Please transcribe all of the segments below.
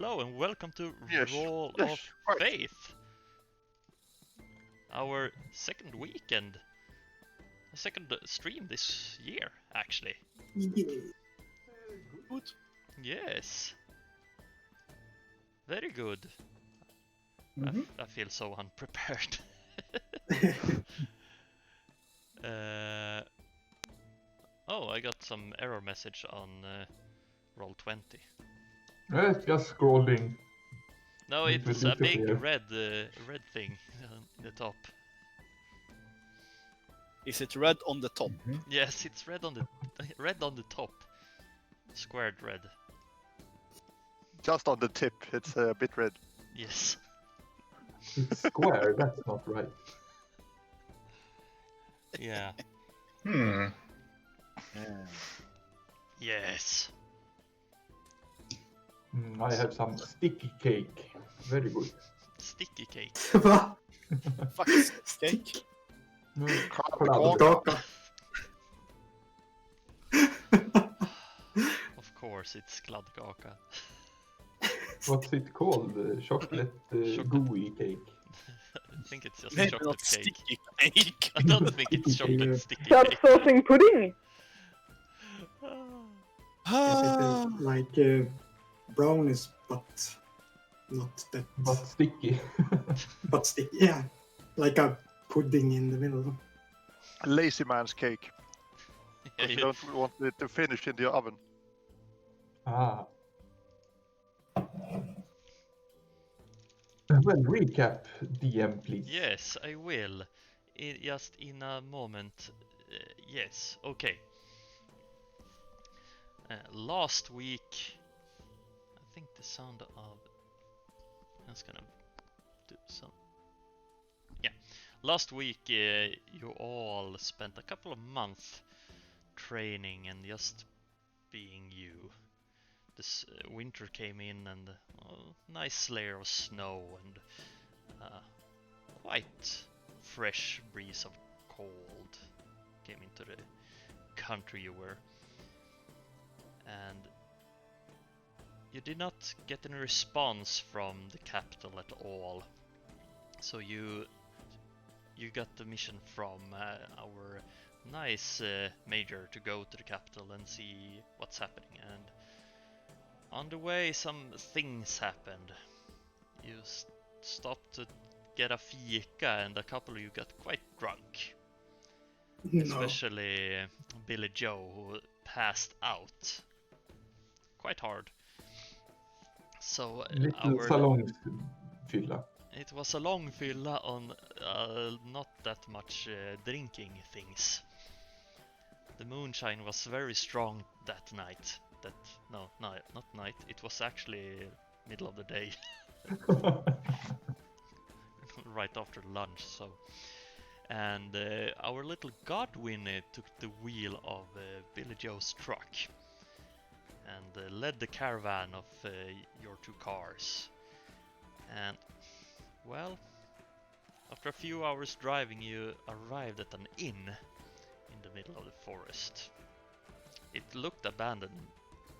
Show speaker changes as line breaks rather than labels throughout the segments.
Hello and welcome to
Yes,
Roll
yes,
of
right.
Faith. Our second weekend, second stream this year, actually.
Good.
Yes, very good. I feel so unprepared. Oh, I got some error message on Roll20.
It's just scrolling.
No,
It
it's
will
a big
disappear.
red thing in the top.
Is it red on the top?
Yes, it's red on the top. Squared red.
Just on the tip, it's a bit red.
Yes.
It's square, that's not right.
Yeah. Yes.
I have some sticky cake. Very good.
Sticky cake.
Va?
Fuck cake.
Kaka.
Of course, it's kladdkaka.
What's it called? Chocolate gooey cake.
I think it's just
Maybe
chocolate
not
cake.
sticky cake.
I don't think it's chocolate sticky
Stop
cake.
saucing pudding!
Is it like brownies, but not that.
But sticky.
But sticky. Yeah, like a pudding in the middle.
Lazy man's cake.
Yeah,
You don't want it to finish in the oven.
Ah. Well, recap, DM, please.
Yes, I will. Just in a moment. Yes, okay. Last week, I think the sound of... I'm just gonna do some... Yeah. Last week, you all spent a couple of months training and just being you. This winter came in and nice layer of snow and quite fresh breeze of cold came into the country you were, and you did not get any response from the capital at all. So you got the mission from our nice major to go to the capital and see what's happening, and on the way some things happened. You stopped to get a fika and a couple of you got quite drunk.
No.
Especially Billy Joe, who passed out quite hard. So
Little salong fylla.
it was a long fylla on not that much drinking things. The moonshine was very strong that night. No, not night. It was actually middle of the day, right after lunch. So, and our little Godwin took the wheel of Billy Joe's truck and led the caravan of your two cars. And well, after a few hours driving, you arrived at an inn in the middle of the forest. It looked abandoned,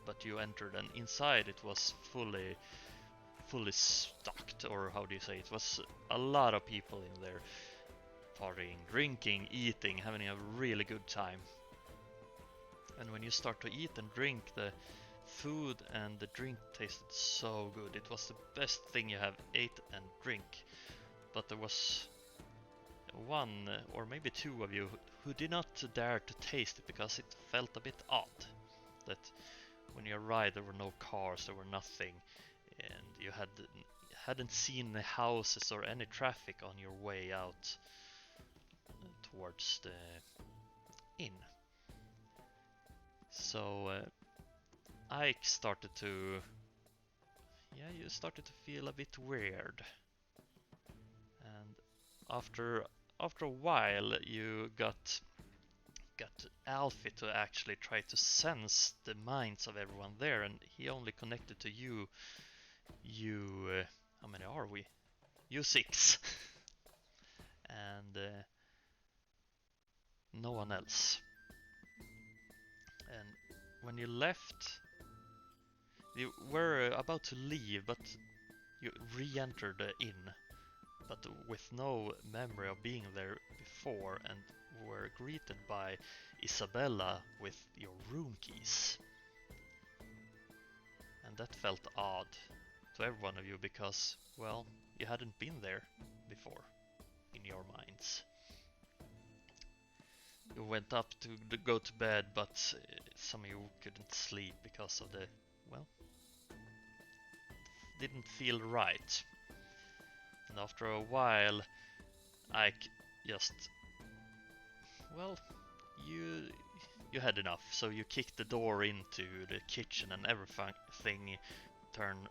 but you entered, and inside it was fully stocked, or how do you say? It was a lot of people in there, partying, drinking, eating, having a really good time. And when you start to eat and drink, the food and the drink tasted so good. It was the best thing you have ate and drink. But there was one or maybe two of you who did not dare to taste it because it felt a bit odd. That when you arrived there were no cars, there were nothing, and you hadn't seen the houses or any traffic on your way out towards the inn. So Ike started to... Yeah, you started to feel a bit weird. And after a while you got Alfie to actually try to sense the minds of everyone there, and he only connected to you. How many are we? You 6. And no one else. And when you left, You were about to leave, but you re-entered the inn, but with no memory of being there before, and were greeted by Isabella with your room keys. And that felt odd to every one of you because, well, you hadn't been there before in your minds. You went up to go to bed, but some of you couldn't sleep because of the, well, didn't feel right. And after a while, Ike just, well, you had enough, so you kicked the door into the kitchen and everything turned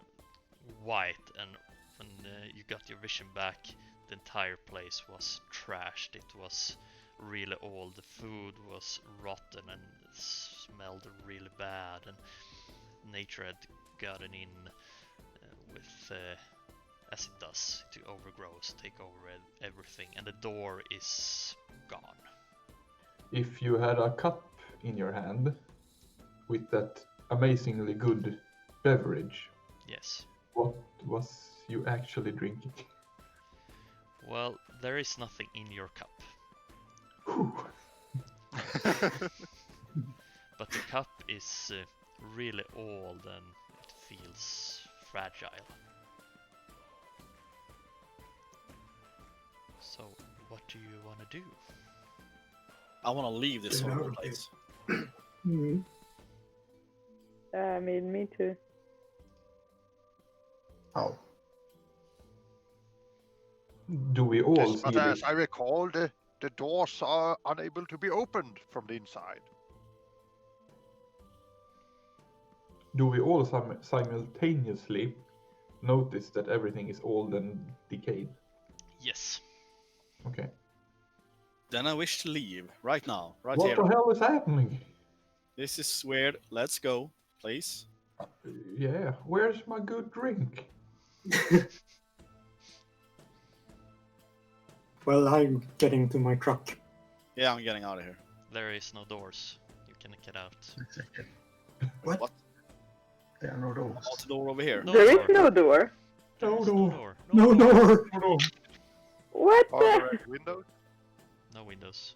white, and when you got your vision back, the entire place was trashed. It was really old, the food was rotten and smelled really bad, and nature had gotten in with as it does to overgrows, take over everything, and the door is gone.
If you had a cup in your hand with that amazingly good beverage,
Yes.
what was you actually drinking?
Well, there is nothing in your cup,
Whew.
but the cup is really old and it feels fragile. So, what do you want to do?
I want to leave this
Get out
horrible
of here.
place.
Mhm.
I mean, me too.
Oh. Do we all
Yes,
see
but
the...
as I recall, the doors are unable to be opened from the inside.
Do we all simultaneously notice that everything is old and decayed?
Yes.
Okay.
Then I wish to leave right now, right
What
here.
the hell is happening?
This is weird. Let's go, please.
Yeah, where's my good drink?
Well, I'm getting to my truck.
Yeah, I'm getting out of here.
There is no doors. You can get out.
Exactly.
What?
There are no doors.
Out the door over here.
No
There
door.
is no door.
There
No
is
door.
door.
No
door.
door.
What
Are
the?
there any windows?
No windows.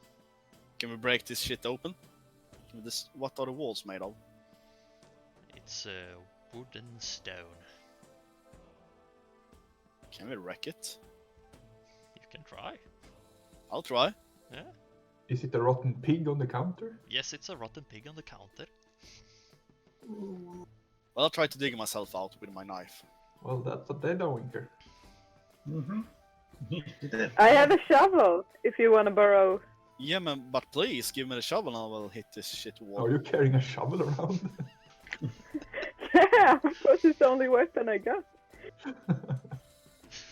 Can we break this shit open? What are the walls made of?
It's wood and stone.
Can we wreck it?
You can try.
I'll try.
Yeah.
Is it a rotten pig on the counter?
Yes, it's a rotten pig on the counter.
Well, I'll try to dig myself out with my knife.
Well, that's a dead winker.
Mm-hmm. You did.
I have a shovel if you want to borrow.
Yeah, man, but please give me the shovel and I will hit this shit wall.
Are you carrying a shovel around?
Yeah, but it's the only weapon I got.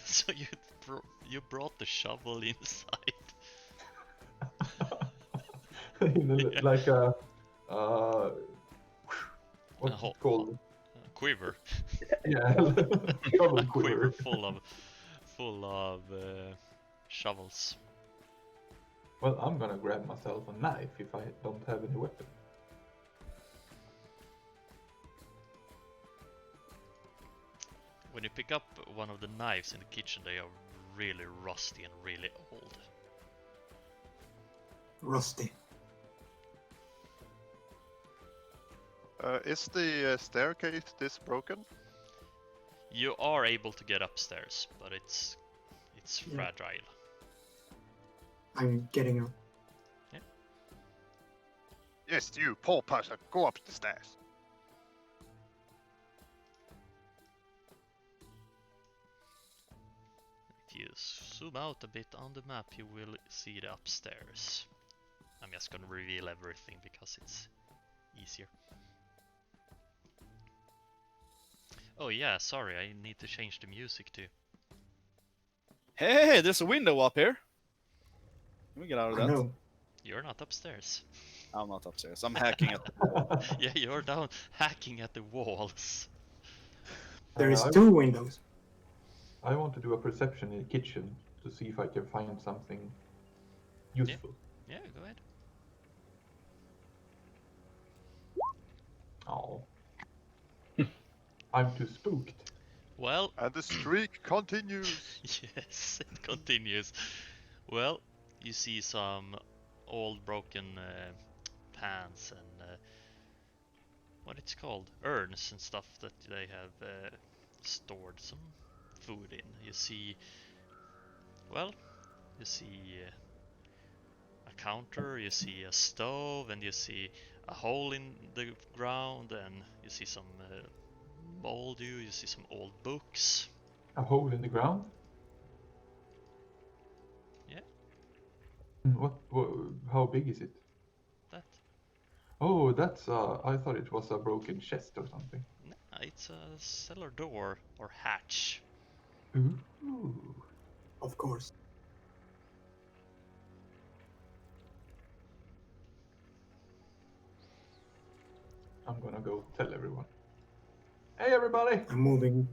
So you brought the shovel inside.
Like a... what's
A
it called?
Quiver.
Yeah, shovel
A quiver
quiver.
full of shovels.
Well, I'm gonna grab myself a knife if I don't have any weapon.
When you pick up one of the knives in the kitchen, they are really rusty and really old.
Rusty.
Is the staircase this broken?
You are able to get upstairs, but it's
Yeah.
fragile.
I'm getting up.
Yes, you poor person, go up the stairs.
If you zoom out a bit on the map, you will see the upstairs. I'm just gonna reveal everything because it's easier. Oh yeah, sorry, I need to change the music too.
Hey, there's a window up here. Can we get out of
I
that?
know.
You're not upstairs.
I'm not upstairs. I'm hacking it.
Yeah, you're down hacking at the walls.
There is
I-
2 windows.
I want to do a perception in the kitchen to see if I can find something useful.
Yeah, go ahead.
Oh. I'm too spooked.
Well,
And the streak continues.
yes, it continues. Well, you see some old broken pans and what it's called, urns and stuff that they have stored some food in. You see, well, you see a counter, you see a stove, and you see a hole in the ground, and you see some moldy, you see some old books.
A hole in the ground?
Yeah.
What how big is it?
That.
Oh, that's I thought it was a broken chest or something.
Nah, it's a cellar door or hatch.
Ooh.
Of course.
I'm gonna go tell everyone. Hey everybody!
I'm moving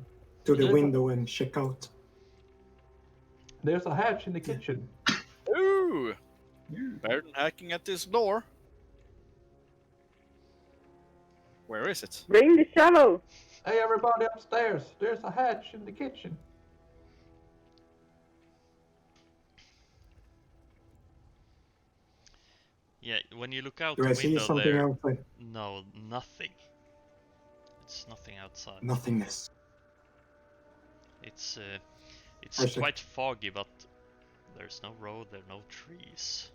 to the window and check out.
There's a hatch in the
Yeah.
kitchen.
Ooh! Better than hacking at this door. Where is it?
Bring the shovel.
Hey everybody upstairs! There's a hatch in the kitchen.
Yeah, when you look out
Do
the
I see
window
something
there,
outside?
no, nothing. It's nothing outside.
Nothingness.
It's
I see.
quite foggy, but there's no road, there are no trees.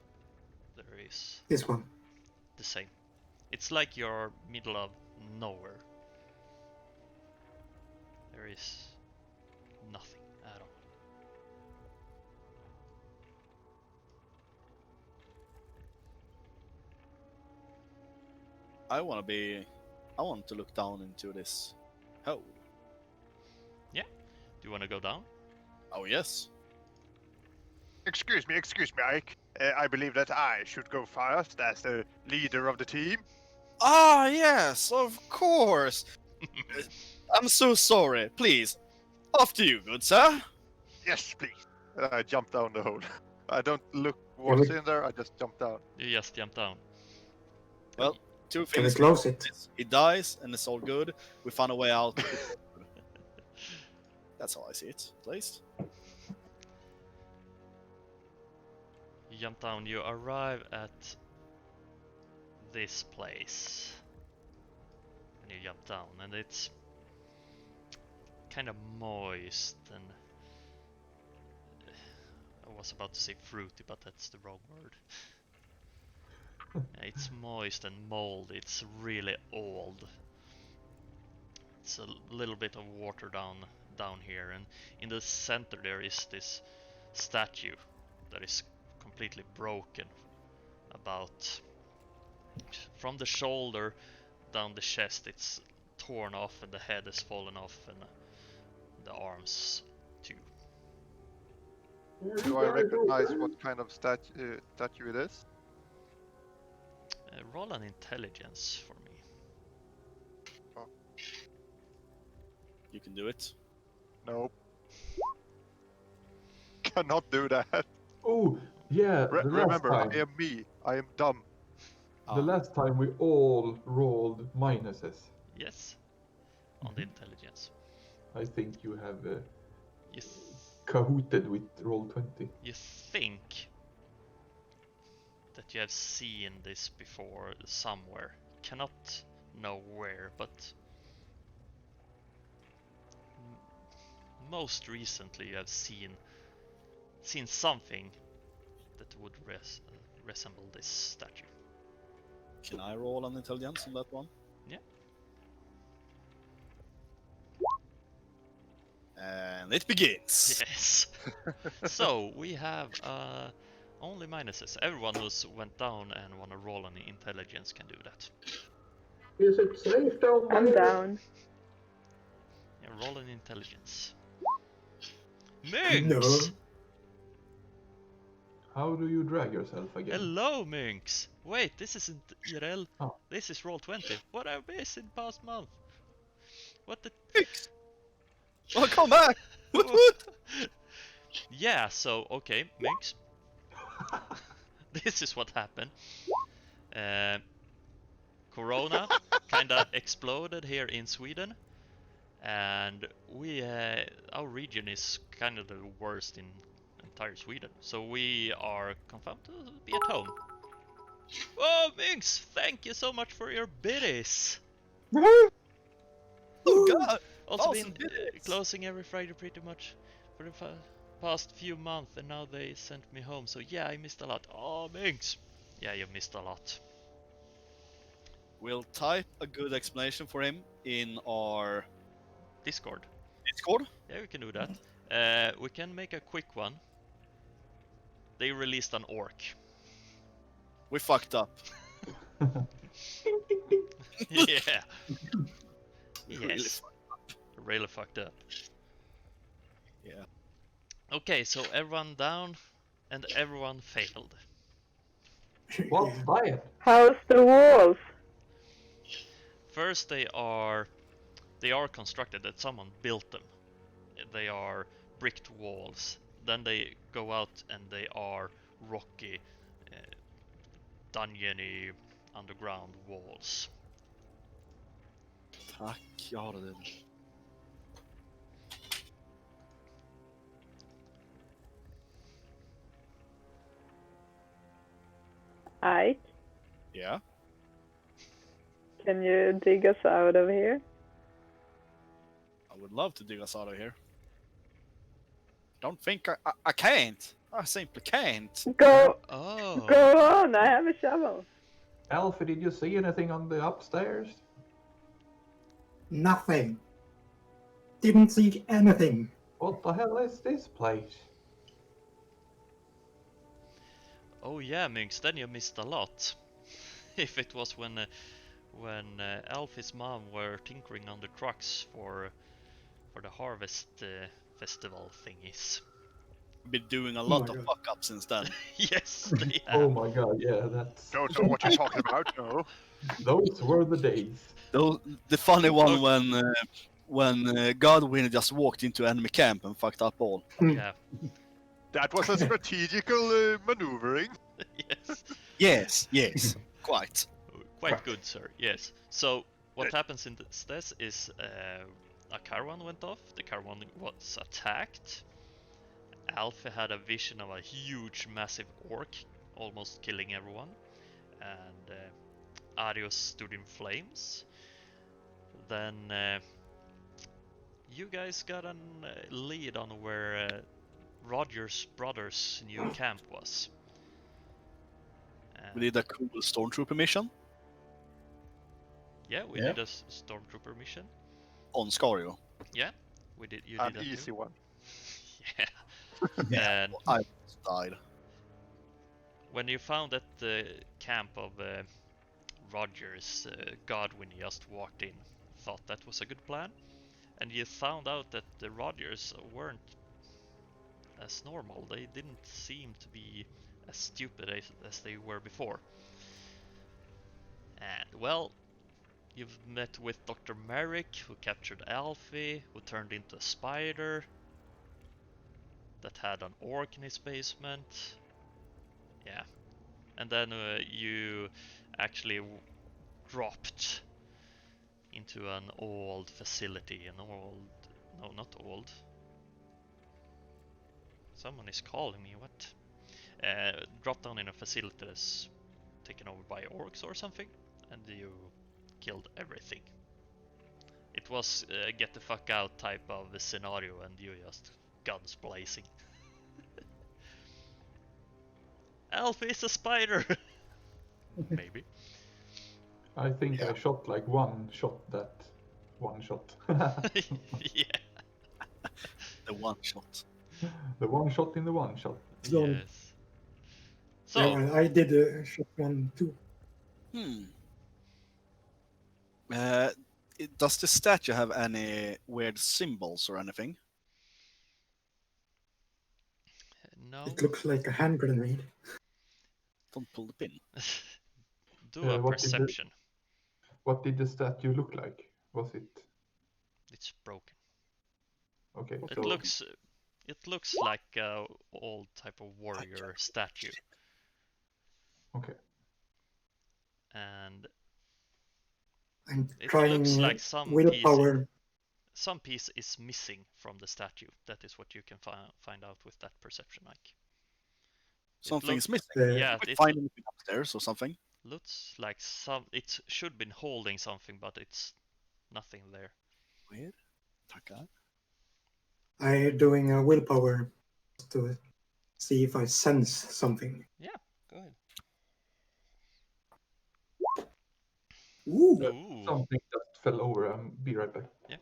There is
This one.
the same. It's like you're middle of nowhere. There is nothing at all.
I want to look down into this hole.
Do you want to go down?
Oh yes.
Excuse me, Ike. I believe that I should go first as the leader of the team.
Ah yes, of course. I'm so sorry. Please, after you, good sir.
Yes, please. I jump down the hole. I don't look what's in there, I just jump down.
You just jump down.
Well, two
Can we
things.
close it?
He dies, and it's all good. We found a way out. That's how I see it, at least.
You jump down, you arrive at this place. And you jump down, and it's kind of moist and I was about to say fruity, but that's the wrong word. It's moist and moldy, it's really old. It's a little bit of water down here, and in the center there is this statue that is completely broken. About from the shoulder down the chest it's torn off, and the head has fallen off, and the arms too.
Do I recognize what kind of statue it is?
Roll an intelligence for me.
You can do it.
Nope. Cannot do that.
Oh, yeah. the last
Remember,
time,
I am me. I am dumb.
the last time we all rolled minuses.
Yes, on the intelligence.
I think you have
You
cahooted with roll 20.
you think that you have seen this before somewhere. Cannot know where, but most recently you have seen something that would resemble this statue.
Can I roll an intelligence on that one?
Yeah.
And it begins.
Yes. So we have only minuses. Everyone who's went down and wanna roll an intelligence can do that.
Is it safe down there?
I'm down.
Yeah, roll an intelligence. Minx!
No.
How do you drag yourself again?
Hello, Minx! Wait, this isn't IRL.
Oh.
This is roll 20. What have I missed in past month? What the?
Welcome back! Woot woot!
Yeah, so, okay, Minx. This is what happened. Corona kinda exploded here in Sweden. and our region is kind of the worst in entire Sweden, so we are confirmed to be at home. Oh, Minx, thank you so much for your biddies.
Oh god!
Also
Awesome
been
biddies.
closing every Friday pretty much for the past few months, and now they sent me home. So yeah, I missed a lot. Oh, Minx. Yeah, you missed a lot.
We'll type a good explanation for him in our
Discord.
Discord.
Yeah, we can do that. We can make a quick one. They released an orc.
We fucked up.
Yeah.
Really
Yes. Really fucked up.
Yeah.
Okay, so everyone down and everyone failed.
What's that?
How's the walls?
First they are constructed, that someone built them. They are bricked walls. Then they go out and they are rocky, dungeony underground walls.
Tack, ja det.
Ike,
Yeah.
can you dig us out of here?
I would love to dig us out of here. Don't think I can't. I simply can't.
Go
Oh.
on, I have a shovel.
Alfie, did you see anything on the upstairs?
Nothing. Didn't see anything.
What the hell is this place?
Oh yeah, Minx, then you missed a lot. If it was when Alfie's mom were tinkering on the trucks for the harvest festival thingies.
Been doing a
Oh
lot
my
of
God.
fuck ups since then.
Yes, they
Oh
have.
my god, yeah, that's...
Don't know what you're talking about, no.
Those were the days.
The funny one when Godwin just walked into enemy camp and fucked up all.
Yeah.
That was a strategical maneuvering.
Yes.
Yes, quite.
Quite good, sir. Yes. So what happens in this is a caravan went off. The caravan was attacked. Alfie had a vision of a huge, massive orc, almost killing everyone, and Arios stood in flames. Then you guys got a lead on where Roger's brother's new camp was.
We did a cool stormtrooper mission
Yeah, we
Yeah.
did a stormtrooper mission.
on Scario.
Yeah, we did. You
An
did that
easy
too.
one.
Yeah.
Yeah.
And
I died.
when you found at the camp of Rogers, Godwin just walked in, thought that was a good plan, and you found out that the Rogers weren't as normal. They didn't seem to be as stupid as they were before. And well, you've met with Dr. Merrick, who captured Alfie, who turned into a spider that had an orc in his basement. Yeah. And then you actually dropped into an old facility, no, not old. Someone is calling me, what? Dropped down in a facility that's taken over by orcs or something, and you killed everything. It was get the fuck out type of scenario, and you just guns blazing. Alfie is a spider! Maybe.
I think I shot like one shot that one shot.
Yeah.
The one shot.
The one shot in the one shot.
So,
Yes. So,
yeah, well, I did a shot one too.
Does the statue have any weird symbols or anything?
no.
It looks like a hand grenade.
Don't pull the pin.
Do a
what did the-
perception.
What did the statue look like? Was it
It's broken.
okay?
It
So
looks like a old type of warrior statue.
okay.
And
I'm
it
trying
looks like some
willpower.
some piece is missing from the statue. That is what you can find out with that perception, Ike.
Something is missing.
Yeah,
We
it
find anything upstairs or something.
looks like it should been holding something, but it's nothing there.
Weird. Tackar.
I'm doing a willpower to see if I sense something.
Yeah, go ahead.
Ooh.
Ooh.
Something just fell over. I'll be right back.
Yeah.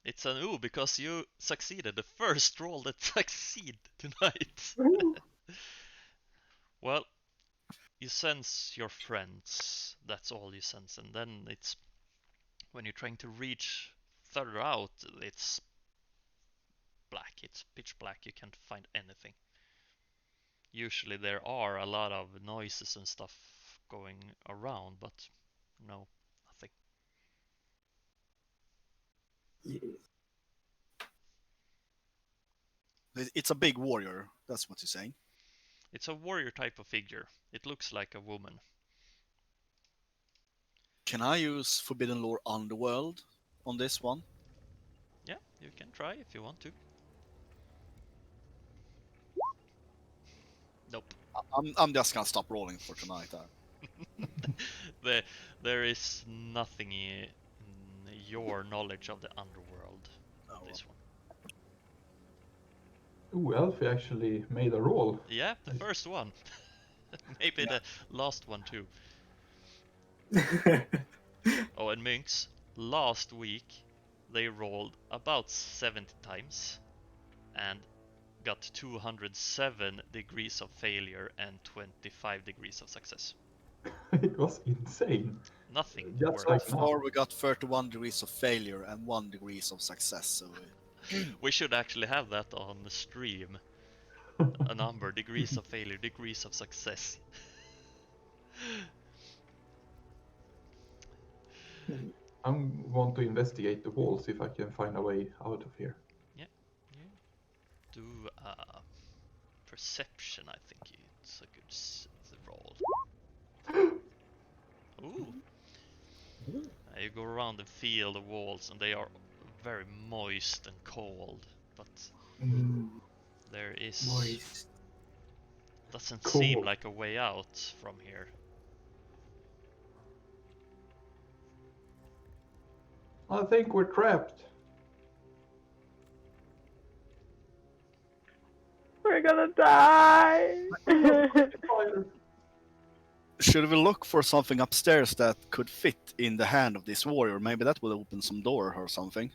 It's an ooh because you succeeded the first roll that succeed tonight. Well, you sense your friends. That's all you sense, and then it's when you're trying to reach further out, it's black. It's pitch black. You can't find anything. Usually there are a lot of noises and stuff going around, but no, nothing.
It's a big warrior. That's what you're saying.
It's a warrior type of figure. It looks like a woman.
Can I use Forbidden Lore Underworld on this one?
Yeah, you can try if you want to. Nope.
I'm just gonna stop rolling for tonight.
There is nothing in your knowledge of the underworld.
Oh,
This one.
Ooh, Elfie actually made a roll.
Yeah, the
Nice.
first one. Maybe the last one too. Oh, and Minx, last week they rolled about 70 times and got 207 degrees of failure and 25 degrees of success.
It was insane.
Nothing
Just
worked.
so
like now.
far we got 31 degrees of failure and 1 degrees of success. So
We should actually have that on the stream. A number, degrees of failure, degrees of success.
I want to investigate the walls if I can find a way out of here.
Do perception, I think it's a good roll. Ooh. You go around and feel the walls, and they are very moist and cold, but there is
Moist.
doesn't
Cool.
seem like a way out from here.
I think we're trapped.
We're gonna die.
Fire.
should we look for something upstairs that could fit in the hand of this warrior? Maybe that will open some door or something.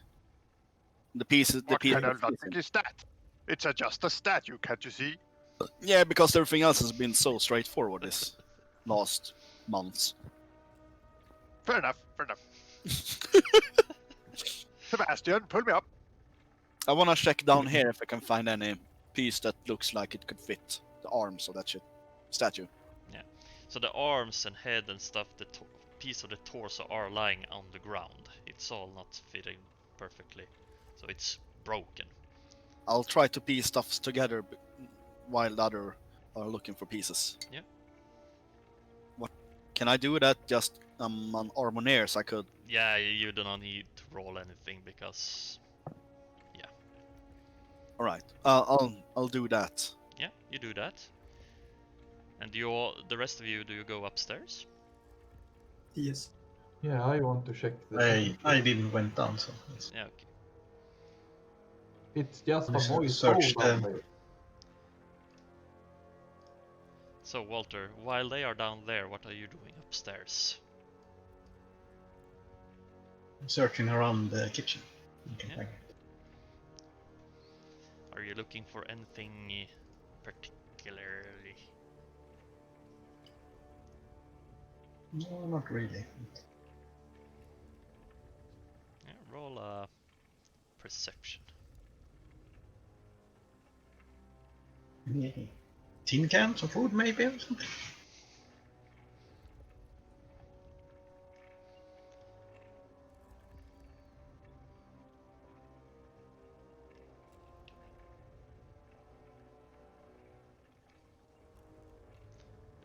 The pieces.
What kind of logic is that? It's just a statue, can't you see?
Yeah, because everything else has been so straightforward this last months.
Fair enough, fair enough. Sebastian, pull me up.
I want to check down here if I can find any piece that looks like it could fit the arms of that shit statue.
So the arms and head and stuff, the piece of the torso are lying on the ground. It's all not fitting perfectly, so it's broken.
I'll try to piece stuff together while the other are looking for pieces.
Yeah.
What can I do that? Just an armoner, so I could.
Yeah, you do not need to roll anything because
All right, I'll do that.
yeah, you do that. And the rest of you, do you go upstairs?
Yes.
Yeah, I want to check the.
I didn't went down, so it's
Yeah, okay.
It's just a
Let's
moist
search
hole down
the-
there.
So Walter, while they are down there, what are you doing upstairs?
searching around the kitchen. Okay,
Yeah.
thank you.
Are you looking for anything particularly?
No, not really.
Yeah, roll a perception.
Yeah. Tin cans of food, maybe, or something.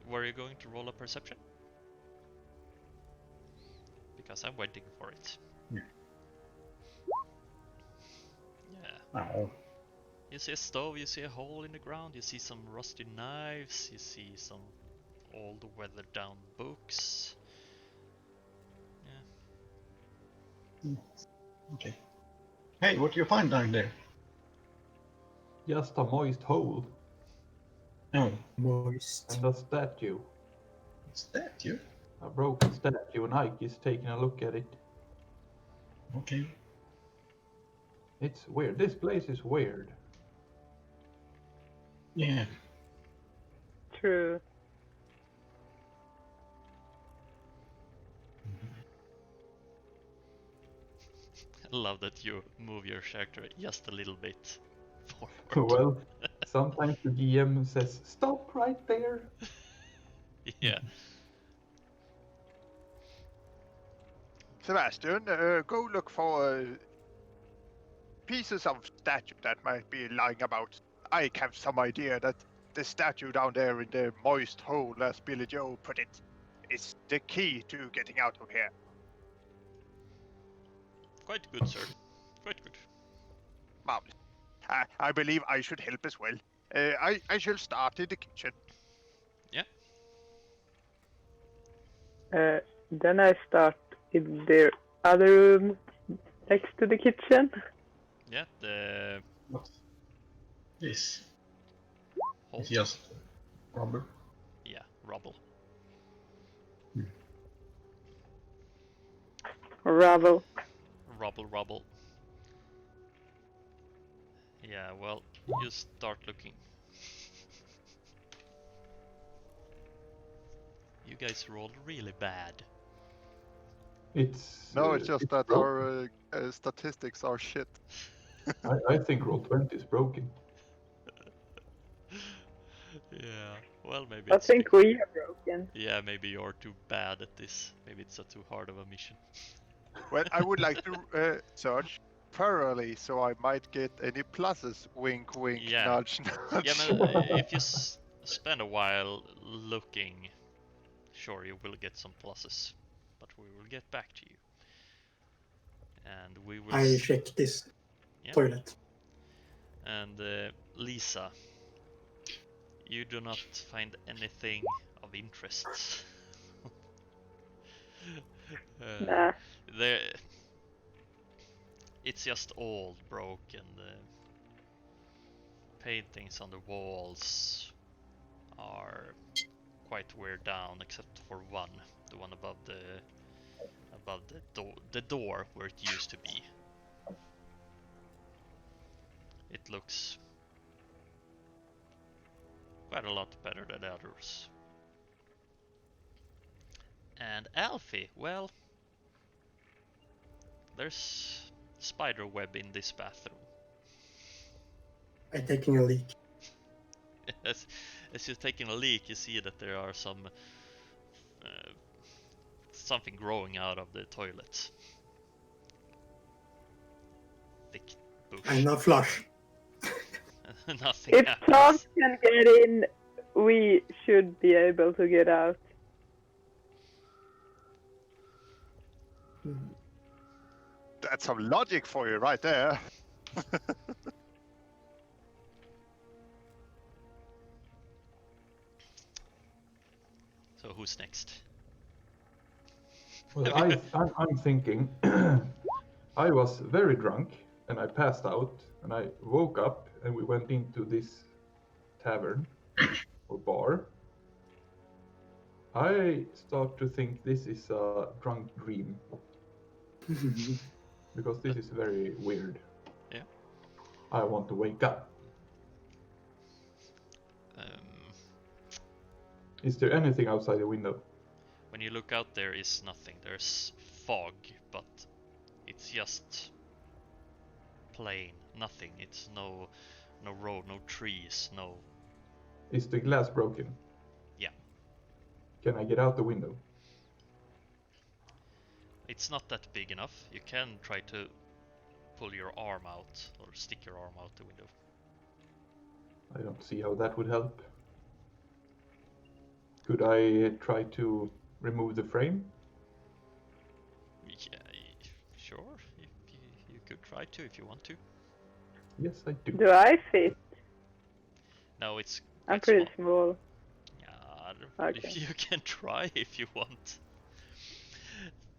Were you going to roll a perception? because I'm waiting for it.
Yeah.
Yeah.
Oh.
You see a stove, you see a hole in the ground, you see some rusty knives, you see some old weathered down books. Yeah.
Okay. Hey, what do you find down there?
Just a moist hole
Oh,
Moist.
and a statue.
what's that? You?
A broken statue, and Ike is taking a look at it.
Okay.
It's weird. This place is weird.
Yeah.
True.
I love that you move your character just a little bit forward.
Well, sometimes the GM says, "Stop right there."
Yeah.
Sebastian, go look for pieces of statue that might be lying about. I have some idea that the statue down there in the moist hole, as Billy Joe put it, is the key to getting out of here.
Quite good, sir. Quite good.
Marvelous. I believe I should help as well. I shall start in the kitchen.
Then I start in the other room next to the kitchen.
Yeah, the
What's this?
hole.
It's just rubber.
Yeah, rubble.
Rubble.
Rubble. Yeah, well, you start looking. You guys rolled really bad.
It's
No, it's just that
broken.
our statistics are shit.
I think Roll20 is broken.
Yeah, well, maybe
I
it's
think we are broken.
Yeah, maybe you're too bad at this. Maybe it's too hard of a mission.
Well, I would like to search thoroughly so I might get any pluses. Wink, wink,
Yeah.
nudge, nudge.
Yeah, but if you spend a while looking, sure, you will get some pluses. But we will get back to you. And we will...
I check this
Yeah.
toilet.
And Lisa, you do not find anything of interest.
Nah.
There, it's just old, broken. The paintings on the walls are quite wear down, except for one, the one above the door where it used to be. It looks quite a lot better than the others. And Alfie, well, there's spider web in this bathroom.
I'm taking a leak.
As you're taking a leak, you see that there are some something growing out of the toilet. Thick bush.
I'm not flush.
Nothing
If
happens.
Tom can get in, we should be able to get out.
That's some logic for you right there.
So who's next?
Well, I'm thinking, I was very drunk and I passed out and I woke up and we went into this tavern or bar. I start to think this is a drunk dream because this is very weird.
Yeah.
I want to wake up. Is there anything outside the window?
When you look out, there is nothing. There's fog, but it's just plain, nothing. It's no road, no trees, no...
Is the glass broken?
Yeah.
Can I get out the window?
It's not that big enough. You can try to pull your arm out, or stick your arm out the window.
I don't see how that would help. Could I try to remove the frame?
try to if you want to.
Yes, I do.
Do I fit?
No, it's
I'm
quite
pretty
small.
small.
Yeah,
Okay.
if you can try if you want.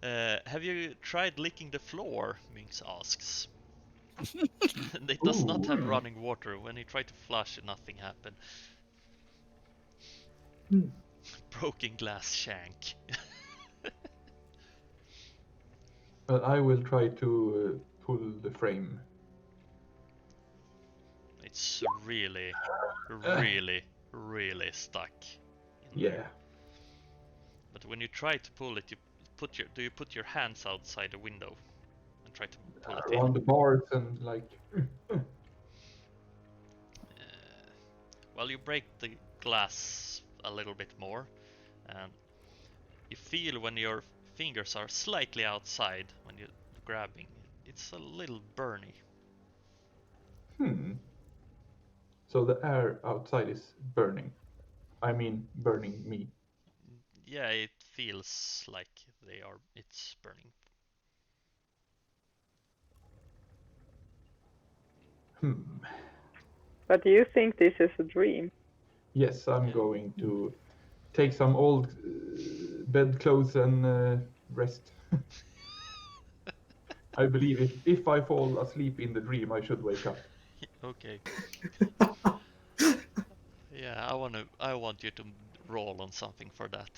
Have you tried licking the floor? Minx asks. It does not have
Ooh.
running water. When you try to flush, nothing happened.
Hmm.
Broken glass shank.
But I will try to pull the frame.
It's really, really stuck in
Yeah.
there. But when you try to pull it, do you put your hands outside the window and try to pull it
Around
in?
the bars and like.
Well, you break the glass a little bit more, and you feel when your fingers are slightly outside when you're grabbing. It's a little burny.
So the air outside is burning. I mean, burning me.
Yeah, it feels like it's burning.
But do you think this is a dream?
Yes, I'm
Yeah.
going to take some old bedclothes and rest. I believe if I fall asleep in the dream, I should wake up.
Okay. Yeah, I want you to roll on something for that.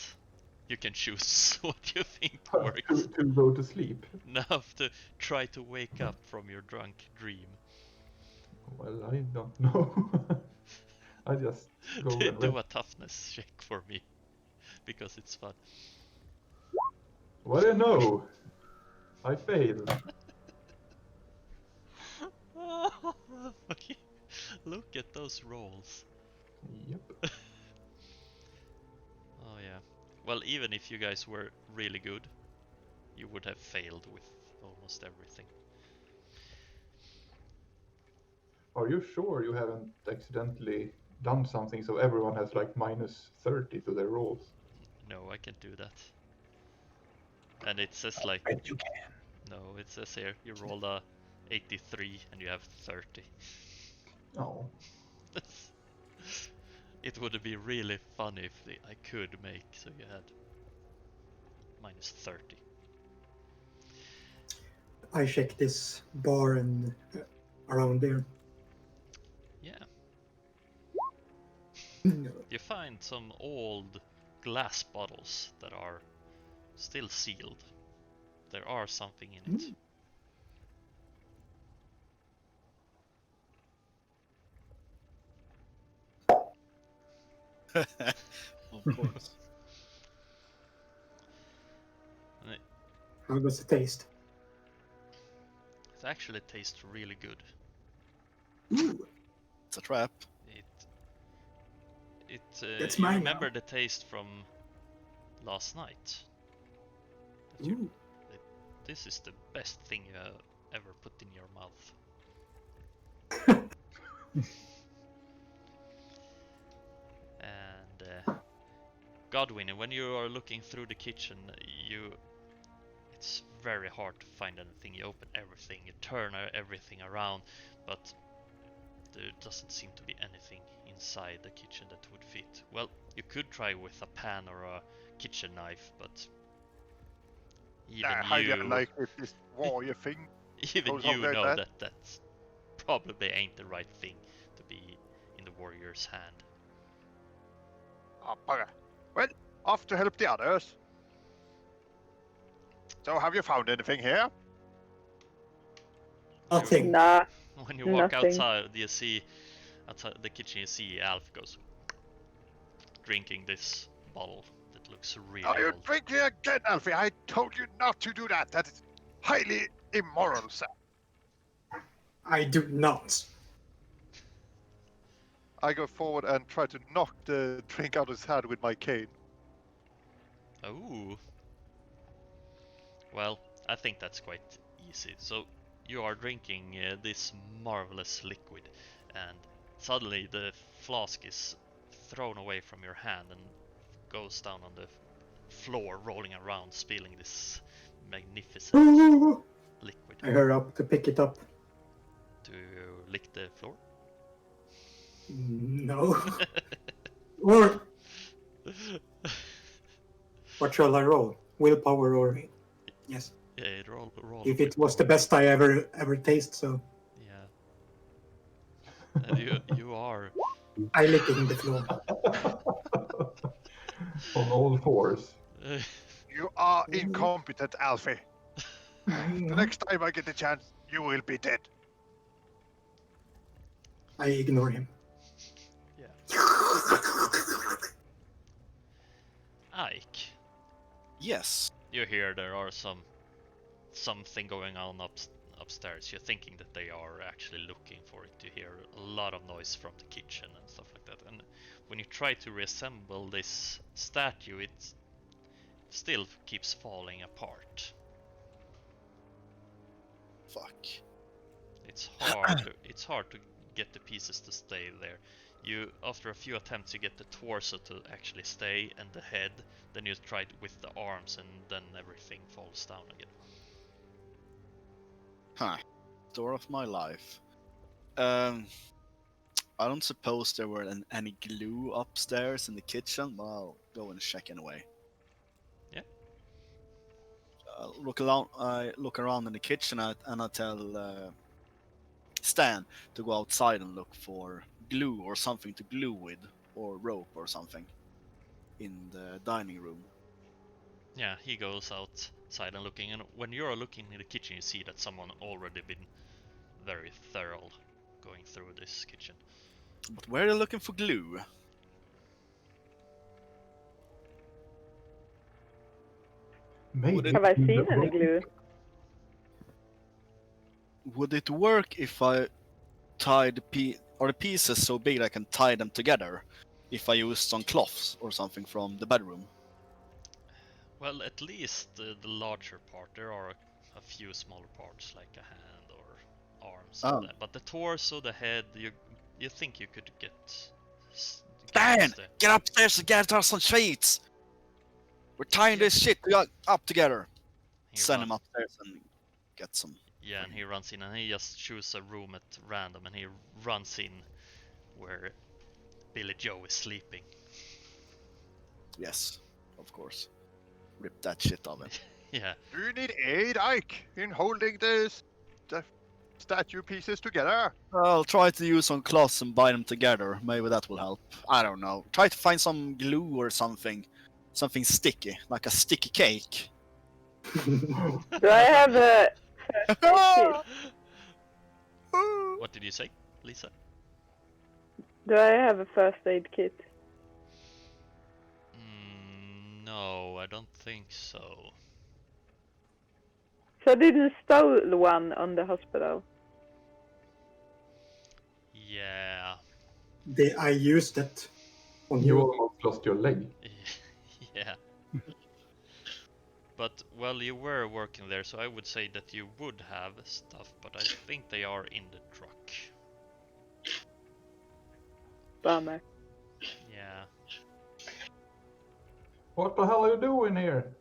You can choose what you think works.
to go to sleep.
Now to try to wake up from your drunk dream.
Well, I don't know. I just go and
Do
rest.
a toughness check for me, because it's fun.
What do you know? I failed.
Oh, look at those rolls.
Yep.
Oh yeah. Well, even if you guys were really good, you would have failed with almost everything.
Are you sure you haven't accidentally done something so everyone has like minus 30 to their rolls?
No, I can't do that. And it says like,
Bet you can.
no, it says here you rolled a 83 and you have 30.
Oh.
It would be really funny if I could make so you had minus 30.
I check this bar and around there.
Yeah.
No.
You find some old glass bottles that are still sealed. There are something in it.
Of course.
And
How does it taste?
it actually tastes really good.
Ooh,
It's a trap.
That's
You
mine
remember
now.
the taste from last night?
ooh.
This is the best thing you have ever put in your mouth. And Godwin, when you are looking through the kitchen, it's very hard to find anything. You open everything, you turn everything around, but there doesn't seem to be anything inside the kitchen that would fit. Well, you could try with a pan or a kitchen knife, but even
Highly
you,
unlikely if this warrior thing
even
goes off
you
like
know
that.
that that's probably ain't the right thing to be in the warrior's hand.
Oh, bugger. Well, off to help the others. So, have you found anything here?
Nothing.
Nah,
When you walk
nothing.
outside, you see outside the kitchen, you see Alf goes drinking this bottle that looks really
Are you
old.
drinking again, Alfie? I told you not to do that. That is highly immoral, sir.
I do not.
I go forward and try to knock the drink out of his hand with my cane.
Oh. Well, I think that's quite easy. So you are drinking this marvelous liquid, and suddenly the flask is thrown away from your hand and goes down on the floor, rolling around, spilling this magnificent
Ooh.
liquid.
I hurry up to pick it up.
lick the floor?
No. Or what shall I roll? Willpower or yes?
Yeah, roll.
If it was the best I ever taste, so
Yeah. And you are.
I licking the floor.
On all fours.
You are incompetent, Alfie. The next time I get a chance, you will be dead.
I ignore him.
Yeah. Ike,
Yes.
you hear there are something going on upstairs. You're thinking that they are actually looking for it. You hear a lot of noise from the kitchen and stuff like that. And when you try to reassemble this statue, it still keeps falling apart.
Fuck.
It's hard to get the pieces to stay there. After a few attempts, you get the torso to actually stay and the head. Then you try it with the arms, and then everything falls down again.
Huh. Story of my life. I don't suppose there were any glue upstairs in the kitchen, but I'll go and check anyway.
Yeah.
I look around in the kitchen and I tell Stan to go outside and look for glue or something to glue with, or rope or something, in the dining room.
Yeah, he goes outside and looking, and when you're looking in the kitchen, you see that someone already been very thorough going through this kitchen.
But where are they looking for glue?
Maybe.
Have I seen any glue?
Would it work if I tied the pieces so big I can tie them together? If I use some cloths or something from the bedroom?
Well, at least the larger part. There are a few smaller parts, like a hand or arms.
Oh.
And that. But the torso, the head, you think you could get
Stan!
the...
Get upstairs and get us some sheets! We're tying this shit up together! Send him upstairs and get some.
Yeah, and he runs in and he just chooses a room at random and he runs in where Billy Joe is sleeping.
Yes, of course. Rip that shit off him.
Yeah.
Do you need aid, Ike, in holding the statue pieces together?
I'll try to use some cloths and bind them together. Maybe that will help. I don't know. Try to find some glue or something. Something sticky, like a sticky cake.
Do I have a first aid kit?
What did you say, Lisa?
Do I have a first aid kit?
No, I don't think so.
So I didn't stole one on the hospital.
Yeah.
I used that on
You
you.
almost lost your leg.
Yeah. But, well, you were working there, so I would say that you would have stuff, but I think they are in the truck.
Bummer.
Yeah.
What the hell are you doing here?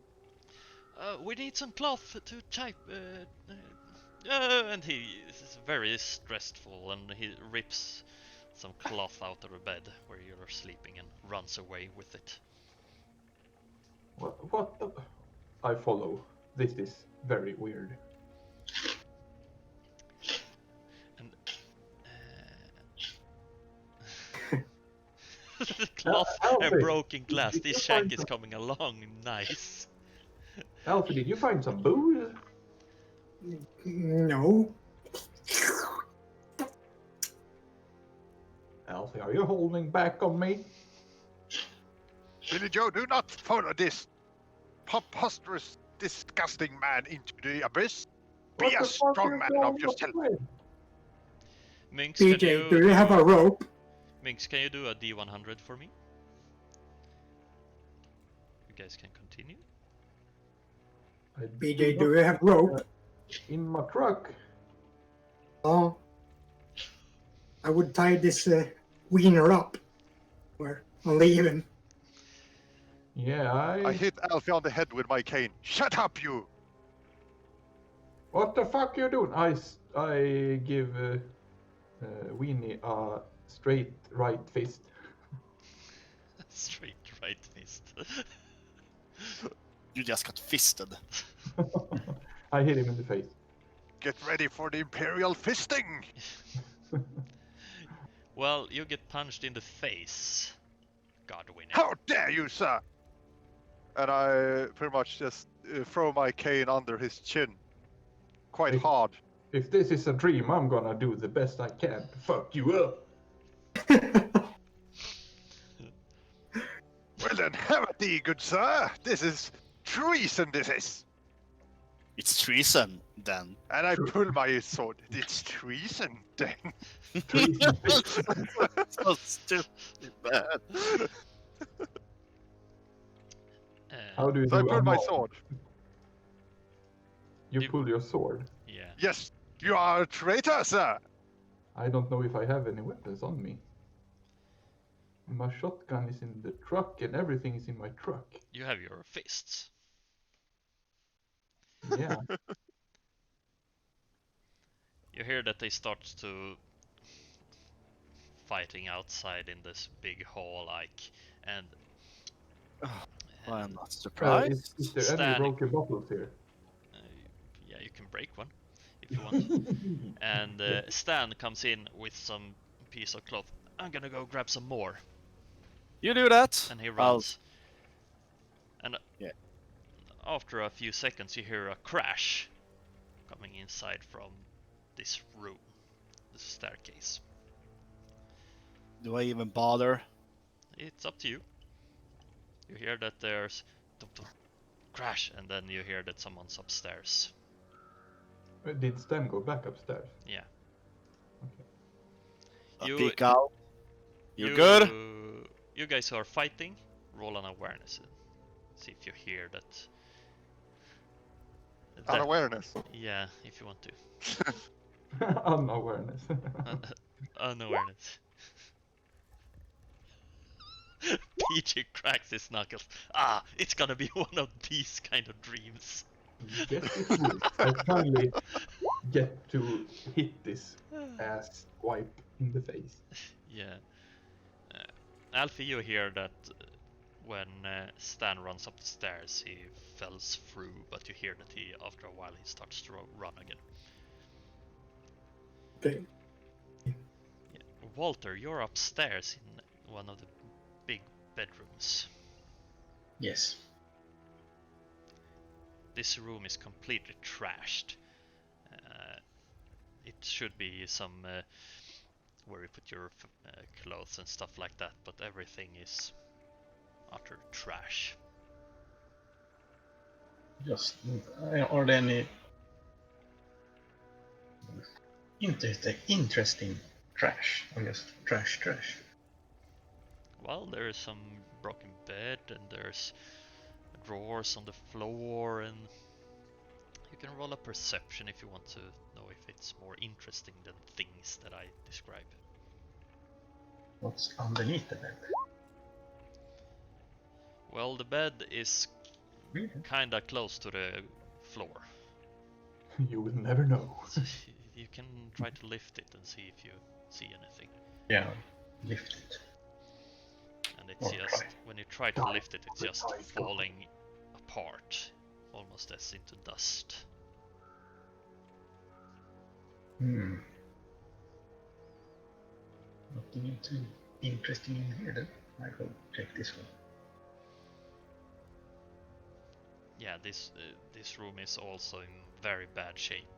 We need some cloth to type. And he is very stressful, and he rips some cloth out of the bed where you're sleeping and runs away with it.
What the... I follow. This is very weird.
And the cloth and
Alfie,
broken glass.
did you
This
find
shank is
some-
coming along nice.
Alfie, did you find some booze?
No.
Alfie, are you holding back on me?
Billy Joe, do not follow this preposterous, disgusting man into the abyss. Be
What
a
the fuck
strong
is
man
going
of yourself.
on?
Minx,
BJ, do you have a rope?
Minx, can you do a D100 for me? You guys can continue.
I
BJ, do you have rope?
in my truck?
Oh. I would tie this wiener up. Or leave him.
Yeah,
I hit Alfie on the head with my cane. Shut up, you!
What the fuck you doing? I give Weenie a straight right fist.
Straight right fist.
You just got fisted.
I hit him in the face.
Get ready for the Imperial fisting!
Well, you get punched in the face, Godwin.
How dare you, sir! And I pretty much just throw my cane under his chin. Quite
If-
hard.
If this is a dream, I'm gonna do the best I can to fuck you up.
Well then, have at thee, good sir! This is treason, this is!
It's treason, then.
And I pull my sword. It's treason, then.
Treason.
So stupid, man.
How do you
So I
do
pull my
unarmed?
sword.
You
You-
pull your sword.
Yeah.
Yes, you are a traitor, sir!
I don't know if I have any weapons on me. My shotgun is in the truck and everything is in my truck.
You have your fists.
Yeah.
You hear that they start to fighting outside in this big hall, like, and
I'm not
Is
surprised.
there any
Standing.
broken bottles here?
yeah, you can break one if you want. And Stan comes in with some piece of cloth. I'm gonna go grab some more,
You do that.
and he
I'll-
runs. And
Yeah.
after a few seconds, you hear a crash coming inside from this room, this staircase.
Do I even bother?
It's up to you. You hear that there's dum, dum, crash, and then you hear that someone's upstairs.
Did Stan go back upstairs?
Yeah.
Okay.
I
You-
peek out. You good?
You guys who are fighting, roll an awareness. And see if you hear that.
Unawareness.
Yeah, if you want to.
Unawareness.
Unawareness. PJ cracks his knuckles. Ah, it's gonna be one of these kind of dreams.
Yes, it will. I finally get to hit this ass wipe in the face.
Yeah. Alfie, you hear that when Stan runs up the stairs, he falls through, but you hear that he, after a while, he starts to run again.
Okay.
Yeah. Walter, you're upstairs in one of the big bedrooms.
Yes.
This room is completely trashed. It should be some where you put your clothes and stuff like that, but everything is utter trash.
Just are there any interesting trash or just trash?
Well, there is some broken bed, and there's drawers on the floor, and you can roll a perception if you want to know if it's more interesting than things that I describe.
What's underneath the bed?
Well, the bed is
Really?
kinda close to the floor.
You will never know.
So you can try to lift it and see if you see anything.
Yeah, lift it.
And it's
Or
just,
try.
when you try to
Die.
lift it, it's just
Die.
falling apart, almost as into dust.
Nothing too interesting in here then. I will check this one.
Yeah, this room is also in very bad shape.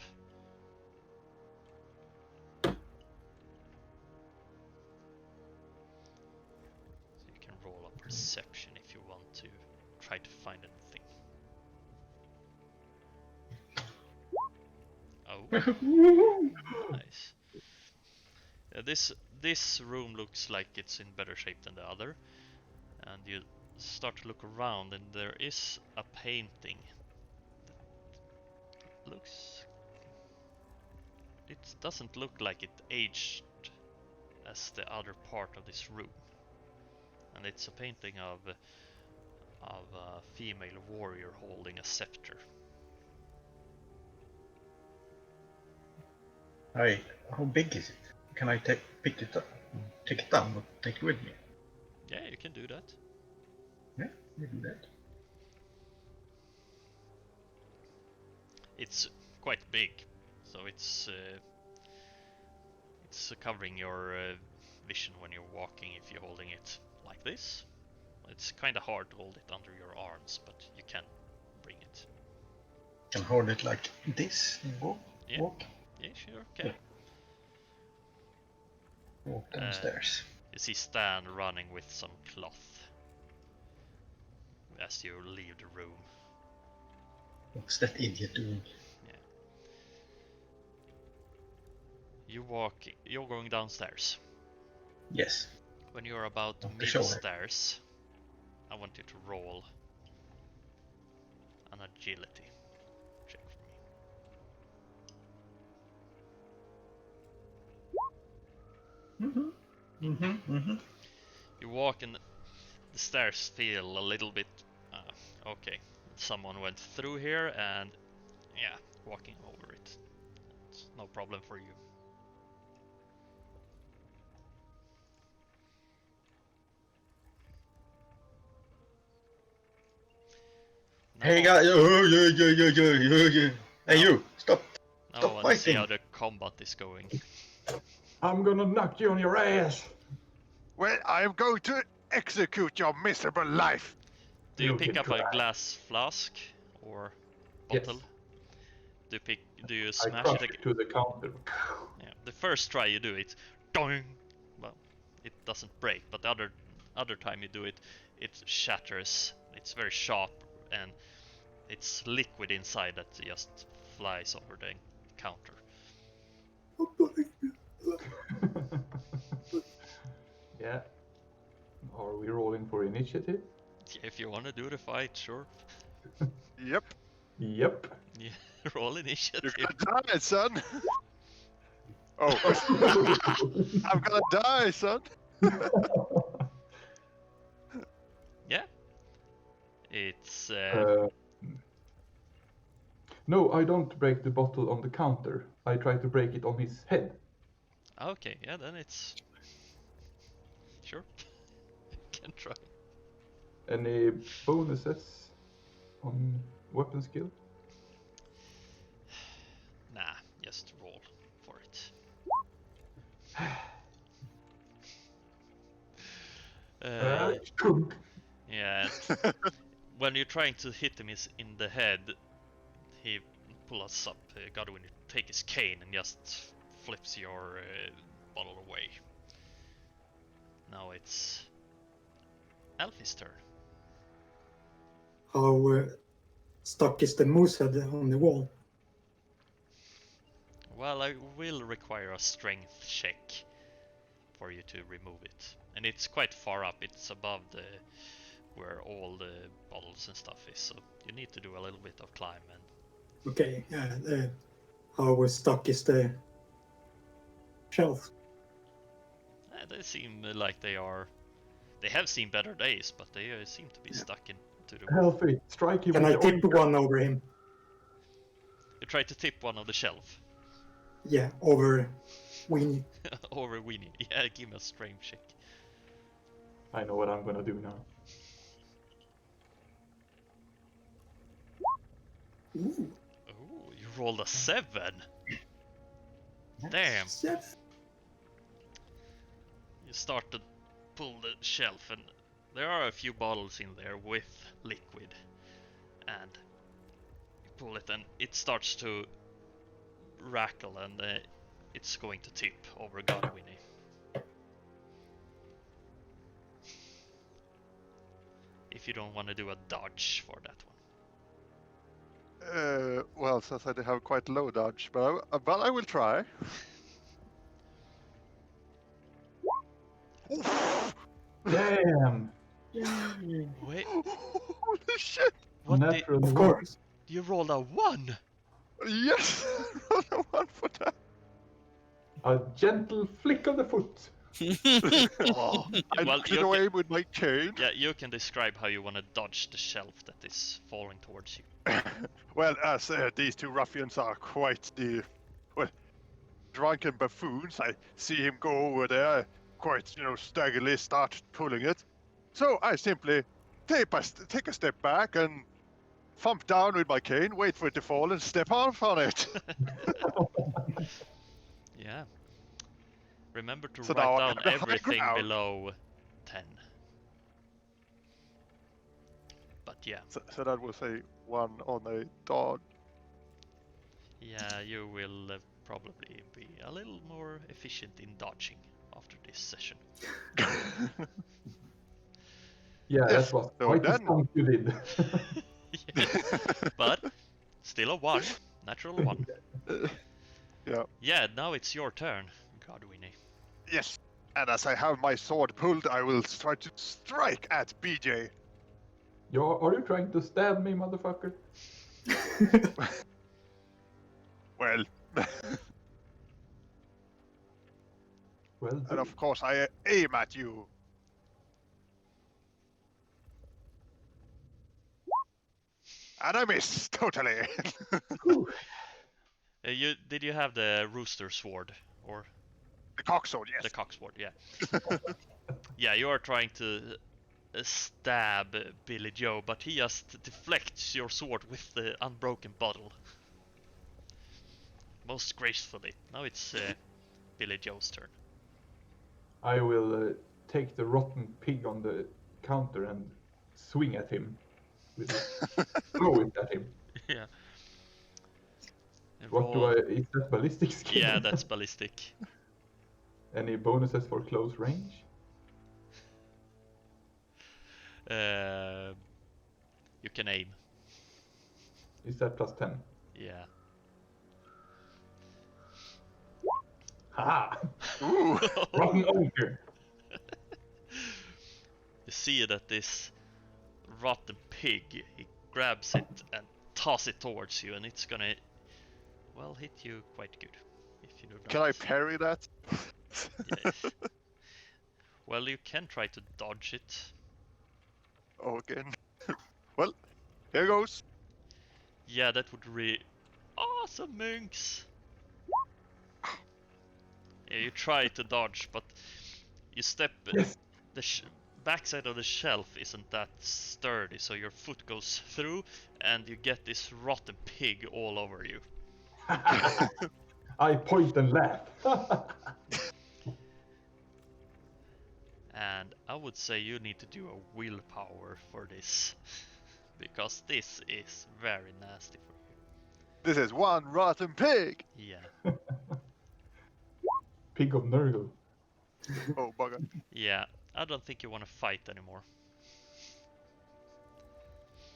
So you can roll a perception if you want to try to find anything. Oh, nice. This room looks like it's in better shape than the other, and you start to look around, and there is a painting that looks. It doesn't look like it aged as the other part of this room, and it's a painting of a female warrior holding a scepter.
How big is it? Can I pick it up, take it down, or take it with me?
Yeah, you can do that.
Yeah, we do that.
It's quite big, so it's covering your vision when you're walking if you're holding it like this. It's kind of hard to hold it under your arms, but you can bring it.
Can hold it like this and walk.
Yeah.
Walk.
Yeah, sure, okay.
Walk downstairs.
You see Stan running with some cloth as you leave the room.
What's that idiot doing?
You're going downstairs.
Yes.
When you're about
Not the shoulder.
mid-stairs, I want you to roll an agility check for me. You walk and the stairs feel a little bit okay. Someone went through here and yeah, walking over it. It's no problem for you.
Hey guys! Oh, yeah. Hey you! Stop!
Now I
Stop
want to see
fighting.
how the combat is going.
I'm gonna knock you on your ass.
Well, I am going to execute your miserable life.
Do you
You
pick
can
up a
try.
glass flask or
Yes.
bottle? Do you
I
smash
crush
it
it to the counter.
Yeah, the first try you do it, doing. Well, it doesn't break, but the other time you do it, it shatters. It's very sharp and it's liquid inside that just flies over the counter.
Yeah. Are we rolling for initiative?
If you want to do the fight, sure.
Yep.
Yep.
Yeah, roll
You're
initiative.
gonna die, son. Oh, I'm gonna die, son.
Yeah. It's
No, I don't break the bottle on the counter. I try to break it on his head.
okay. Yeah, then it's sure. Can try.
Any bonuses on weapon skill?
Nah, just roll for it.
Chunk.
Yeah. When you're trying to hit him in the head, he pulls up Godwin to take his cane and just flips your bottle away. Now it's Alfie's turn.
How stuck is the moose head on the wall?
Well, I will require a strength check for you to remove it. And it's quite far up, it's above where all the bottles and stuff is, so you need to do a little bit of climb. And
Okay, how stuck is the shelf?
they seem like they have seen better days, but they seem to be stuck into the wall.
Healthy. Strike him
Can
with
I
the
tip
oinker.
one over him?
You try to tip one of the shelf.
Yeah, over Winnie.
Over Winnie. Yeah, give me a strength check.
I know what I'm gonna do now.
Ooh,
Oh, you rolled a 7! Damn!
seven.
You start to pull the shelf and there are a few bottles in there with liquid. And you pull it and it starts to rackle and it's going to tip over Godwinnie. If you don't want to do a dodge for that one.
Well, since I have quite low dodge, but I will try.
Damn!
Wait,
Holy shit!
what did
Natural
Of
one.
course.
you rolled a 1?
Yes! Roll a 1 for that.
A gentle flick of the foot.
Oh, I
Well,
knocked
you
it
can-
away with my cane.
Yeah, you can describe how you want to dodge the shelf that is falling towards you.
Well, as these two ruffians are quite the... Well,
drunken buffoons. I see him go over there, quite, staggily start pulling it. So I simply take a step back and thump down with my cane, wait for it to fall, and step off on it.
Yeah. Remember to
So now
write
I
down
have the high
everything
ground.
below 10. But yeah.
So that was a 1 on a dodge.
Yeah, you will probably be a little more efficient in dodging after this session.
Yeah,
Yes,
that was
so
quite a
then-
stunt you did.
Yes, but still a 1. Natural 1.
Yeah.
Yeah, now it's your turn, Godwinnie.
Yes, and as I have my sword pulled, I will try to strike at BJ.
Are you trying to stab me, motherfucker?
Well,
Well,
and
do.
of course I aim at you. And I miss, totally.
Did you have the rooster sword or
The cocksword,
the
yes.
cocksword? Yeah. Yeah, you are trying to stab Billy Joe, but he just deflects your sword with the unbroken bottle. Most gracefully. Now it's Billy Joe's turn.
I will take the rotten pig on the counter and swing at him. Throw it at him.
Yeah. And
What do
roll-
I? Is that ballistic skill?
Yeah, that's ballistic.
Any bonuses for close range?
You can aim.
Is that plus 10?
Yeah.
Haha!
Ooh.
Rotten ogre!
You see that this rotten pig, he grabs it and tosses it towards you, and it's gonna, well, hit you quite good. If you do not.
Can I parry that?
Yes. Well, you can try to dodge it.
Okay. Well, here goes.
Yeah, that would awesome, Minx! Yeah, you try to dodge, but you step.
Yes.
The backside of the shelf isn't that sturdy, so your foot goes through, and you get this rotten pig all over you.
I point and laugh.
And I would say you need to do a willpower for this, because this is very nasty for
This is one rotten pig.
you. Yeah.
Pig of Nurgle.
Oh, bugger.
Yeah, I don't think you want to fight anymore.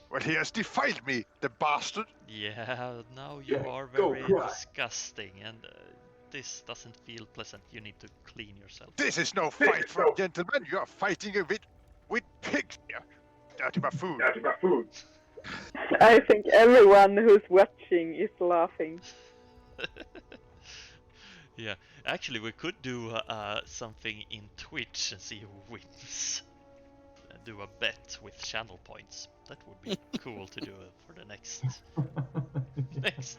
Well, he has defiled me, the bastard.
Yeah, now you
Yeah,
are
go
very
cry.
disgusting, and this doesn't feel pleasant. You need to clean yourself.
This is no fight for a gentleman. You are fighting with pigs here. Dirty buffoon.
I think everyone who's watching is laughing.
Yeah, actually, we could do something in Twitch and see who wins. Do a bet with channel points. That would be cool to do for the next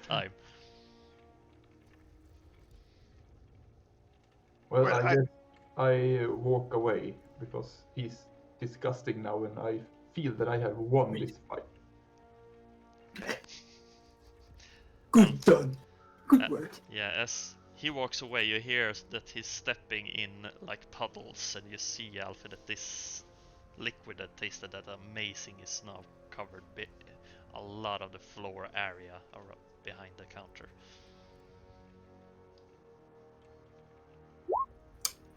time.
Well,
Well,
I guess I walk away because he's disgusting now, and I feel that I have won this fight.
Good done. Good work.
Yeah, as he walks away, you hear that he's stepping in like puddles, and you see, Alfie, that this liquid that tasted that amazing is now covered a lot of the floor area behind the counter.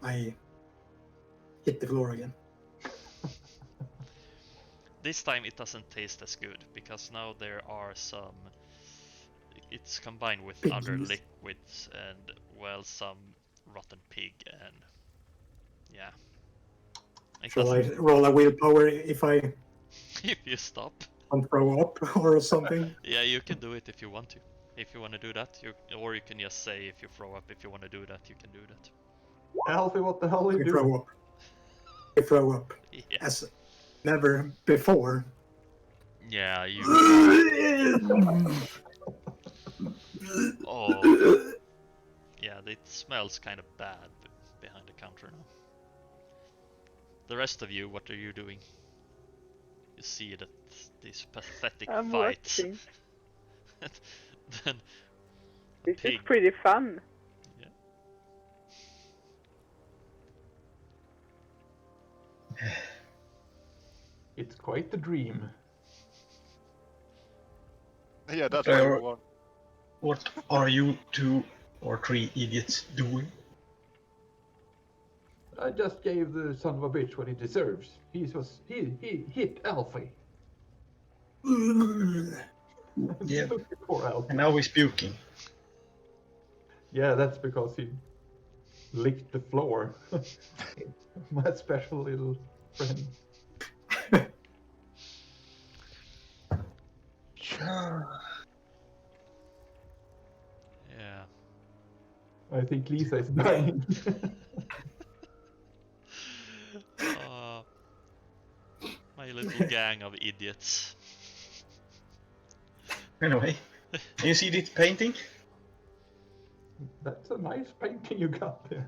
I hit the floor again.
This time it doesn't taste as good, because now there are some... It's combined with
Pig
other
juice.
liquids and, well, some rotten pig and... Yeah. It
Shall I
doesn't...
roll a willpower if I
If you stop.
don't throw up or something?
Yeah, you can do it if you want to. If you want to do that, or you can just say if you throw up, if you want to do that, you can do that.
Alfie, what the hell are you
I
doing?
throw up. I throw up.
Yeah,
As never before.
yeah, you... Oh, Yeah, it smells kind of bad behind the counter now. The rest of you, what are you doing? You see that these pathetic
I'm
fights.
watching.
Then
This is
pig.
pretty fun.
Yeah.
It's quite the dream.
Yeah, that's
There
why we
are-
won.
What are you 2 or 3 idiots doing?
I just gave the son of a bitch what he deserves. He hit Alfie.
Yeah.
Poor Alfie.
And now he's puking.
Yeah, that's because he licked the floor. My special little friend.
Yeah.
I think Lisa is dying.
Uh, my little gang of idiots.
Anyway, can you see this painting?
That's a nice painting you got there.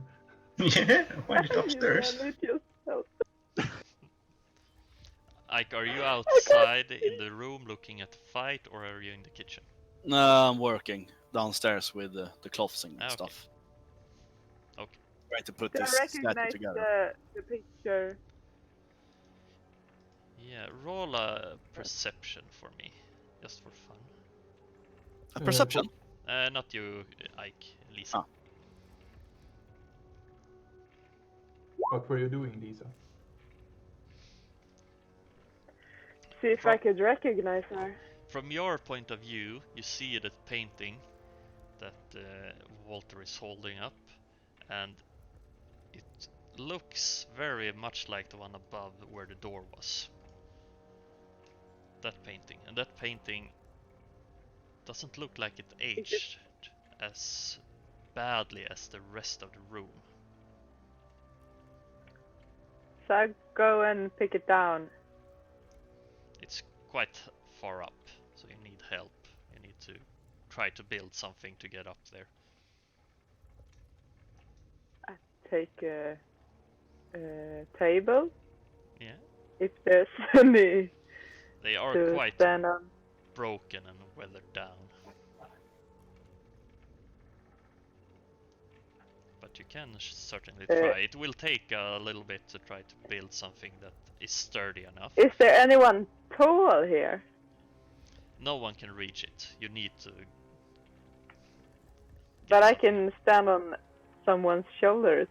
Yeah, why is it
You
upstairs?
done it yourself.
Ike, are you outside in the room looking at the fight, or are you in the kitchen?
No, I'm working downstairs with the cloths and
Okay.
stuff.
Okay.
Trying to put
Do I
this statue
recognize
together.
the picture?
Yeah, roll a perception for me, just for fun.
A perception?
Not you, Ike, Lisa.
Ah.
What were you doing, Lisa?
See if I could recognize her.
From your point of view, you see the painting that Walter is holding up, and it looks very much like the one above where the door was. That painting. And that painting doesn't look like it aged as badly as the rest of the room.
So I go and pick it down.
It's quite far up, so you need help. You need to try to build something to get up there.
Take a table.
Yeah,
If there's any
they are
to
quite
stand on.
broken and weathered down. But you can certainly try. It will take a little bit to try to build something that is sturdy enough.
Is there anyone tall here?
No one can reach it. You need to.
But I
something.
can stand on someone's shoulders.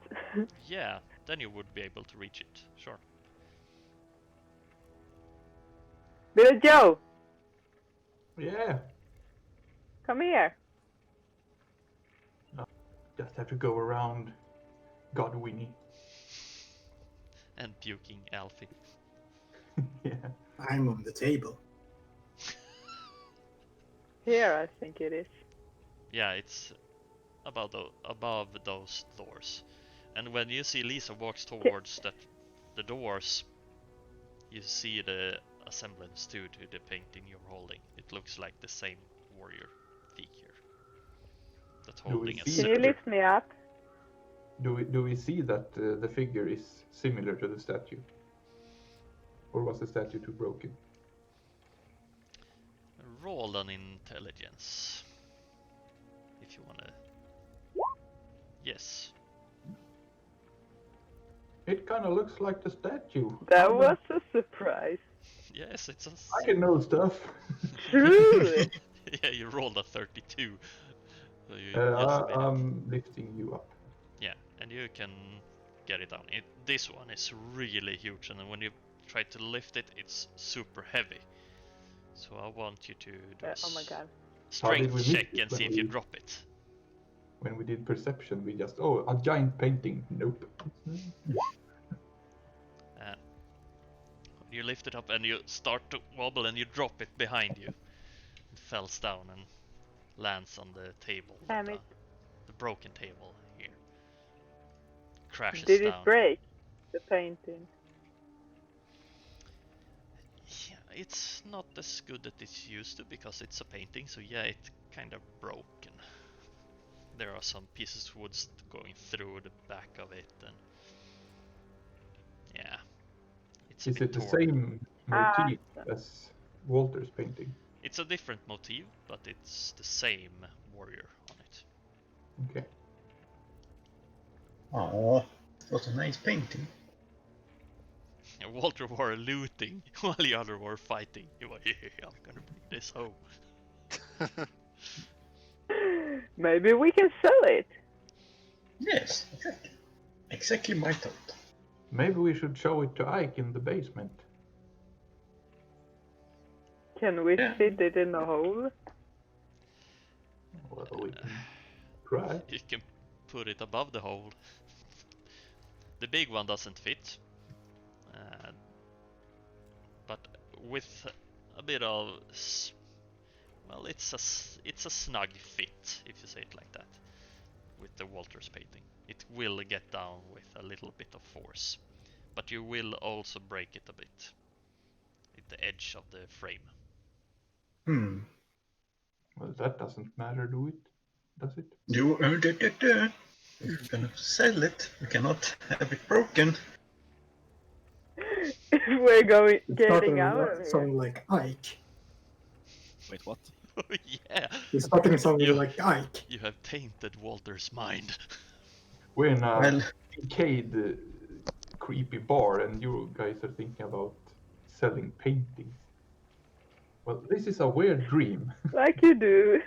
Yeah, then you would be able to reach it. Sure.
Billy Joe,
Yeah,
come here.
just have to go around Godwinnie.
And puking Alfie.
Yeah.
I'm on the table.
Here, I think it is.
Yeah, it's above those doors. And when you see Lisa walks towards the doors, you see the semblance to the painting you're holding. It looks like the same warrior figure that's
Do we
holding a
see-
Can you
scepter.
lift me up?
Do we see that the figure is similar to the statue? Or was the statue too broken?
Roll an intelligence. If you wanna. Yes.
It kind of looks like the statue.
That was a surprise.
Yes, it's a.
I can know stuff.
True.
Yeah, you rolled a 32. So you
I'm lifting you up.
Yeah, and you can get it down. This one is really huge, and when you try to lift it, it's super heavy. So I want you to do a
Oh my god.
strength
we miss
check
it
and
when
see if you
we-
drop it.
When we did perception, we just, a giant painting. Nope.
And you lift it up and you start to wobble and you drop it behind you. It falls down and lands on the table.
Damn it.
The broken table here. Crashes
Did it
down.
break the painting?
Yeah, it's not as good as it used to because it's a painting, so yeah, it's kind of broken. there are some pieces of wood going through the back of it, and yeah, it's a
Is
bit
it the
torn.
same motif as Walter's painting?
It's a different motif, but it's the same warrior on it.
Okay.
Oh, it was a nice painting.
And Walter were looting while the other were fighting. He was, yeah, I'm gonna bring this home.
Maybe we can sell it.
Yes, exactly. Exactly my thought.
Maybe we should show it to Ike in the basement.
Can we
Yeah.
fit it in a hole?
Well, we can try.
You can put it above the hole. The big one doesn't fit. But with a bit of... Well, it's a snug fit, if you say it like that. With the Walter's painting. It will get down with a little bit of force. But you will also break it a bit. With the edge of the frame.
Well, that doesn't matter, does it?
You earned it. We're gonna sell it. We cannot have it broken.
We're
It's starting
getting out of
to
here.
sound like Ike.
Wait, what?
Oh yeah!
It's starting to sound
You-
like Ike.
You have tainted Walter's mind.
We're in a
Well,
arcade, creepy bar, and you guys are thinking about selling paintings. Well, this is a weird dream.
Like you do.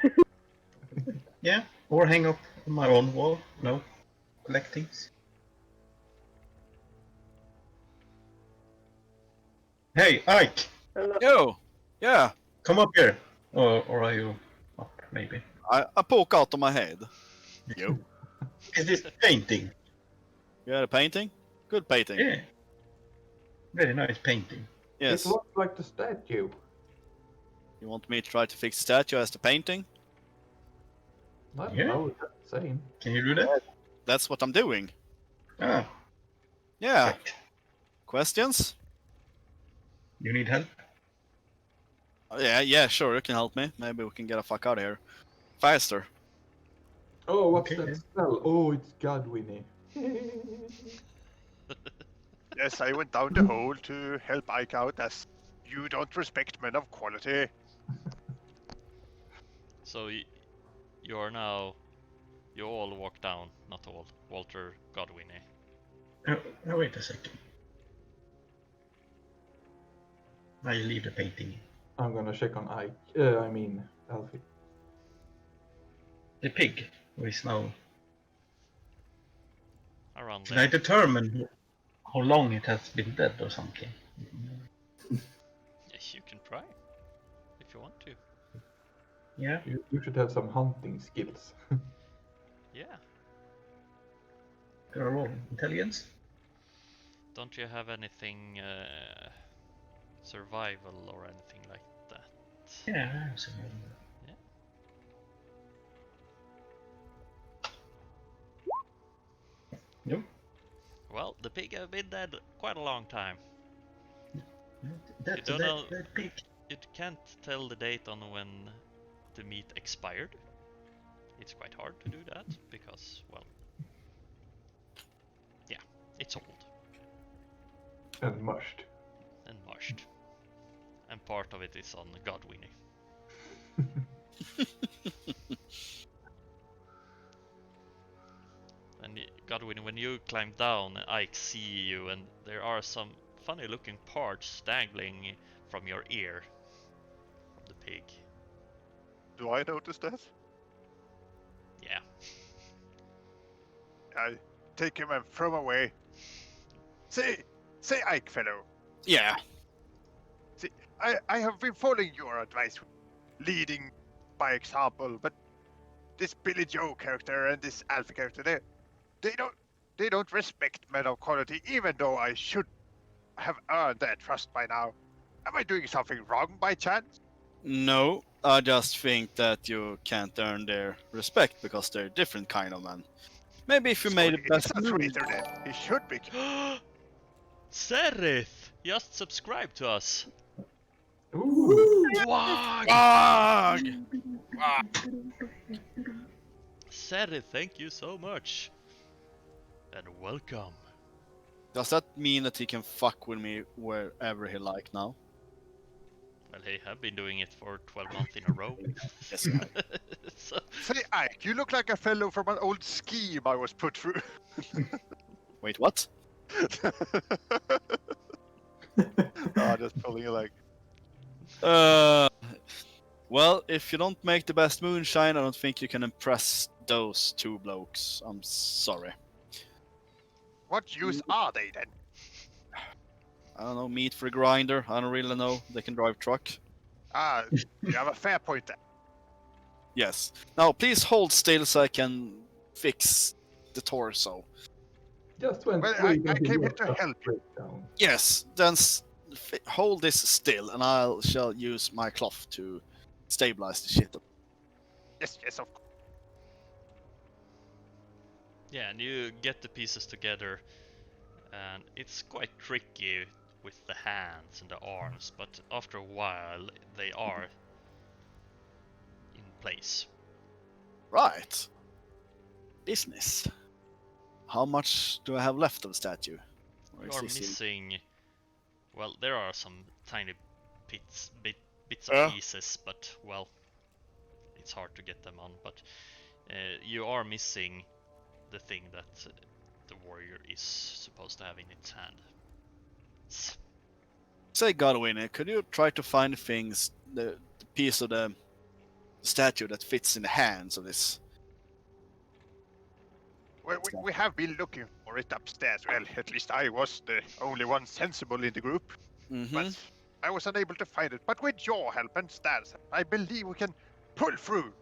yeah, or hang up on my own wall. No, collectings. Hey, Ike,
Hello.
Yo! Yeah!
come up here. Or are you up, maybe?
I poke out of my head. Yo.
Is this painting?
You had a painting? Good painting.
Yeah. Very nice painting.
Yes.
It looks like the statue.
You want me to try to fix the statue as the painting?
I don't
Yeah.
know, that's insane.
Can you do that?
That's what I'm doing.
Ah,
Yeah.
right.
Questions?
You need help?
Yeah, sure, you can help me. Maybe we can get the fuck out of here. Faster.
Oh, what's
Okay.
that smell? Oh, it's Godwinny.
Yes, I went down the hole to help Ike out as you don't respect men of quality.
So you are now... You all walk down, not all. Walter, Godwin.
Oh, wait a second. I leave the painting.
I'm gonna check on Ike. Alfie.
The pig, who is now...
Around
Can I
there.
determine how long it has been dead or something?
Yes, you can try. If you want to.
Yeah.
You should have some hunting skills.
Yeah.
Can I roll intelligence?
Don't you have anything... survival or anything like that?
Yeah, I have some.
Yeah.
Nope.
Well, the pig have been dead quite a long time.
That's
You
a
don't know-
dead pig.
You can't tell the date on when the meat expired. It's quite hard to do that because, well, yeah, it's old
And mushed.
and mushed. And part of it is on Godwinny. And Godwin, when you climb down, Ike see you, and there are some funny looking parts dangling from your ear from the pig.
Do I notice that?
Yeah.
I take him and throw him away. Say, Ike, fellow.
Yeah.
I have been following your advice, leading by example, but this Billy Joe character and this Alpha character, they don't respect men of quality, even though I should have earned their trust by now. Am I doing something wrong by chance?
No, I just think that you can't earn their respect because they're a different kind of man. Maybe if you made the
He's
best
a
move.
traitor then. He should be.
Serith just subscribe to us.
Ooh.
Wag!
Wag!
said it. Thank you so much. And welcome.
Does that mean that he can fuck with me wherever he like now?
Well, they have been doing it for 12 months in a row.
Yes.
So,
Say, Ike, you look like a fellow from an old scheme I was put through.
Wait, what?
Oh, just pulling your leg.
Well, if you don't make the best moonshine, I don't think you can impress those two blokes. I'm sorry.
What use are they then?
I don't know, meat for a grinder. I don't really know. They can drive truck.
Ah, you have a fair point there.
Yes. Now, please hold still so I can fix the torso.
Just went
Well,
straight
I
into
came
your
here to
truck
help you.
breakdown.
Yes, then hold this still, and I shall use my cloth to stabilize the shit.
Yes, yes, of course.
yeah, and you get the pieces together, and it's quite tricky with the hands and the arms, but after a while they are in place.
Right. Business. How much do I have left of the statue? Or
You
is
are
this in-
missing. Well, there are some tiny bits
Yeah.
of pieces, but well, it's hard to get them on. But you are missing the thing that the warrior is supposed to have in its hand.
Say, Godwin, could you try to find things, the piece of the statue that fits in the hands of this?
We have been looking for it upstairs. Well, at least I was the only one sensible in the group.
Mm-hmm.
But I was unable to find it. But with your help and Stan's help, I believe we can pull through.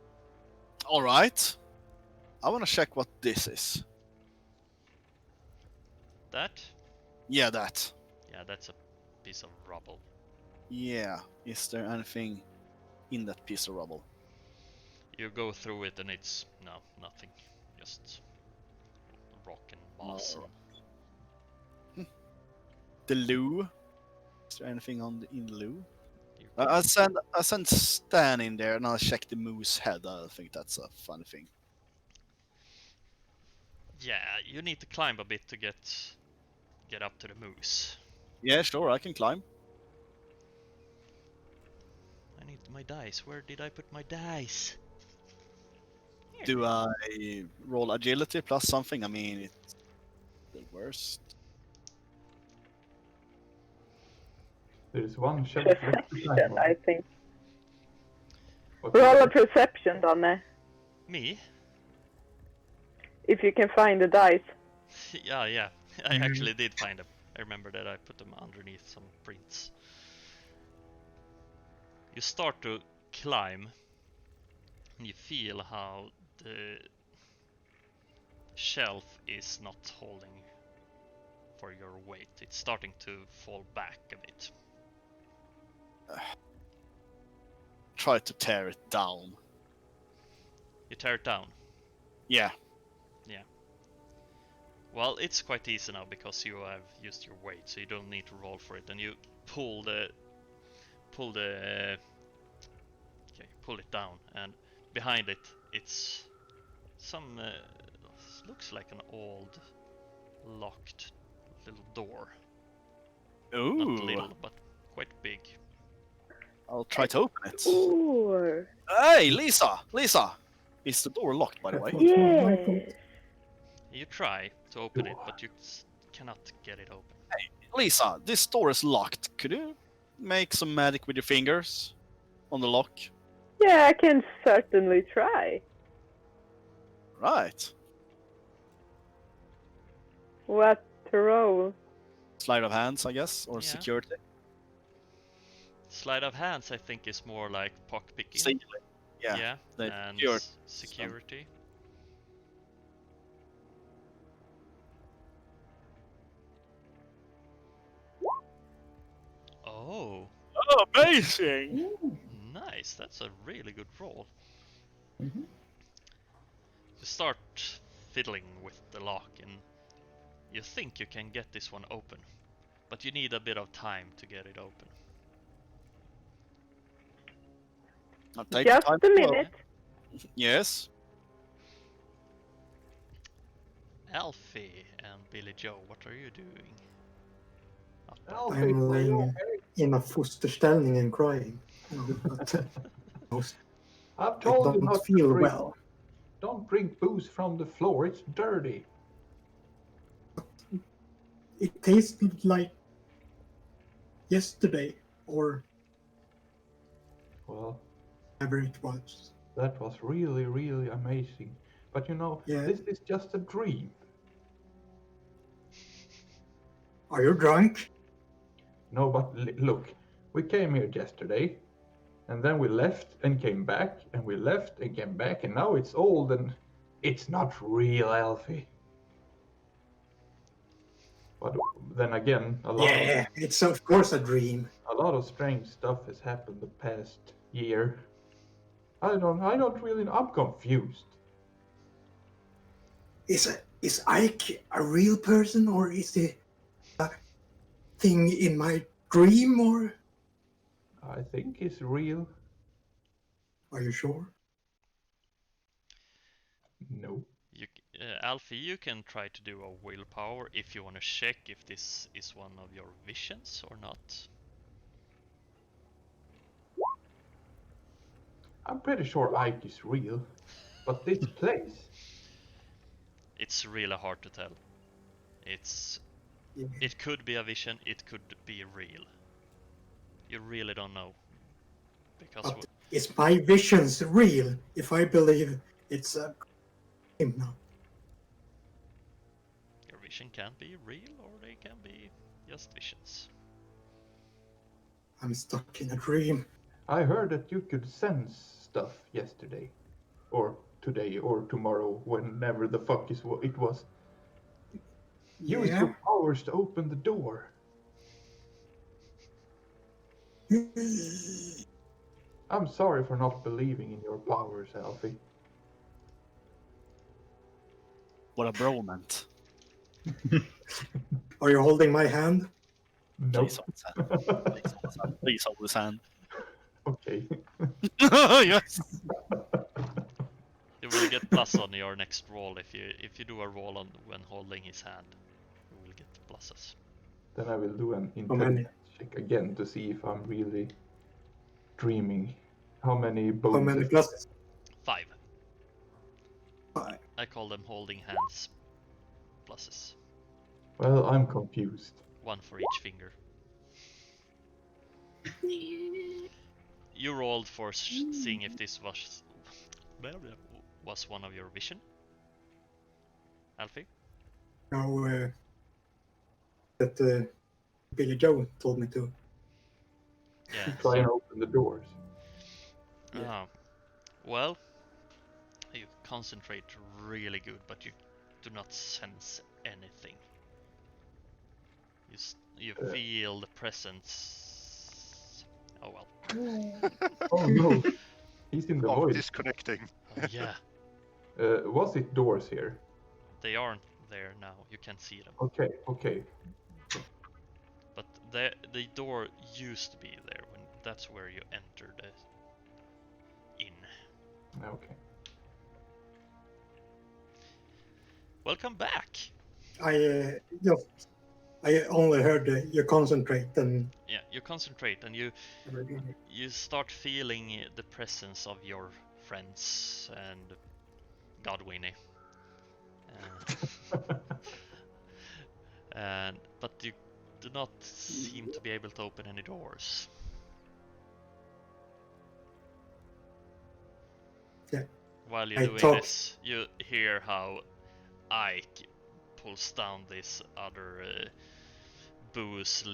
All right. I want to check what this is.
That?
Yeah, that.
Yeah, that's a piece of rubble.
Yeah. Is there anything in that piece of rubble?
You go through it and it's nothing. Just rock and moss.
Alright. The loo. Is there anything in the loo?
You
I send Stan in there and I'll check the moose head. I think that's a fun thing.
Yeah, you need to climb a bit to get up to the moose.
Yeah, sure, I can climb.
I need my dice. Where did I put my dice? Here.
Do I roll agility plus something? I mean, it's the worst.
There's one shelf left to
Perception,
climb
I
on.
think.
What
Roll
is
a
it?
perception, Danne.
Me?
If you can find the dice.
Yeah. I actually did find them. I remember that I put them underneath some prints. You start to climb, and you feel how the shelf is not holding for your weight. It's starting to fall back a bit.
Try to tear it down.
You tear it down.
Yeah.
Well, it's quite easy now because you have used your weight, so you don't need to roll for it. And you pull it down, and behind it, it's some looks like an old locked little door.
Ooh.
Not little, but quite big.
I'll try to open it.
Ooh.
Hey, Lisa! Is the door locked, by the way?
Yes.
You try to open it, but you cannot get it open.
Lisa, this door is locked. Could you make some magic with your fingers on the lock?
Yeah, I can certainly try.
Right.
What to roll?
Sleight of hands, I guess, or
Yeah.
security.
Sleight of hands, I think, is more like pock-picking.
Singular. Yeah. the
and
security.
security. Oh,
Oh, amazing!
nice. That's a really good roll.
Mhm.
You start fiddling with the lock and you think you can get this one open, but you need a bit of time to get it open.
I'll take
Just
the time
a
to roll.
minute.
Yes.
Alfie and Billy Joe, what are you doing? Up there?
Alfie,
I'm
are you
laying
okay?
in a fosterställning and crying. But
I've
I
told you
don't
not to
feel
drink.
well.
Don't drink booze from the floor. It's dirty.
It tasted like yesterday or
Well,
whatever it was.
that was really, really amazing. But you know,
Yeah.
this is just a dream.
Are you drunk?
No, but look, we came here yesterday, and then we left and came back, and we left and came back, and now it's old and it's not real, Alfie. But then again,
Yeah, it's of course a dream.
a lot of strange stuff has happened the past year. I don't really know. I'm confused.
Is Ike a real person or is he a thing in my dream or
I think it's real.
are you sure?
No.
Alfie, you can try to do a willpower if you want to check if this is one of your visions or not.
I'm pretty sure Ike is real. But this place,
It's really hard to tell.
Yeah.
It could be a vision, it could be real. You really don't know. Because
But is my visions real if I believe it's a dream now?
your vision can be real or they can be just visions.
I'm stuck in a dream.
I heard that you could sense stuff yesterday. Or today or tomorrow, whenever the fuck it was. Use
Yeah.
your powers to open the door. I'm sorry for not believing in your powers, Alfie.
What a bromance.
Are you holding my hand?
Nope.
Please hold his hand. Please hold his hand.
Okay.
Yes.
You will get plus on your next roll if you do a roll on when holding his hand. You will get pluses.
Then I will do an
How many?
intelligence check again to see if I'm really dreaming. How many
How
bonuses?
many pluses?
5.
5.
I call them holding hands pluses.
Well, I'm confused.
1 for each finger. You rolled for seeing if this was one of your vision, Alfie?
Now that Billy Joe told me to.
Yeah.
Try and open the doors.
Yeah.
Oh. Well, you concentrate really good, but you do not sense anything. You feel the presence. Oh well.
Oh no, he's in the
Of
void.
disconnecting.
Oh, yeah.
Was it doors here?
They aren't there now. You can't see them.
Okay.
But the door used to be there when that's where you entered the inn.
Okay.
Welcome back.
I only heard you concentrate and
Yeah, you concentrate and you start feeling the presence of your friends and Godwinnie. But you do not seem to be able to open any doors.
Yeah.
While you're doing this, you hear how Ike pulls down this other booze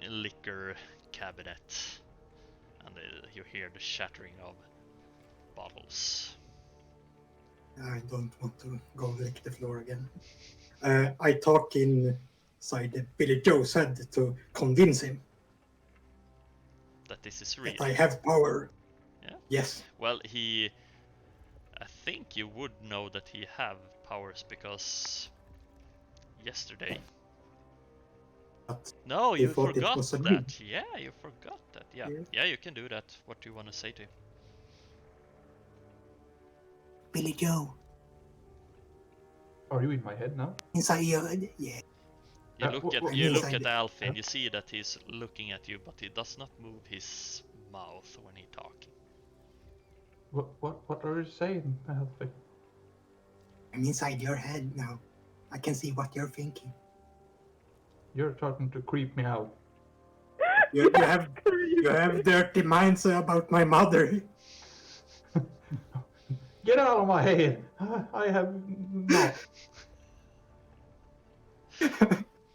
liquor cabinet, and you hear the shattering of bottles.
I don't want to go lick the floor again. I talk inside Billy Joe's head to convince him
That this is real.
that I have power.
Yeah?
Yes.
Well, I think you would know that he have powers because yesterday.
But
No,
he
you
thought it
forgot
was a dream.
that. Yeah, you forgot that. Yeah.
Yeah.
Yeah, you can do that. What do you want to say to him?
Billy Joe,
Are you in my head now?
Inside your head, yeah.
You look at
I'm
you look
inside
at
it.
Alfie and you see that he's looking at you, but he does not move his mouth when he's talking.
What are you saying, Alfie?
I'm inside your head now. I can see what you're thinking.
You're starting to creep me out.
You have dirty minds about my mother.
Get out of my head! I have not.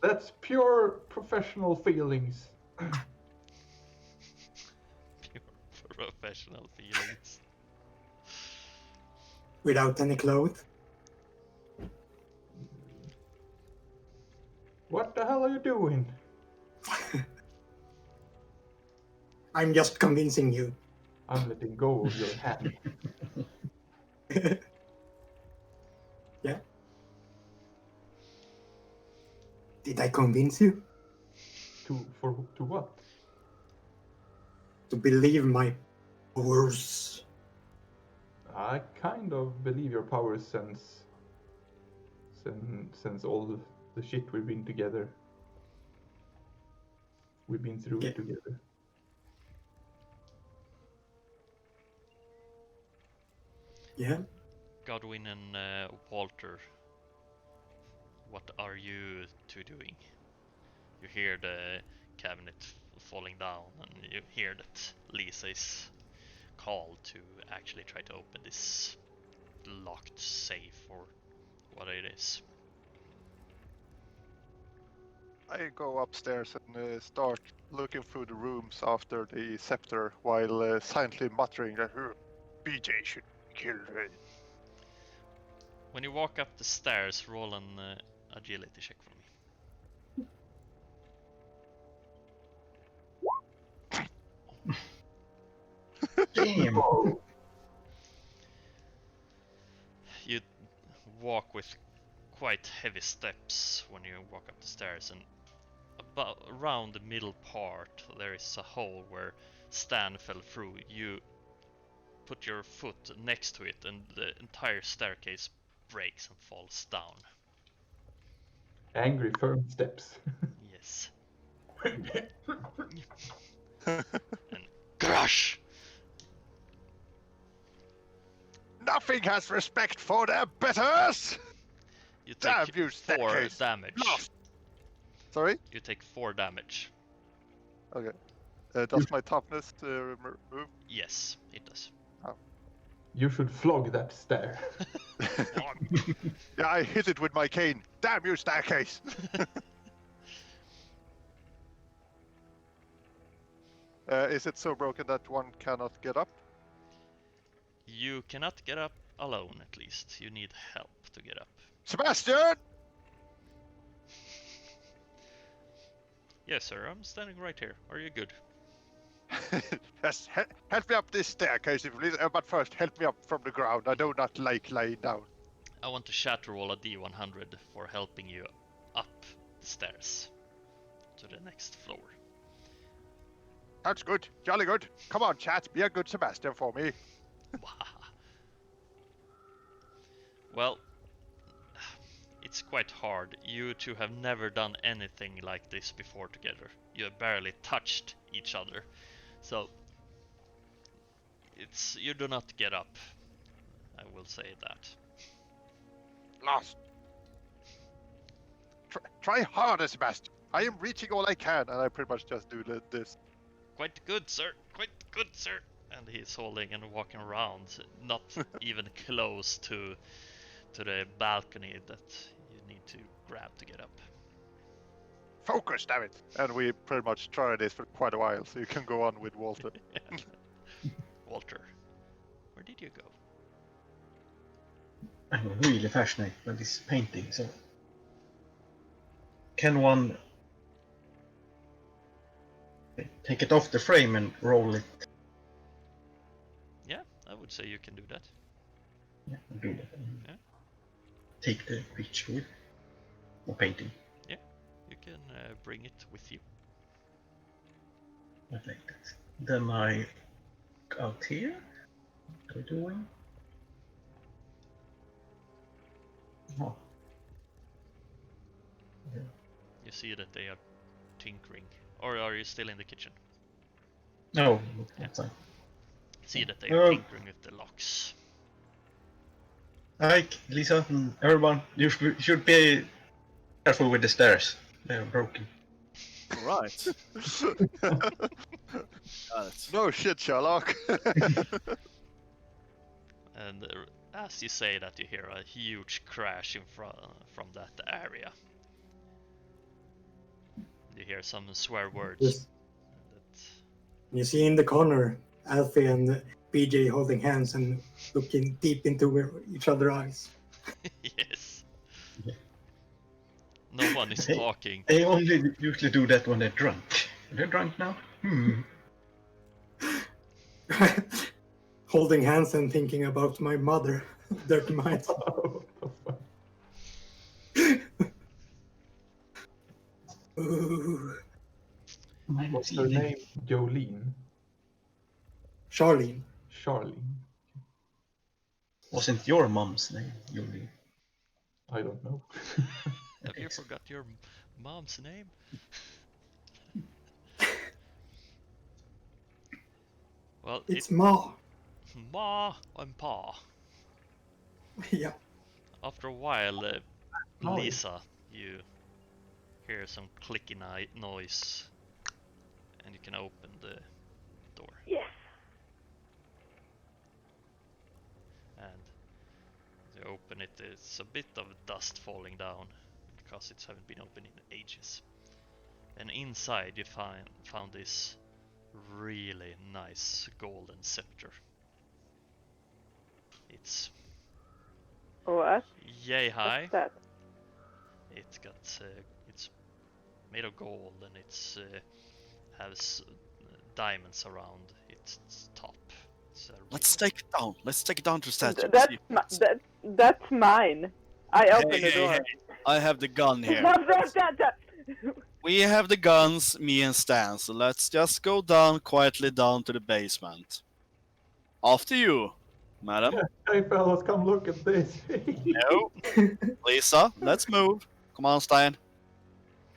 That's pure professional feelings.
Pure professional feelings.
Without any clothes.
What the hell are you doing?
I'm just convincing you.
I'm letting go of your hand.
Yeah. Did I convince you
To what?
to believe my powers?
I kind of believe your powers since all the shit we've been together. We've been through
Yeah.
it together.
Yeah.
Godwin and Walter, what are you two doing? You hear the cabinet falling down, and you hear that Lisa is called to actually try to open this locked safe or what it is.
I go upstairs and start looking through the rooms after the scepter while silently muttering that BJ should be killed.
When you walk up the stairs, roll an agility check for me.
Damn.
You walk with quite heavy steps when you walk up the stairs, and about around the middle part there is a hole where Stan fell through. You put your foot next to it and the entire staircase breaks and falls down.
Angry firm steps.
Yes. And crush!
Nothing has respect for their betters!
You
Damn
take
you,
4
staircase.
damage.
Lost! Sorry?
You take 4 damage.
Okay. Does my toughness move?
Yes, it does.
You should flog that stair.
Yeah, I hit it with my cane. Damn you, staircase! Is it so broken that one cannot get up?
You cannot get up alone, at least. You need help to get up.
Sebastian!
Yes, sir, I'm standing right here. Are you good?
Yes, help me up this staircase, if you please. But first, help me up from the ground. I do not like lying down.
I want to shatter roll a D100 for helping you up the stairs to the next floor.
That's good. Jolly good. Come on, chat. Be a good Sebastian for me.
Well, it's quite hard. You two have never done anything like this before together. You have barely touched each other. So, you do not get up. I will say that.
Lost. Try harder, Sebastian. I am reaching all I can, and I pretty much just do this.
Quite good, sir. Quite good, sir. And he's holding and walking around, not even close to the balcony that you need to grab to get up.
Focus, damn it! And we pretty much tried this for quite a while, so you can go on with Walter.
Walter, where did you go?
I'm really fascinated by this painting. So, can one take it off the frame and roll it?
Yeah, I would say you can do that.
Yeah, I'll do that.
Yeah.
Take the picture with or painting.
Yeah, you can bring it with you.
Not like that. Then I go out here. What am I doing? Oh,
You see that they are tinkering. Or are you still in the kitchen?
No,
Yeah.
outside.
See that they are tinkering with the locks.
Ike, Lisa, and everyone, you should be careful with the stairs. They're broken.
All right. Got it.
No shit, Sherlock.
And as you say that, you hear a huge crash from that area. You hear some swear words.
Yes.
That
You see in the corner, Alfie and BJ holding hands and looking deep into each other's eyes.
yes. No one is
Hey.
talking.
They only usually do that when they're drunk. They're drunk now?
Holding hands and thinking about my mother. Dirty mind. Ooh,
What's her name? Jolene?
Charlene.
Charlene?
Wasn't your mom's name, Julie?
I don't know.
Have you forgot your mom's name? Well,
It's Ma.
Ma and Pa.
Yeah.
After a while,
Oh,
Lisa, you hear some clicky noise, and you can open the door.
Yes.
And as you open it, it's a bit of dust falling down because it haven't been open in ages. And inside, you found this really nice golden scepter. It's
What?
yay high.
What's that?
It's made of gold and it's has diamonds around its top. It's
Let's take it down. Let's take it down to the statue.
That's mine. I open the
hey,
door.
hey. I have the gun here.
That.
We have the guns, me and Stan, so let's just go down quietly down to the basement. After you, madam.
Hey fellas, come look at this.
No. Lisa, let's move. Come on, Stein.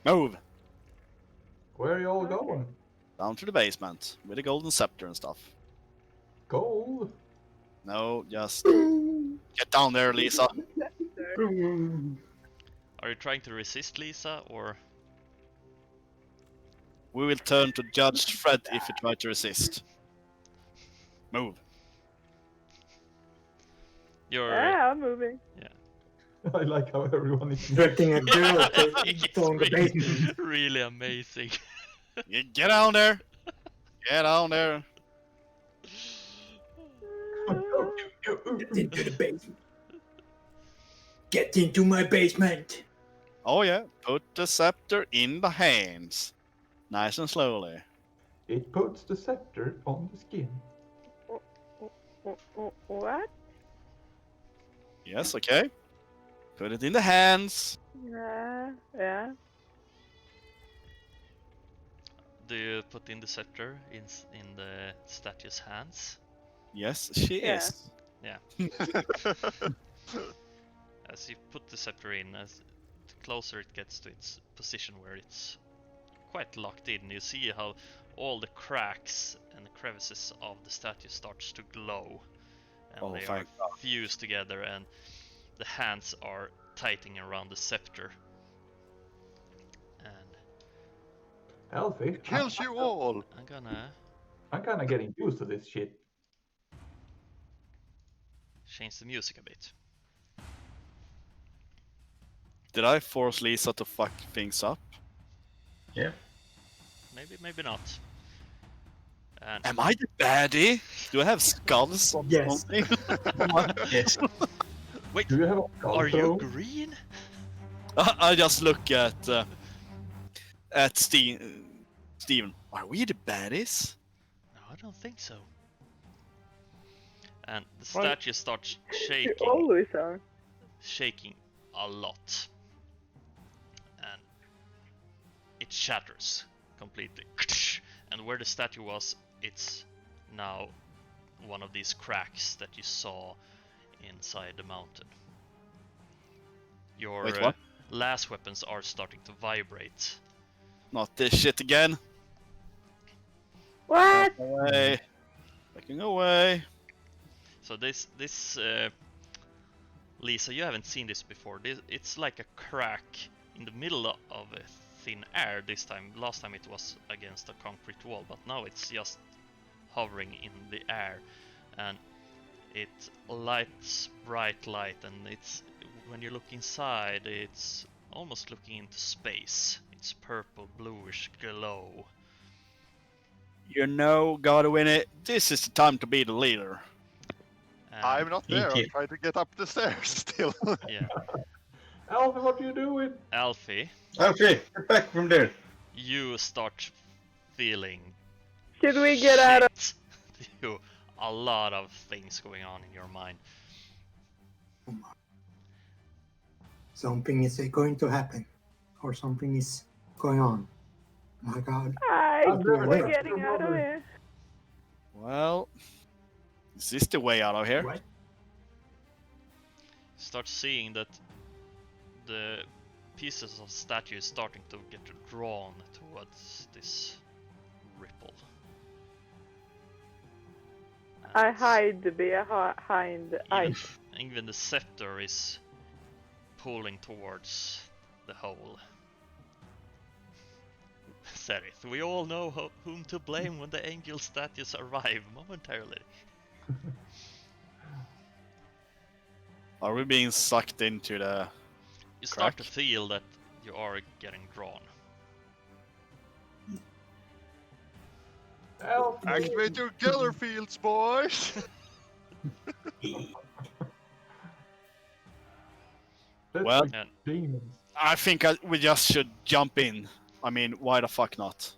Move.
Where are you all going?
Down to the basement with the golden scepter and stuff.
Gold?
No, just get down there, Lisa.
Are you trying to resist Lisa or?
We will turn to Judge Fred if you try to resist. Move.
You're
Yeah, I'm moving.
I like how everyone is
Directing a girl to
It's
down the
really,
basement.
really amazing.
Get down there. Get down there.
Get into the basement. Get into my basement.
Oh yeah, put the scepter in the hands. Nice and slowly.
It puts the scepter on the skin.
What?
Yes, okay. Put it in the hands.
Yeah.
Do you put in the scepter in the statue's hands?
Yes, she
Yeah.
is.
As you put the scepter in, as the closer it gets to its position where it's quite locked in, you see how all the cracks and the crevices of the statue starts to glow. And
Oh,
they are
thank God.
fused together and the hands are tightening around the scepter. And
Alfie,
Kills you all.
I'm
I'm kind of getting used to this shit.
change the music a bit.
Did I force Lisa to fuck things up?
Yeah.
Maybe not. And
Am I the baddie? Do I have skulls on
Yes.
something?
Yes.
wait,
Do you have a skull
are you
throw?
green?
I just look at Steven. Are we the baddies?
No, I don't think so. And the
Right.
statue starts
You
shaking.
always are.
Shaking a lot, and it shatters completely. And where the statue was, it's now one of these cracks that you saw inside the mountain. Your
Wait, what?
las weapons are starting to vibrate.
Not this shit again.
What?
Away. Backing away.
So this Lisa, you haven't seen this before. It's like a crack in the middle of a thin air this time. Last time it was against a concrete wall, but now it's just hovering in the air, and it lights bright light, and it's when you look inside, it's almost looking into space. It's purple, bluish glow.
You know, gotta win it. This is the time to be the leader.
And
I'm not there. I'm
Okay.
trying to get up the stairs still.
yeah,
Alfie, what are you doing?
Alfie,
Okay, get back from there.
you start feeling
Should we get out of?
shit. You a lot of things going on in your mind.
Something is going to happen, or something is going on. My God.
I'm
never
We're
there.
getting out of here.
Well, is this the way out of here?
Right?
Start seeing that the pieces of statue is starting to get drawn towards this ripple.
I
And
hide behind the ice.
even the scepter is pulling towards the hole. Serith, we all know whom to blame when the angel statues arrive momentarily.
Are we being sucked into the...
You start to
Crack.
feel that you are getting drawn.
Alfie!
Activate your Geller fields, boys!
That's
Well-
like
And
demons.
I think we just should jump in. I mean, why the fuck not?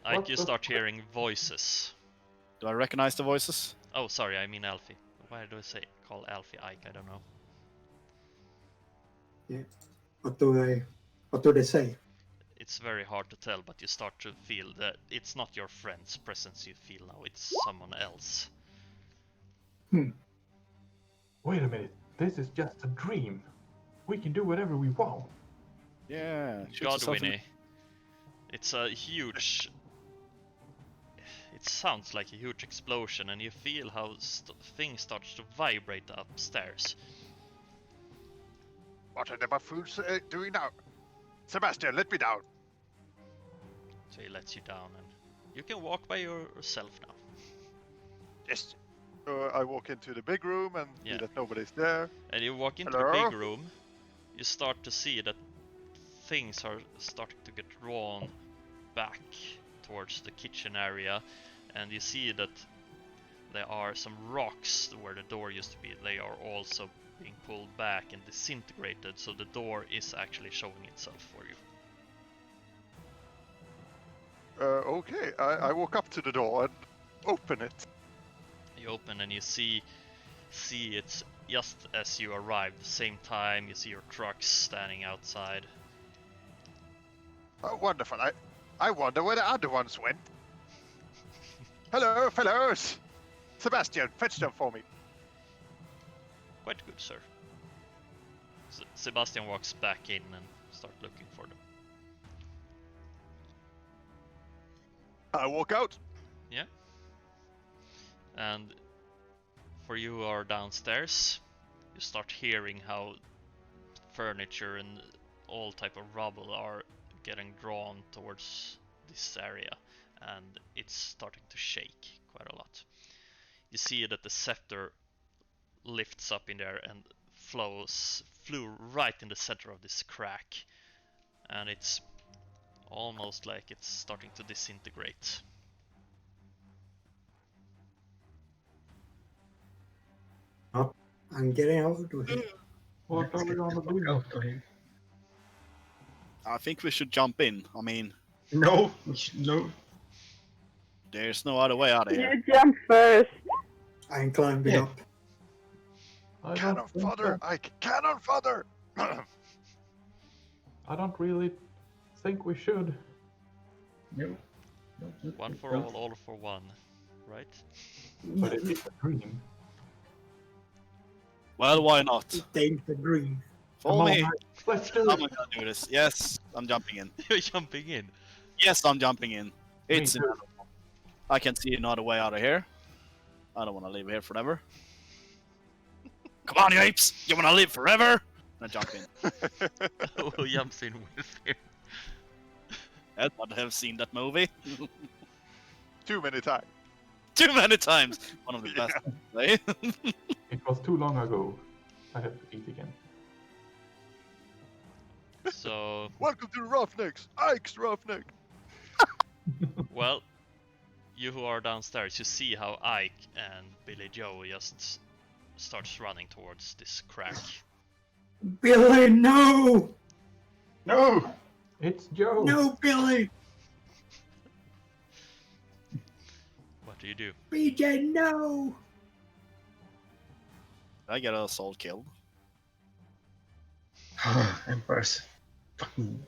Ike,
What
you
the
start hearing voices.
Do I recognize the voices?
Oh, sorry, I mean Alfie. Why do I call Alfie Ike? I don't know.
What do they say?
It's very hard to tell, but you start to feel that it's not your friend's presence you feel now, it's someone else.
Wait a minute. This is just a dream. We can do whatever we want.
Yeah. shoot yourself in-
Godwinnie. It's a huge... It sounds like a huge explosion, and you feel how things starts to vibrate upstairs.
What are the buffoons doing now? Sebastian, let me down.
So he lets you down, and you can walk by yourself now.
Yes. I walk into the big room and
Yeah.
see that nobody's there.
And you walk into
Hello?
the big room, you start to see that things are starting to get drawn back towards the kitchen area, and you see that there are some rocks where the door used to be. They are also being pulled back and disintegrated, so the door is actually showing itself for you.
Okay, I walk up to the door and open it.
You open and you see it's just as you arrive, the same time you see your trucks standing outside.
Oh, wonderful. I wonder where the other ones went. Hello, fellows! Sebastian, fetch them for me.
Quite good, sir. Sebastian walks back in and start looking for them.
I walk out.
And for you who are downstairs, you start hearing how furniture and all type of rubble are getting drawn towards this area, and it's starting to shake quite a lot. You see that the scepter lifts up in there and flew right in the center of this crack, and it's almost like it's starting to disintegrate.
I'm getting out of here.
What are we gonna do?
Out of here.
I think we should jump in. I mean,
No, no.
there's no other way out of here.
You jump first.
I'm climbing
Yeah.
up.
I
Cannon
don't think
fodder,
so.
Ike! Cannon fodder!
I don't really think we should.
No. No.
One for
no.
all for one, right?
But it is a dream.
Well, why not?
It ain't a dream.
Follow
Come
me.
on, let's do
How
it.
am I gonna do this? Yes, I'm jumping in.
You're jumping in.
Yes, I'm jumping in. It's
too.
inevitable. I can see another way out of here. I don't want to live here forever. Come on, you apes! You want to live forever? And I jump in.
Who jumps in with him?
Edward have seen that movie
Too many times.
too many times. One of the best. Eh?
It was too long ago. I have to eat again.
So,
Welcome to the Roughnecks, Ike's Roughneck.
well, you who are downstairs, you see how Ike and Billy Joe just starts running towards this crack.
Billy, no!
No!
It's Joe.
No, Billy!
What do you do?
BJ, no!
I get a soul killed.
Emperor's fucking.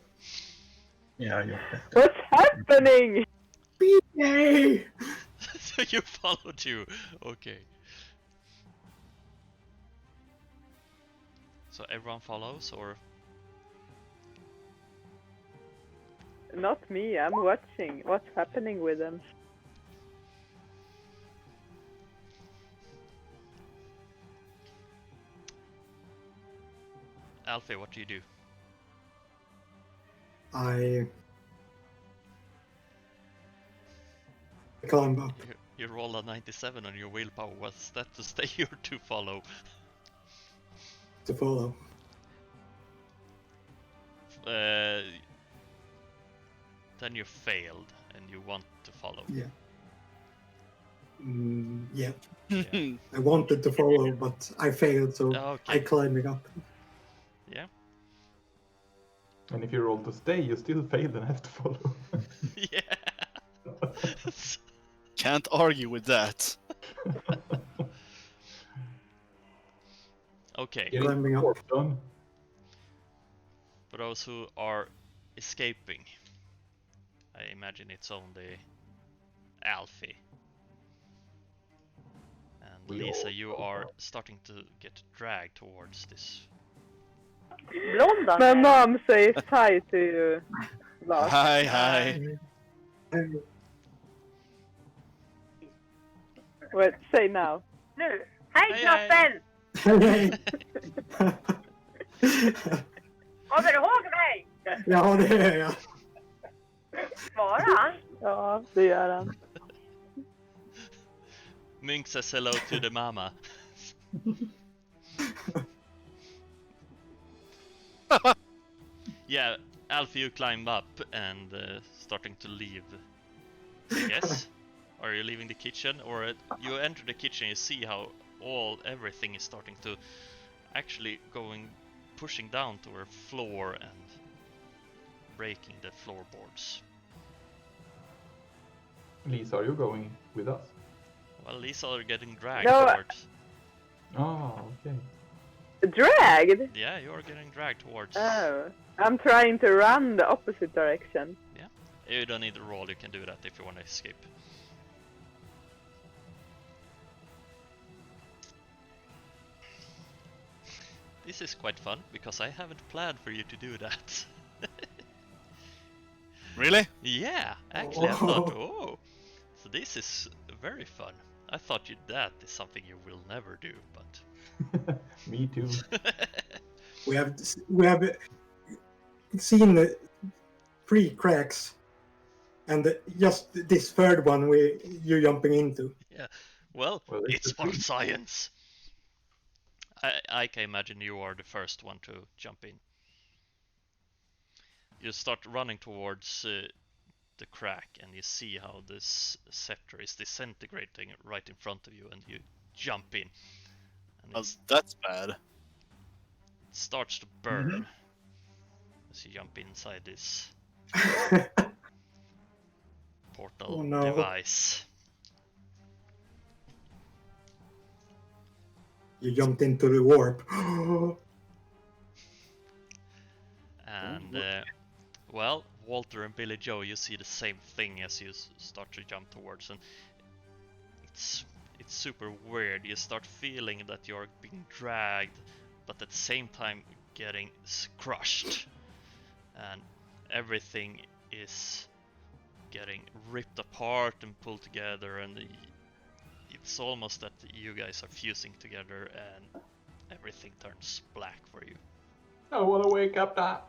Yeah, you're better.
What's happening?
BJ!
So you followed you. Okay. So everyone follows, or
Not me, I'm watching. What's happening with them?
Alfie, what do you do?
I climb up.
You roll a 97 on your willpower. What's that to stay or to follow?
To follow.
Then you failed and you want to follow.
Yeah. Yeah.
Yeah.
I wanted to follow, but I failed, so
Okay.
I climbing up.
Yeah.
And if you roll to stay, you still fail and have to follow.
Yeah.
Can't argue with that.
Okay.
Get
Climbing up.
it done.
For those who are escaping, I imagine it's only Alfie. And
We
Lisa,
all
you
go
are
down.
starting to get dragged towards this.
Blonda.
My mom says hi to you, Lars.
Hi, hi.
Wait, say now.
Nu. Hej
Hej,
knappen! Kommer du ihåg mig?
Ja, det är jag.
Svarar han?
Ja, det gör han.
Mink says hello to the mama. Yeah, Alfie, you climb up and starting to leave. I guess. Are you leaving the kitchen, or you enter the kitchen? You see how everything is starting to actually pushing down to our floor and breaking the floorboards.
Lisa, are you going with us?
Well, these are getting dragged
No.
towards.
Oh, okay.
Dragged?
Yeah, you are getting dragged towards.
Oh. I'm trying to run the opposite direction.
You don't need to roll, you can do that if you want to escape. This is quite fun, because I haven't planned for you to do that.
Really?
Yeah, actually I thought, oh, so this is very fun. I thought that is something you will never do, but...
Me too.
We have seen the 3 cracks, and just this third one you're jumping into.
Well,
Well,
it's
it's a
for
treat.
science! I can imagine you are the first one to jump in. You start running towards the crack, and you see how this scepter is disintegrating right in front of you, and you jump in. And
Oh,
it
that's bad.
starts to burn as you jump inside this portal
Oh, no.
device.
You jumped into the warp.
And well, Walter and Billy Joe, you see the same thing as you start to jump towards, and it's super weird. You start feeling that you're being dragged, but at the same time getting crushed, and everything is getting ripped apart and pulled together, and it's almost that you guys are fusing together and everything turns black for you.
I want to wake up now.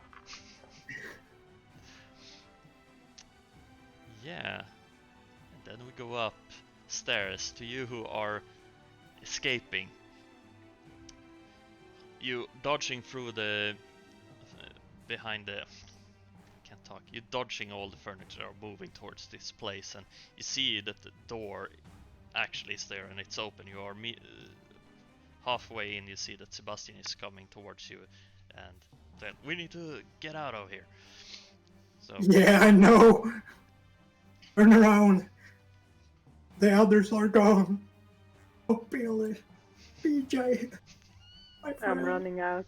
Yeah, and then we go upstairs to you who are escaping. You dodging through the behind the can't talk. You dodging all the furniture are moving towards this place, and you see that the door actually is there and it's open. You are halfway in. You see that Sebastian is coming towards you, and then we need to get out of here. So
Yeah, I know. Turn around. The others are gone. Oh, Billy. BJ. My
I'm
friend.
running out.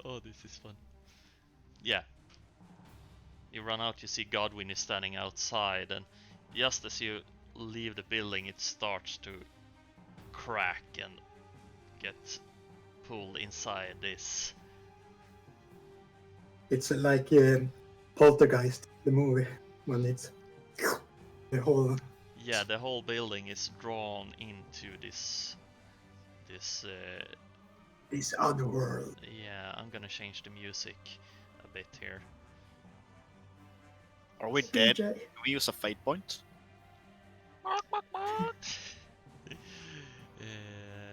oh, this is fun. Yeah. You run out, you see Godwin is standing outside, and just as you leave the building, it starts to crack and get pulled inside this.
It's like Poltergeist, the movie, when it's the whole.
Yeah, the whole building is drawn into this. This
other world.
Yeah, I'm gonna change the music a bit here.
Are we dead?
BJ.
Can we use a fate point?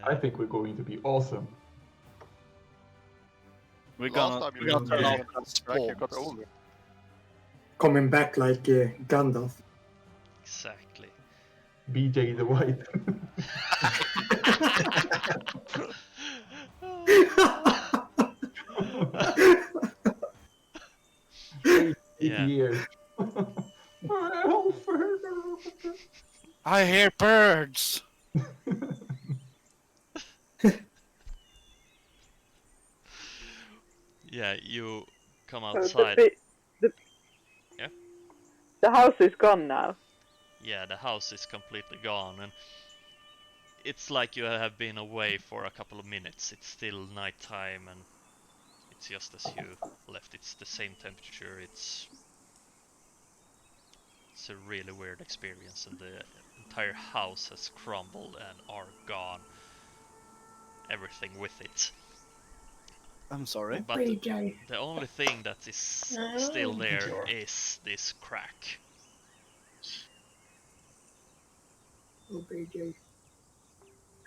I think we're going to be awesome.
We're
Last
gonna,
time you
we're gonna
were
turn
using
out
it, Jack, you got
spawns.
older.
Coming back like Gandalf.
Exactly.
BJ the White.
Yeah.
Years.
I hear birds!
Yeah, you come
So
outside. Yeah?
The house is gone now.
Yeah, the house is completely gone, and it's like you have been away for a couple of minutes. It's still nighttime, and it's just as you left. It's the same temperature. It's a really weird experience, and the entire house has crumbled and are gone. Everything with it.
I'm sorry.
But
BJ.
the only thing that is still there is this crack.
Oh, BJ.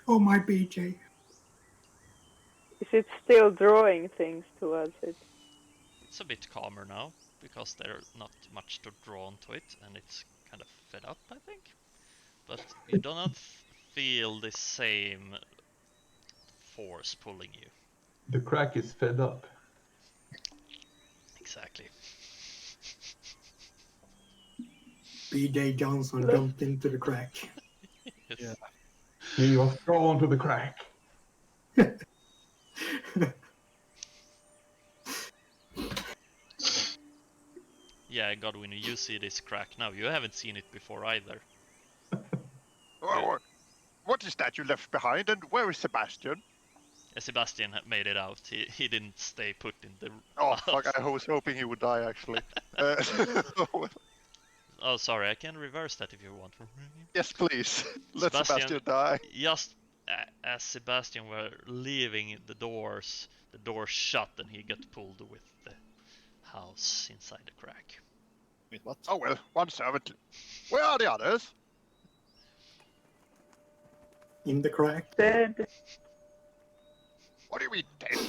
Oh, my BJ.
Is it still drawing things towards it?
It's a bit calmer now, because there's not much to draw onto it, and it's kind of fed up, I think. But you do not feel the same force pulling you.
The crack is fed up.
Exactly.
BJ Johnson jumped into the crack.
Yes.
Yeah.
He was drawn to the crack.
Yeah, Godwin, you see this crack now. You haven't seen it before either.
What is that you left behind, and where is Sebastian?
Sebastian had made it out. He didn't stay put in the
Oh,
house.
fuck, I was hoping he would die, actually.
Oh, sorry, I can reverse that if you want.
Yes, please. Let Sebastian die.
Just as Sebastian were leaving the doors shut, and he got pulled with the house inside the crack.
Wait, what?
Oh well, one servant. Where are the others?
In the crack.
Dead.
What do you mean dead?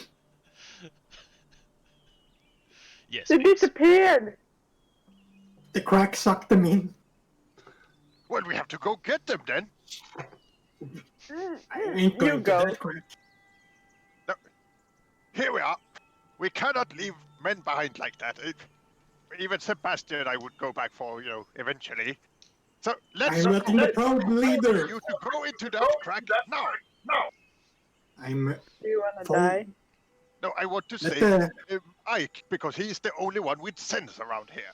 Yes,
They
please.
disappeared!
The crack sucked them in.
Well, we have to go get them then.
I ain't going
You
to
go.
that crack.
Here we are. We cannot leave men behind like that. Even Sebastian I would go back for, eventually. So let's
I'm letting the proud leader.
you to go into that crack now.
I'm
Do you wanna
Full-
die?
No, I want to
let
say
the
Ike, because he's the only one with sense around here.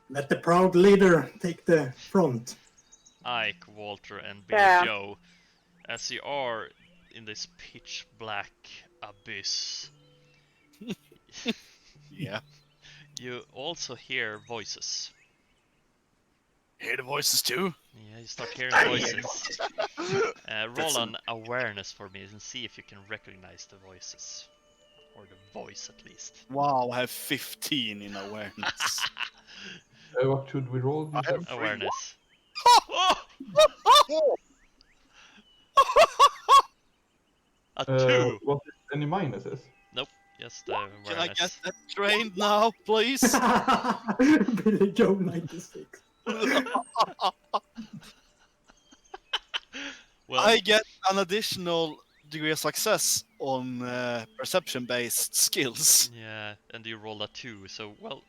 let the proud leader take the front.
Ike, Walter, and Billy
Yeah.
Joe, as you are in this pitch black abyss,
Yeah.
you also hear voices.
Hear the voices too?
Yeah, you start hearing
I hear
voices. Roll
That's
an awareness for me and see if you can recognize the voices. Or the voice at least.
Wow, I have 15 in awareness.
What should we roll? You
I
said?
have 3.
Awareness.
Oh,
A 2!
Was there any minuses?
Nope, just
Can I
awareness.
get that trained now, please?
Billy Joe 96.
Well,
I get an additional degree of success on perception-based skills.
yeah, and you rolled a 2, so, well,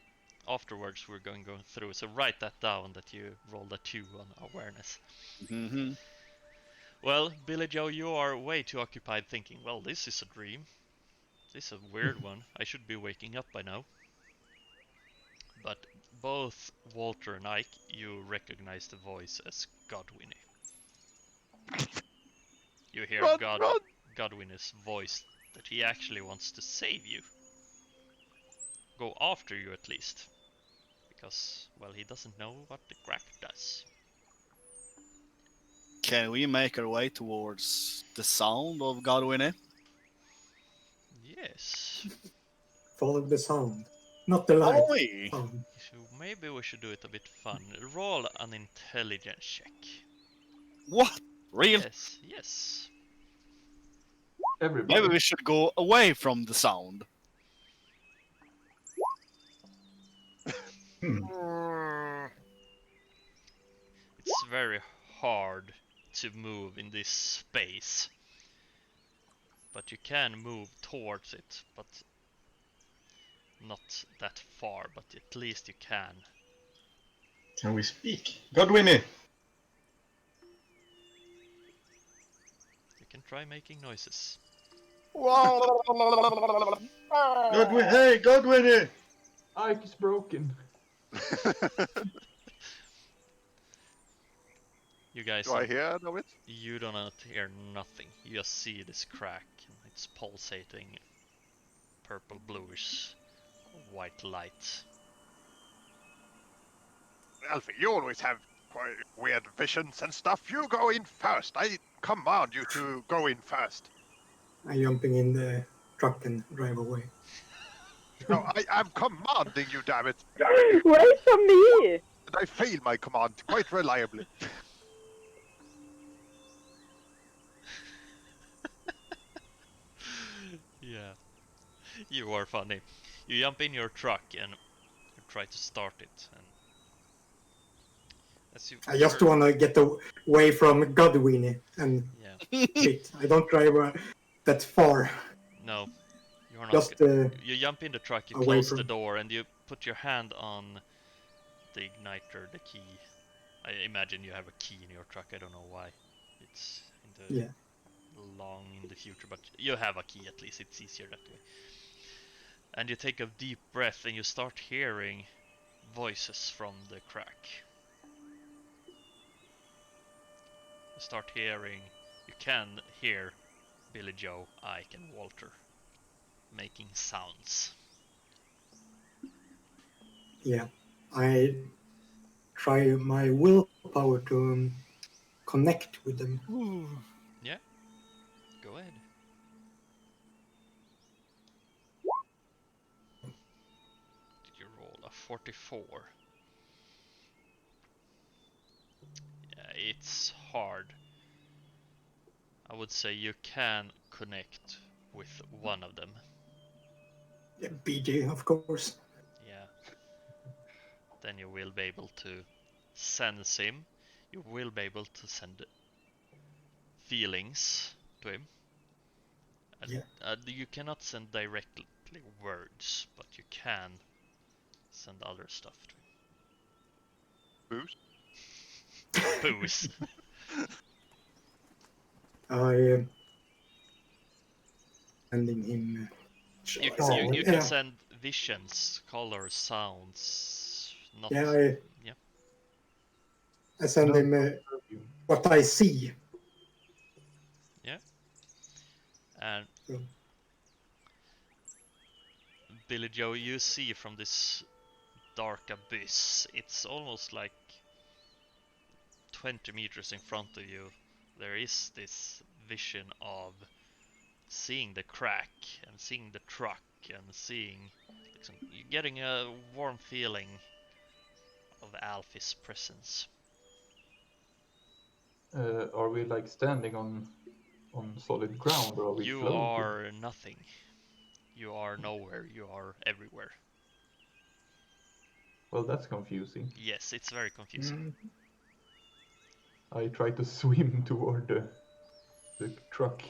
afterwards we're going through, so write that down that you rolled a 2 on awareness.
Mm-hmm.
Well, Billy Joe, you are way too occupied thinking, well, this is a dream. This is a weird one. I should be waking up by now. But both Walter and Ike, you recognize the voice as Godwinnie. You hear
run, run!
Godwinnie's voice that he actually wants to save you. Go after you at least. Because, well, he doesn't know what the crack does.
Can we make our way towards the sound of Godwinnie?
Yes.
Follow the sound. Not the light.
Oi!
Sound.
So maybe we should do it a bit fun. Roll an intelligence check.
What? Real?
Yes, yes.
Everybody.
Maybe we should go away from the sound.
It's very hard to move in this space. But you can move towards it, but not that far, but at least you can.
Can we speak? Godwinnie!
You can try making noises.
Hey, Godwinnie!
Ike is broken.
You guys,
Do I hear of it?
you do not hear nothing. You just see this crack, and it's pulsating purple bluish white light.
Alfie, you always have quite weird visions and stuff. You go in first. I command you to go in first.
I'm jumping in the truck and drive away.
No, I'm commanding you, damn it.
Wait for me!
And I fail my command quite reliably.
Yeah, you are funny. You jump in your truck and you try to start it, and as you
I just want to get away from Godwinnie and
yeah,
shit. I don't drive that far.
no, you're not.
Just
You jump in the truck, you
away
close the
from-
door, and you put your hand on the igniter, the key. I imagine you have a key in your truck. I don't know why. It's in the
Yeah.
long in the future, but you have a key at least. It's easier that way. And you take a deep breath, and you start hearing voices from the crack. You start hearing. You can hear Billy Joe, Ike, and Walter making sounds.
Yeah, I try my willpower to connect with them.
Go ahead. Did you roll a 44? Yeah, it's hard. I would say you can connect with one of them.
Yeah, BJ, of course.
Yeah. Then you will be able to sense him. You will be able to send feelings to him.
Yeah.
You cannot send directly words, but you can send other stuff to him.
Boost?
Booze.
I sending him.
You
yeah,
can send visions, colors, sounds. Not.
yeah,
Yeah.
I send him what I see.
And
So,
Billy Joe, you see from this dark abyss, it's almost like 20 meters in front of you, there is this vision of seeing the crack and seeing the truck and seeing, you're getting a warm feeling of Alfie's presence.
Are we like standing on solid ground, or are we
You
floating?
are nothing. You are nowhere. You are everywhere.
Well, that's confusing.
Yes, it's very confusing.
I try to swim toward the truck.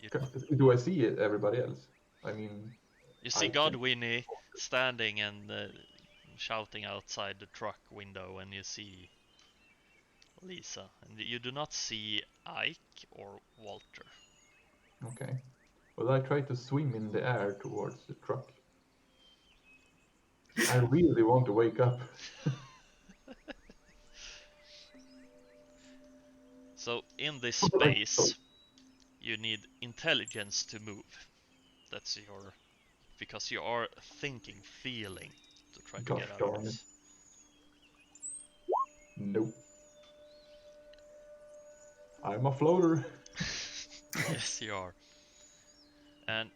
You,
Do I see everybody else? I mean,
you see
I can-
Godwinnie standing and shouting outside the truck window, and you see Lisa, and you do not see Ike or Walter.
Okay. Well, I try to swim in the air towards the truck. I really want to wake up.
So in this space, you need intelligence to move. That's your, because you are thinking, feeling to try to
Gosh
get out of
darn it.
this.
Nope. I'm a floater.
Yes, you are. And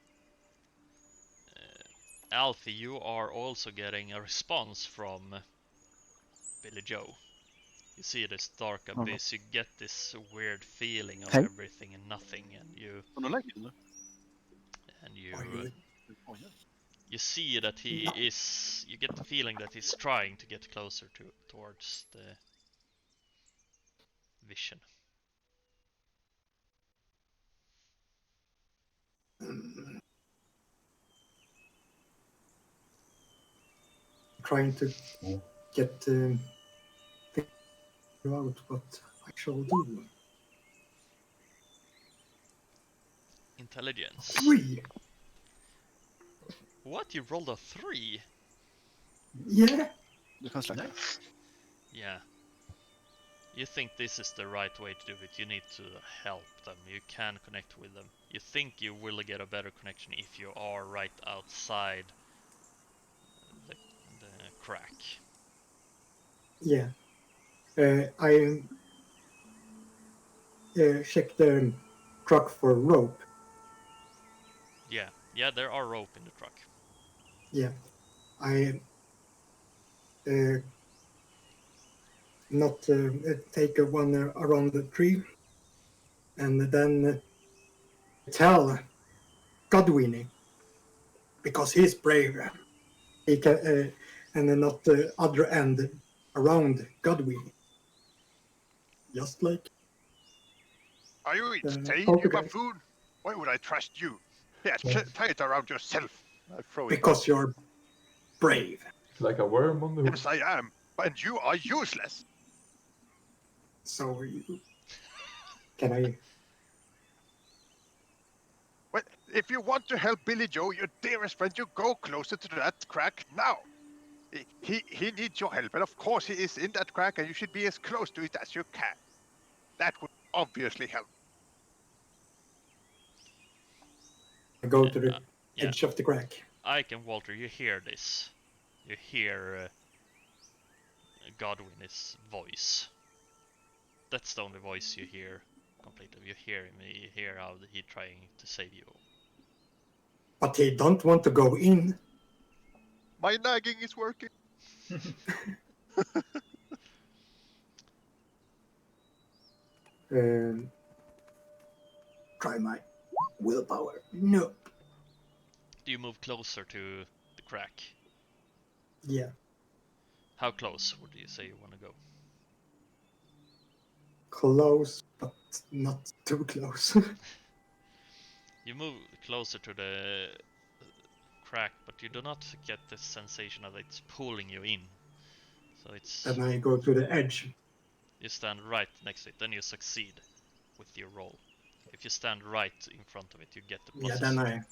Alfie, you are also getting a response from Billy Joe. You see this dark abyss, you get this weird feeling of
Hey.
everything and nothing, and you you see that he is, you get the feeling that he's trying to get closer towards the vision.
trying to get figure out what I shall do.
Intelligence.
3.
What? You rolled a 3?
Yeah.
Nice.
Yeah. You think this is the right way to do it. You need to help them. You can connect with them. You think you will get a better connection if you are right outside the crack.
Yeah. I checked the truck for rope.
Yeah, there are rope in the truck.
Yeah. I not take one around the tree, and then tell Godwinnie, because he's brave. He can, and then not the other end around Godwinnie. Just like
Are you insane, you
poltergeist.
buffoon? Why would I trust you? Yeah, tie it around yourself. I throw it.
Because you're brave.
It's like a worm on the hook.
Yes, I am. And you are useless.
So are you. Can I?
Well, if you want to help Billy Joe, your dearest friend, you go closer to that crack now. He needs your help, and of course he is in that crack, and you should be as close to it as you can. That would obviously help.
I go to the
Yeah.
edge of the crack.
Ike and Walter, you hear this. You hear Godwin's voice. That's the only voice you hear completely. You hear him, you hear how he's trying to save you.
But he don't want to go in.
My nagging is working.
Try my willpower. No.
Do you move closer to the crack?
Yeah.
How close would you say you want to go?
Close, but not too close.
You move closer to the crack, but you do not get the sensation that it's pulling you in. So it's...
And I go to the edge.
You stand right next to it, then you succeed with your roll. If you stand right in front of it, you get the pluses.
Yeah, then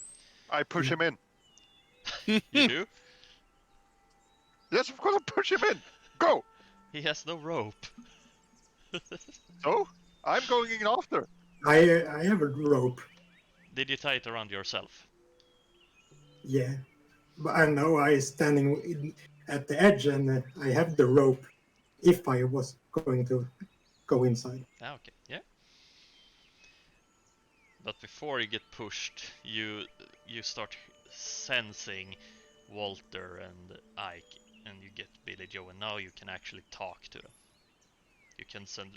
I push him in.
You do?
Yes, of course I push him in. Go!
He has no rope.
So, I'm going in after.
I have a rope.
Did you tie it around yourself?
Yeah. But I know I standing at the edge and I have the rope if I was going to go inside.
Ah, okay, yeah. But before you get pushed, you start sensing Walter and Ike, and you get Billy Joe, and now you can actually talk to them.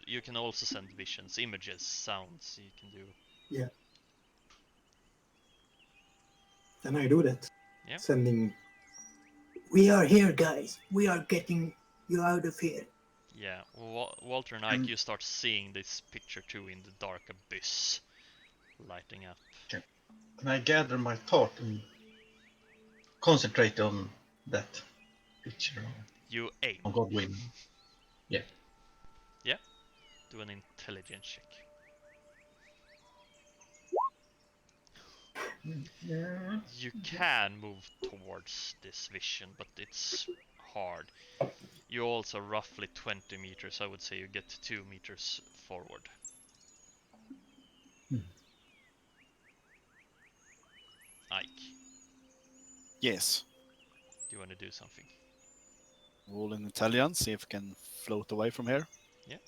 You can also send visions, images, sounds. You can do.
Yeah. Then I do that.
Yeah.
Sending. We are here, guys. We are getting you out of here.
Yeah, Walter and Ike, you start seeing this picture too in the dark abyss, lighting up.
Can I gather my thought and concentrate on that picture?
You aim.
On Godwin. Yeah.
Yeah. Do an intelligence check.
Yeah.
You can move towards this vision, but it's hard. You're also roughly 20 meters. I would say you get 2 meters forward. Ike,
Yes.
do you want to do something?
Roll in intelligence, see if we can float away from here.
Yeah.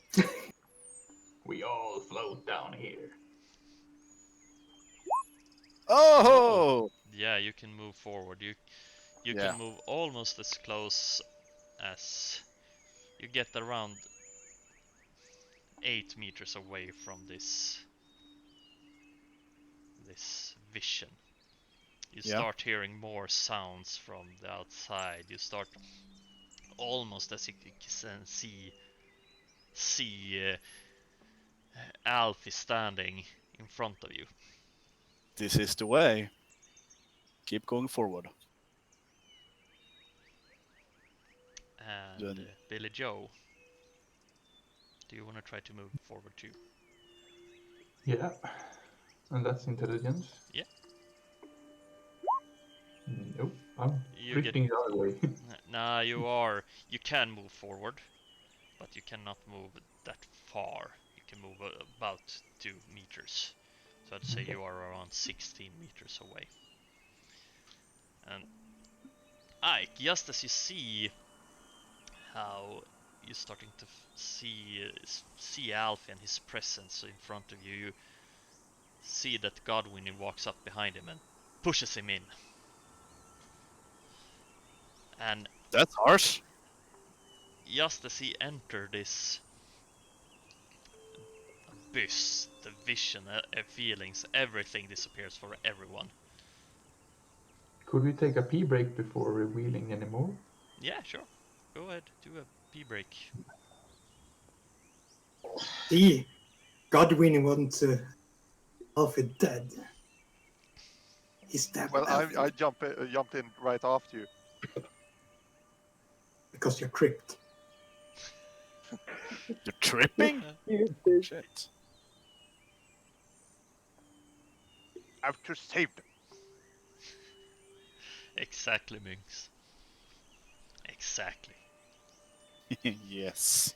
We all float down here.
Oh!
Yeah, you can move forward. You
Yeah.
can move almost as close as you get around 8 meters away from this vision. You start hearing more sounds from the outside. You start almost as you can see Alfie standing in front of you.
This is the way. Keep going forward.
And Billy Joe, do you want to try to move forward too?
Yeah. And that's intelligence?
Yeah.
Nope. I'm
You
drifting the other way.
Nah, you can move forward, but you cannot move that far. You can move about 2 meters. So I'd say you are around 16 meters away. And Ike, just as you see how you're starting to see Alfie and his presence in front of you, you see that Godwin walks up behind him and pushes him in. And
that's harsh.
just as he entered this abyss, the vision, feelings, everything disappears for everyone.
Could we take a pee break before revealing anymore?
Yeah, sure. Go ahead, do a pee break.
See, Godwin wants Alfie dead. He stabbed
Well,
Alfie
I jumped in right after you.
because you're tripped.
You're tripping? Shit.
I have to save them.
Exactly, Minx. Exactly.
Yes.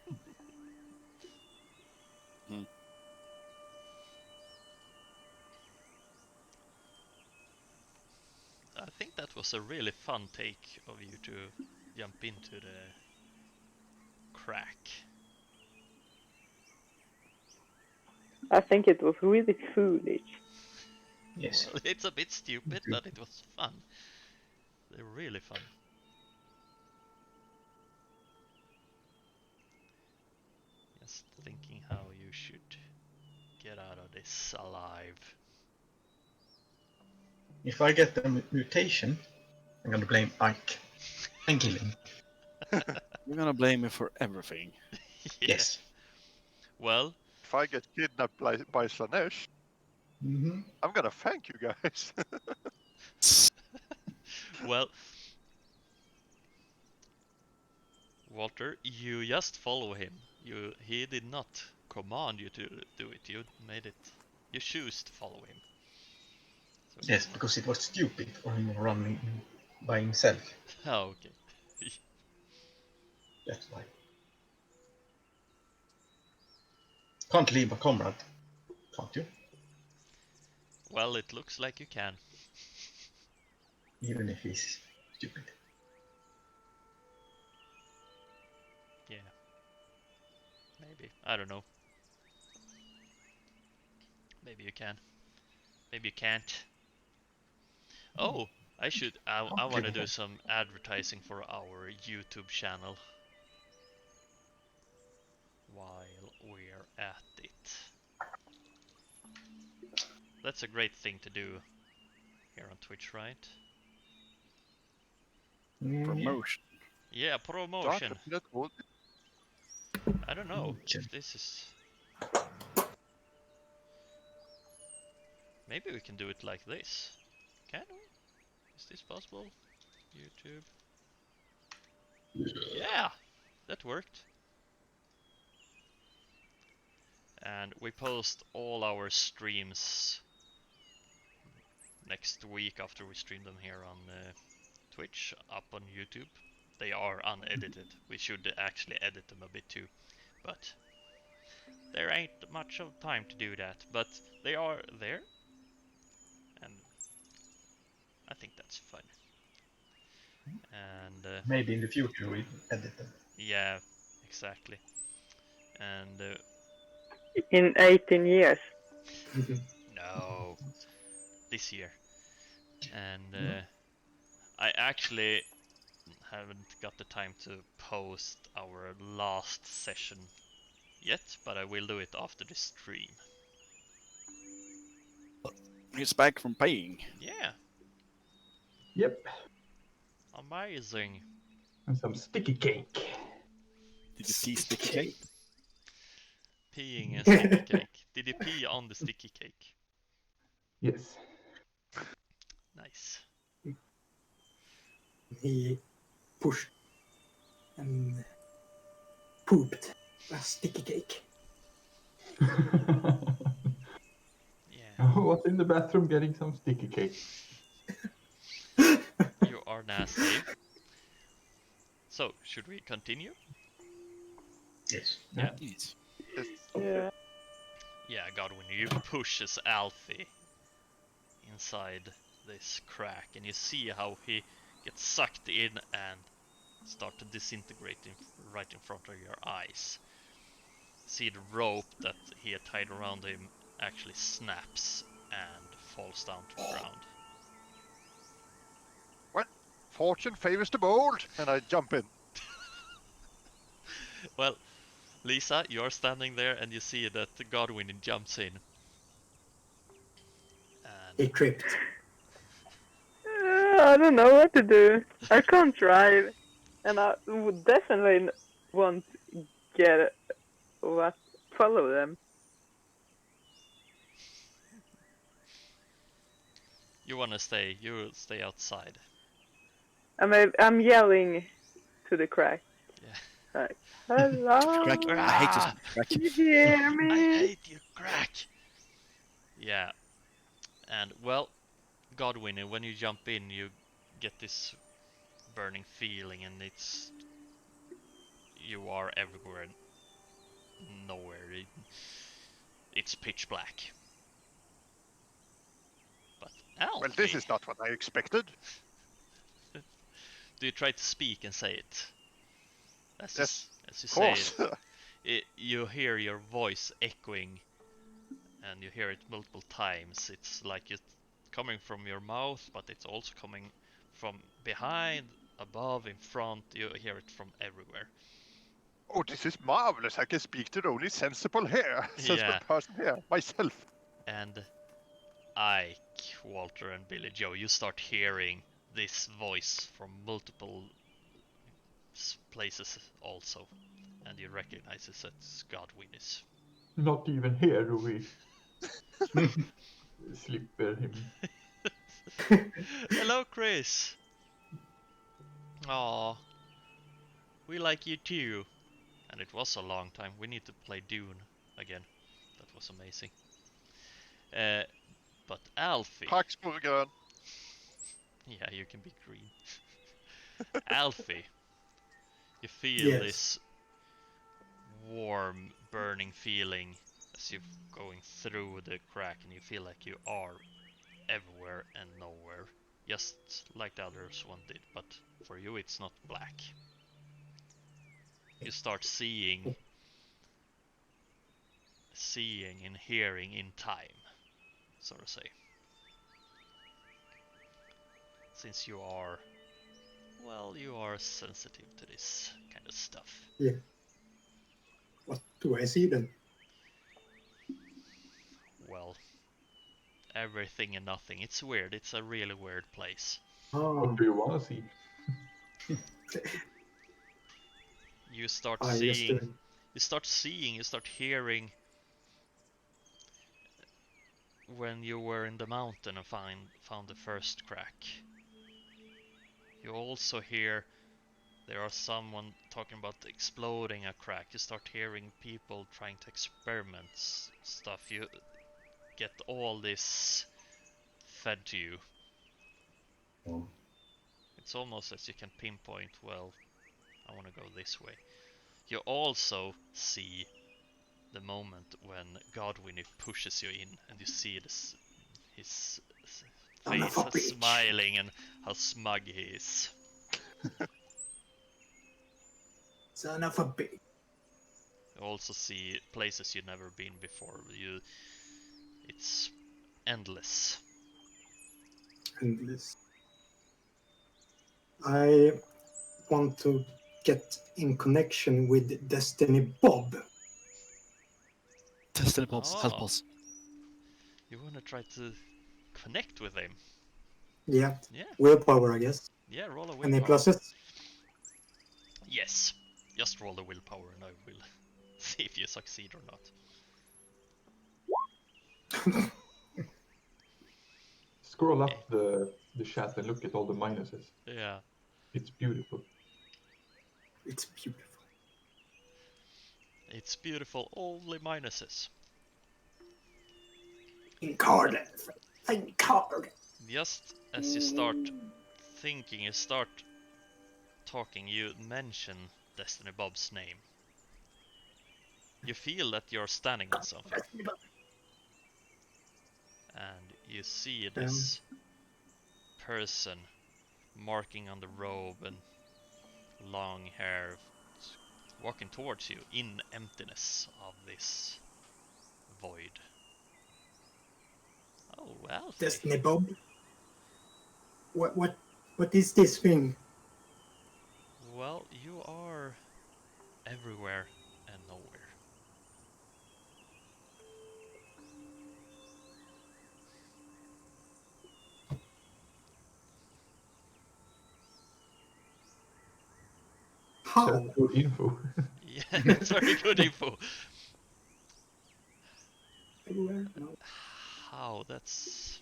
I think that was a really fun take of you to jump into the crack.
I think it was really foolish.
Yes.
Well, it's a bit stupid, but it was fun. They're really fun. Just thinking how you should get out of this alive.
If I get the mutation, I'm gonna blame Ike and kill him.
You're gonna blame me for everything.
Yeah.
Yes.
Well,
If I get kidnapped by Slanesh,
Mm-hmm.
I'm gonna thank you guys.
well, Walter, you just follow him. He did not command you to do it. You made it. You choose to follow him. So
Yes, because it was stupid for him running by himself.
Oh, okay.
That's why. Can't leave a comrade, can't you?
Well, it looks like you can.
Even if he's stupid.
Yeah. Maybe. I don't know. Maybe you can. Maybe you can't. Oh, I should. I want to do some advertising for our YouTube channel while we're at it. That's a great thing to do here on Twitch, right?
Promotion.
Yeah, promotion.
That would
I don't know if this is. Maybe we can do it like this. Can we? Is this possible? YouTube. Yeah, that worked. And we post all our streams next week after we stream them here on Twitch, up on YouTube. They are unedited. We should actually edit them a bit too, but there ain't much of time to do that. But they are there, and I think that's fun. And
Maybe in the future we edit them.
yeah, exactly. And
In 18 years.
no, this year. And I actually haven't got the time to post our last session yet, but I will do it after the stream.
He's back from paying.
Yeah,
Yep.
amazing.
And some sticky cake.
Did you see sticky cake?
Peeing a sticky cake. Did you pee on the sticky cake?
Yes.
Nice.
He pushed and pooped a sticky cake.
Yeah,
Was in the bathroom getting some sticky cake.
you are nasty. So, should we continue?
Yes.
Yeah.
Yes.
Yeah.
Yeah, Godwin, you pushes Alfie inside this crack, and you see how he gets sucked in and start to disintegrate right in front of your eyes. See the rope that he had tied around him actually snaps and falls down to the ground.
fortune favors the bold, and I jump in.
Well, Lisa, you're standing there and you see that Godwin jumps in.
He
And
tripped.
I don't know what to do. I can't drive. And I would definitely want to get follow them.
you stay outside.
I'm yelling to the crack.
Yeah.
Like, hello?
Crack. I hate
Ah!
this crack.
Can you hear
I
me?
hate you, crack! Yeah. And well, Godwin, when you jump in, you get this burning feeling, and you are everywhere, nowhere. It's pitch black. But Alfie,
Well, this is not what I expected.
do you try to speak and say it? As
Yes,
as you
of
say
course.
you hear your voice echoing, and you hear it multiple times. It's like it's coming from your mouth, but it's also coming from behind, above, in front. You hear it from everywhere.
Oh, this is marvelous. I can speak to the only sensible
Yeah.
person here, myself.
And Ike, Walter, and Billy Joe, you start hearing this voice from multiple places also, and you recognize it as Godwin is.
Not even here do we slipper him.
Hello, Chris. Aw, we like you too. And it was a long time. We need to play Dune again. That was amazing. But Alfie.
Paxburgern.
Yeah, you can be green. Alfie, you feel
Yes.
this warm, burning feeling as you're going through the crack, and you feel like you are everywhere and nowhere, just like the others one did, but for you it's not black. You start seeing and hearing in time, so to say. Since you are, well, you are sensitive to this kind of stuff.
Yeah. What do I see then?
Well, everything and nothing. It's weird. It's a really weird place.
Oh,
What do you want to see?
You start
I
seeing,
understood.
you start hearing when you were in the mountain and found the first crack. You also hear there are someone talking about exploding a crack. You start hearing people trying to experiment stuff. You get all this fed to you.
Oh.
It's almost as you can pinpoint, well, I want to go this way. You also see the moment when Godwin pushes you in and you see his
Son of
face
a bitch.
smiling and how smug he is.
Son of a bitch.
You also see places you've never been before. It's endless.
Endless. I want to get in connection with Destiny Bob.
Destiny Pops, help
Oh.
us.
You wanna try to connect with him?
Yeah.
Yeah.
Willpower, I guess.
Yeah, roll a
Any
willpower.
pluses?
Yes. Just roll the willpower and I will see if you succeed or not.
Scroll up the chat and look at all the minuses.
Yeah.
It's beautiful.
It's beautiful.
It's beautiful, only minuses.
Incarnate. Incarnate.
Just as you start thinking, you start talking, you mention Destiny Bob's name. You feel that you're standing on something. And you see this person marking on the robe and long hair walking towards you in emptiness of this void. Oh, well.
Destiny Bob. What is this thing?
Well, you are everywhere and nowhere.
How?
That's good info.
Yeah, that's very good info.
Everywhere? No.
How? That's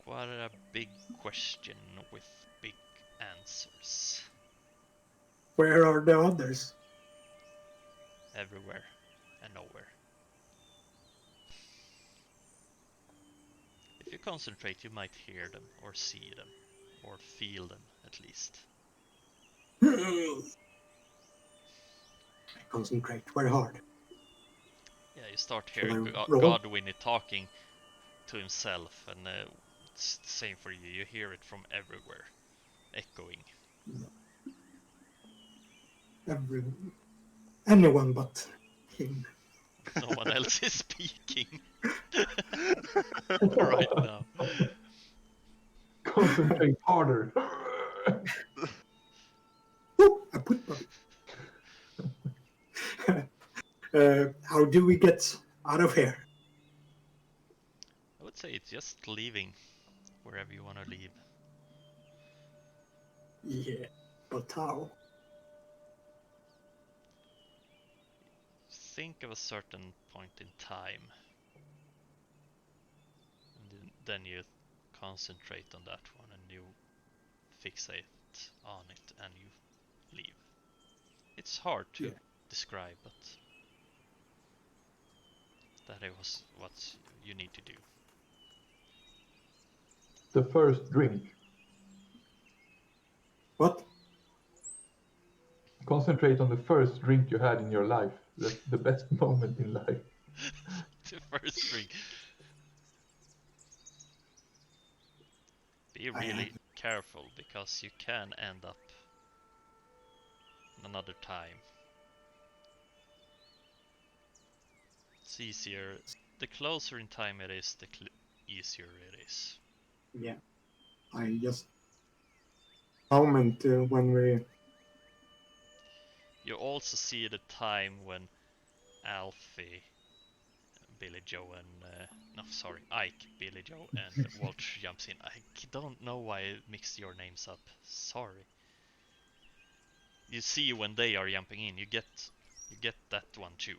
quite a big question with big answers.
Where are the others?
Everywhere and nowhere. If you concentrate, you might hear them, or see them, or feel them at least.
Concentrate very hard.
Yeah, you start
Shall
hearing
I roll?
Godwin talking to himself, and it's the same for you. You hear it from everywhere, echoing.
Anyone but him.
No one else is speaking right now.
Concentrate harder.
Oh, I put my... how do we get out of here?
I would say it's just leaving wherever you want to leave.
Yeah, but how?
Think of a certain point in time, and then you concentrate on that one, and you fixate on it, and you leave. It's hard to describe, but that it was what you need to do.
The first drink.
What?
Concentrate on the first drink you had in your life. That's the best moment in life.
The first drink. Be really careful, because you can end up another time. It's easier. The closer in time it is, the easier it is.
Yeah. I just moment when we
You also see the time when Alfie, Billy Joe and Ike, Billy Joe and Walter jumps in. I don't know why I mixed your names up. Sorry. You see when they are jumping in, you get that one too.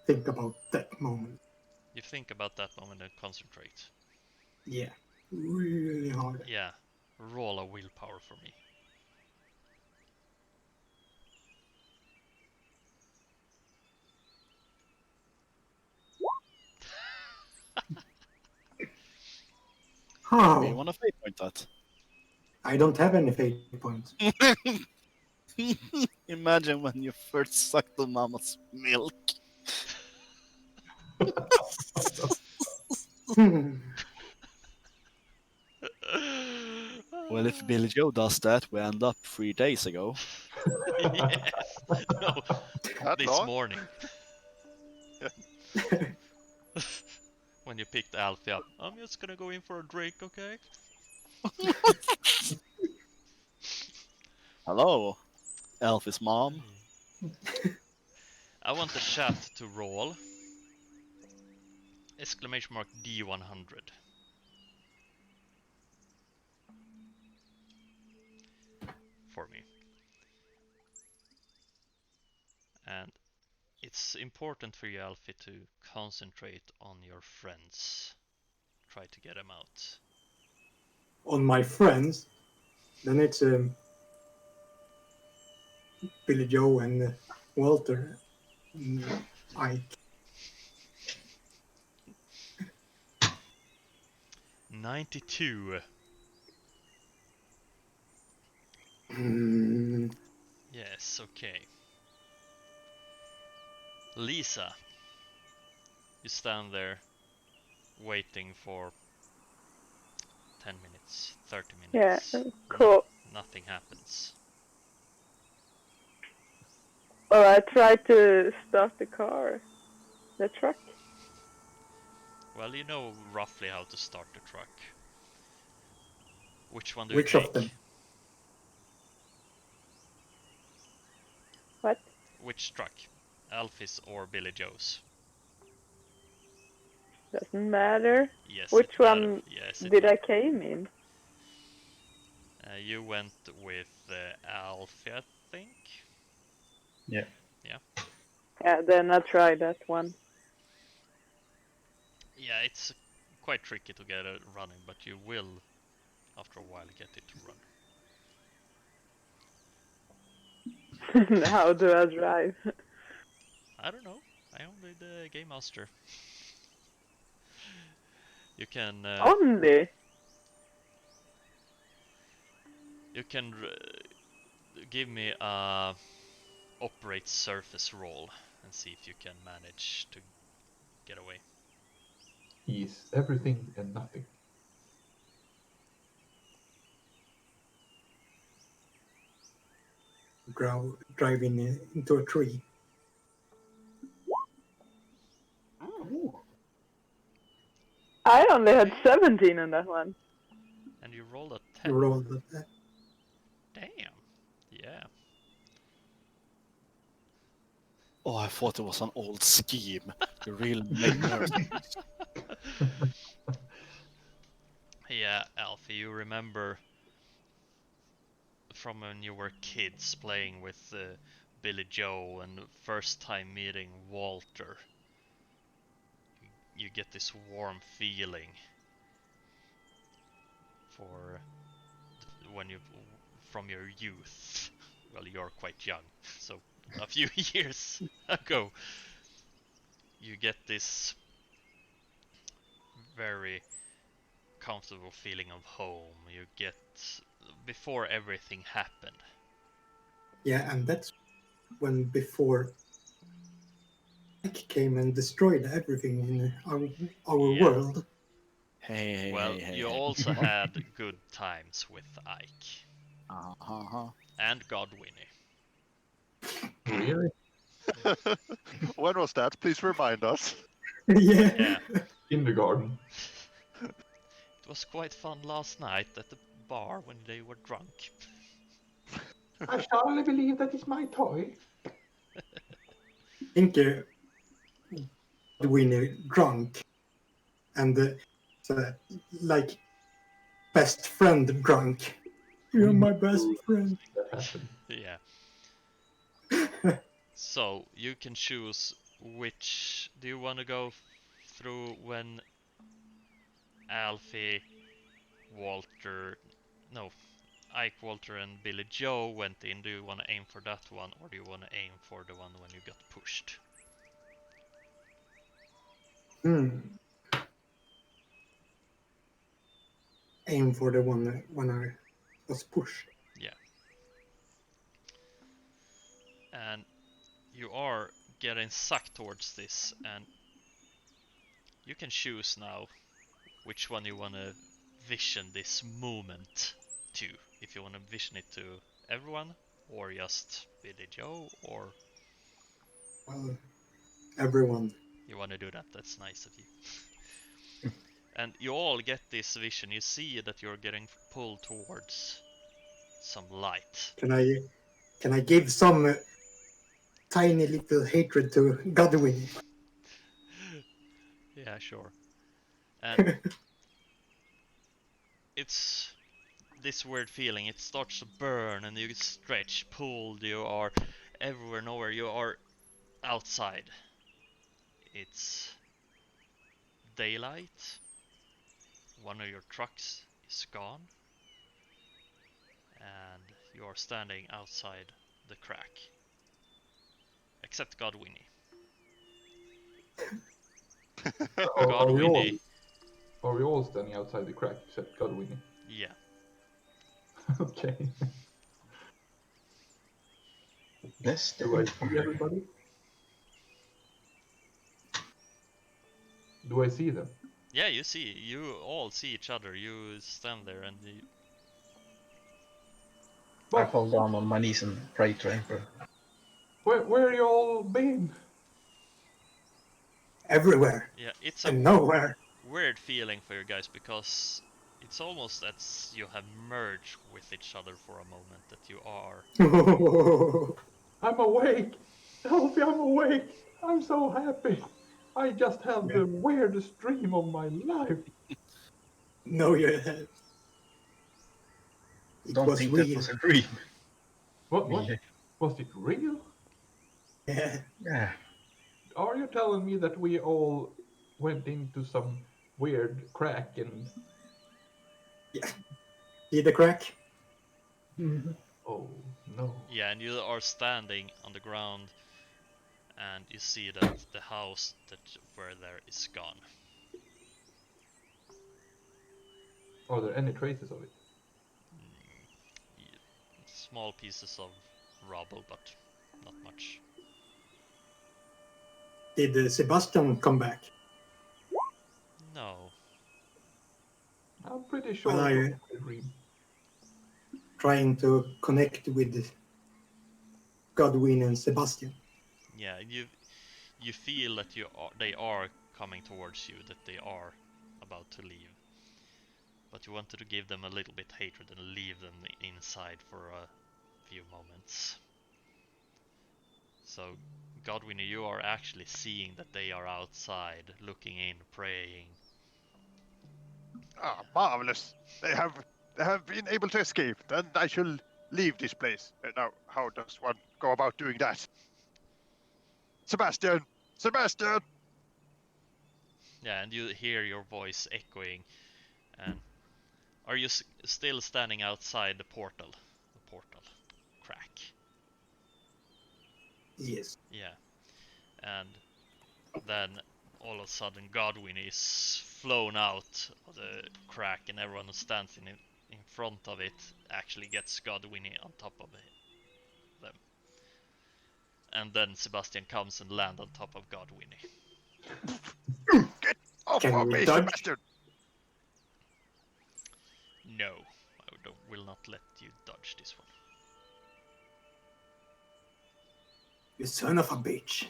think about that moment.
You think about that moment and concentrate.
Yeah. Really hard.
Yeah. Roll a willpower for me.
How?
Do you want a fate point that?
I don't have any fate points.
Imagine when you first sucked on mama's milk. Well, if Billy Joe does that, we end up 3 days ago.
Yes. No.
That
This
long?
morning. When you picked Alfie up. I'm just gonna go in for a drink, okay?
Hello, Elfie's mom.
I want the chat to roll. Exclamation mark D100. For me. And it's important for you, Alfie, to concentrate on your friends. Try to get them out.
On my friends, then it's Billy Joe and Walter and Ike.
92.
Mm,
Yes, okay. Lisa, you stand there waiting for 10 minutes, 30
Yeah,
minutes.
cool.
Nothing happens.
Well, I tried to start the car, the truck.
Well, you know roughly how to start the truck. Which one do
which
you
of
take?
them?
What?
Which truck? Alfie's or Billy Joe's?
Doesn't matter.
Yes,
Which
it matters.
one
Yes, it
did I came in?
You went with Alfie, I think?
Yeah.
Yeah, then I tried that one.
Yeah, it's quite tricky to get it running, but you will, after a while, get it to run.
How do I drive?
I don't know. I only the game master. You can
Only?
you can give me a operate surface roll and see if you can manage to get away.
He is everything and nothing.
Driving into a tree.
I only had 17 on that one.
And you rolled a 10.
You rolled that.
Damn. Yeah.
Oh, I thought it was an old scheme. You really make me nervous.
Yeah, Alfie, you remember from when you were kids playing with Billy Joe and first time meeting Walter. You get this warm feeling for when you from your youth. Well, you're quite young, so a few years ago, you get this very comfortable feeling of home. You get before everything happened.
Yeah, and that's when before Ike came and destroyed everything in our
Yeah.
world.
Hey,
Well,
hey,
you
hey.
also had good times with Ike
Uh-huh.
and Godwinnie.
Really?
When was that? Please remind us.
Yeah.
Yeah,
Kindergarten.
it was quite fun last night at the bar when they were drunk.
I surely believe that is my toy.
I think Winnie drunk and so, like best friend drunk. You're my best friend.
That happened.
Yeah. So you can choose which. Do you want to go through when Alfie, Walter, no, Ike, Walter, and Billy Joe went in? Do you want to aim for that one, or do you want to aim for the one when you got pushed?
Aim for the one when I was pushed.
Yeah. And you are getting sucked towards this, and you can choose now which one you want to vision this moment to. If you want to vision it to everyone, or just Billy Joe, or
Well, everyone.
you want to do that. That's nice of you. And you all get this vision. You see that you're getting pulled towards some light.
Can I give some tiny little hatred to Godwin?
Yeah, sure. And it's this weird feeling. It starts to burn, and you stretch, pulled. You are everywhere, nowhere. You are outside. It's daylight. One of your trucks is gone, and you are standing outside the crack. Except Godwinnie. Godwinnie.
Are we all standing outside the crack except Godwinnie?
Yeah.
Okay.
Bless the
Do I see everybody? Do I see them?
Yeah, you all see each other. You stand there and you...
I
But
fall down on my knees and pray to Emperor.
where you all been?
Everywhere
Yeah, it's a
and nowhere.
weird feeling for you guys, because it's almost as you have merged with each other for a moment, that you are...
I'm awake! Elfie, I'm awake! I'm so happy! I just had the weirdest dream of my life!
No, you it
Don't
was
think
real.
that was a dream.
What?
Yeah.
Was it real?
Yeah.
Yeah.
Are you telling me that we all went into some weird crack and...
See the crack?
Oh, no.
Yeah, and you are standing on the ground, and you see that the house that were there is gone.
Are there any traces of it?
Small pieces of rubble, but not much.
Did Sebastian come back?
No.
I'm pretty sure
Well,
it was a dream.
trying to connect with Godwin and Sebastian.
Yeah, you feel that they are coming towards you, that they are about to leave. But you wanted to give them a little bit hatred and leave them inside for a few moments. So, Godwin, you are actually seeing that they are outside, looking in, praying.
Ah, marvelous. They have been able to escape. Then I shall leave this place. Now, how does one go about doing that? Sebastian! Sebastian!
Yeah, and you hear your voice echoing. And are you still standing outside the portal? The portal crack.
Yes.
Yeah. And then all of a sudden Godwin is flown out of the crack, and everyone who stands in front of it actually gets Godwin on top of them. And then Sebastian comes and lands on top of Godwin.
Get off
Can
of
we
me,
dodge?
Sebastian!
No, will not let you dodge this one.
You son of a bitch.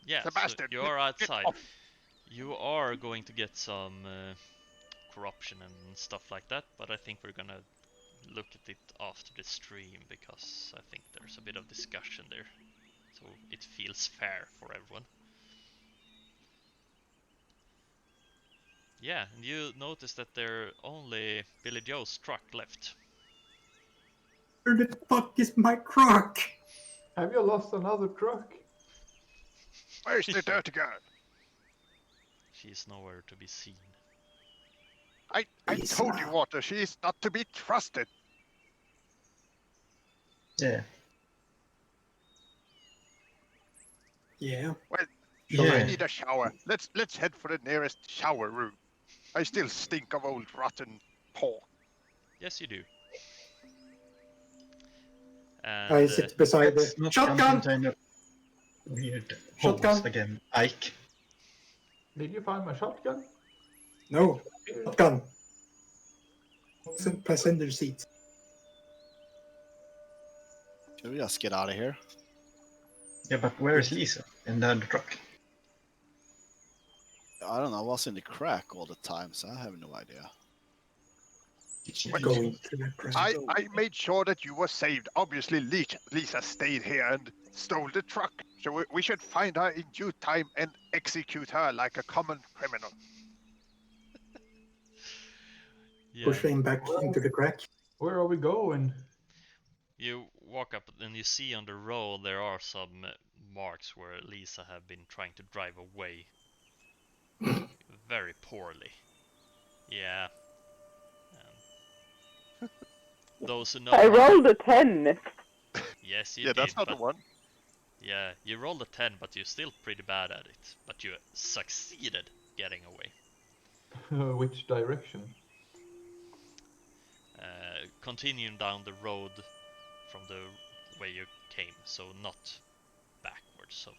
Yeah,
Sebastian,
so you are
get
outside.
off.
You are going to get some corruption and stuff like that, but I think we're gonna look at it after the stream because I think there's a bit of discussion there, so it feels fair for everyone. Yeah, and you notice that there are only Billy Joe's truck left.
Where the fuck is my truck?
Have you lost another truck?
Where's the dirty girl?
She's nowhere to be seen.
I told you, Water, she is not to be trusted.
Yeah.
Yeah.
Well,
Yeah.
I need a shower. Let's head for the nearest shower room. I still stink of old rotten pork.
Yes, you do.
I
And
sit beside
Let's
the
not jump
shotgun.
into any weird
Shotgun.
holes again, Ike.
Did you find my shotgun?
No, shotgun. Passenger seat.
Should we just get out of here?
Yeah, but where is Lisa in the truck?
I don't know. I was in the crack all the time, so I have no idea.
Going to the crack.
I made sure that you were saved. Obviously, Lisa stayed here and stole the truck. So we should find her in due time and execute her like a common criminal.
yeah,
Push him back into the crack.
Where are we going?
you walk up and you see on the road there are some marks where Lisa have been trying to drive away very poorly. Yeah. Those who know.
I rolled a 10.
Yes, you
Yeah,
did.
that's not
but
the one.
Yeah, you rolled a 10, but you're still pretty bad at it. But you succeeded getting away.
Which direction?
Continuing down the road from the way you came, so not backwards. So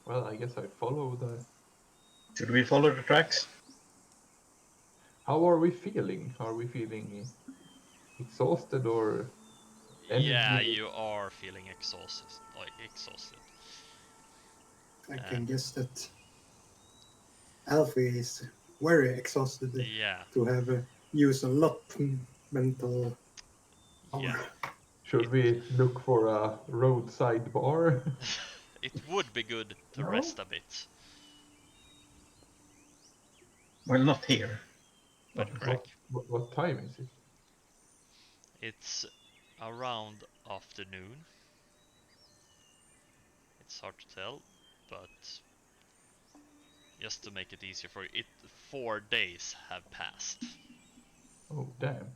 Well, I guess I follow the...
Should we follow the tracks?
How are we feeling? Are we feeling exhausted or...
yeah,
energy?
you are feeling exhausted. Exhausted.
I can guess that Alfie is very exhausted
Yeah,
to have used a lot mental power.
yeah.
Should we look for a roadside bar?
It would be good to
No?
rest a bit.
Well, not here.
But crack.
What time is it?
It's around afternoon. It's hard to tell, but just to make it easier for you, 4 days have passed
Oh, damn.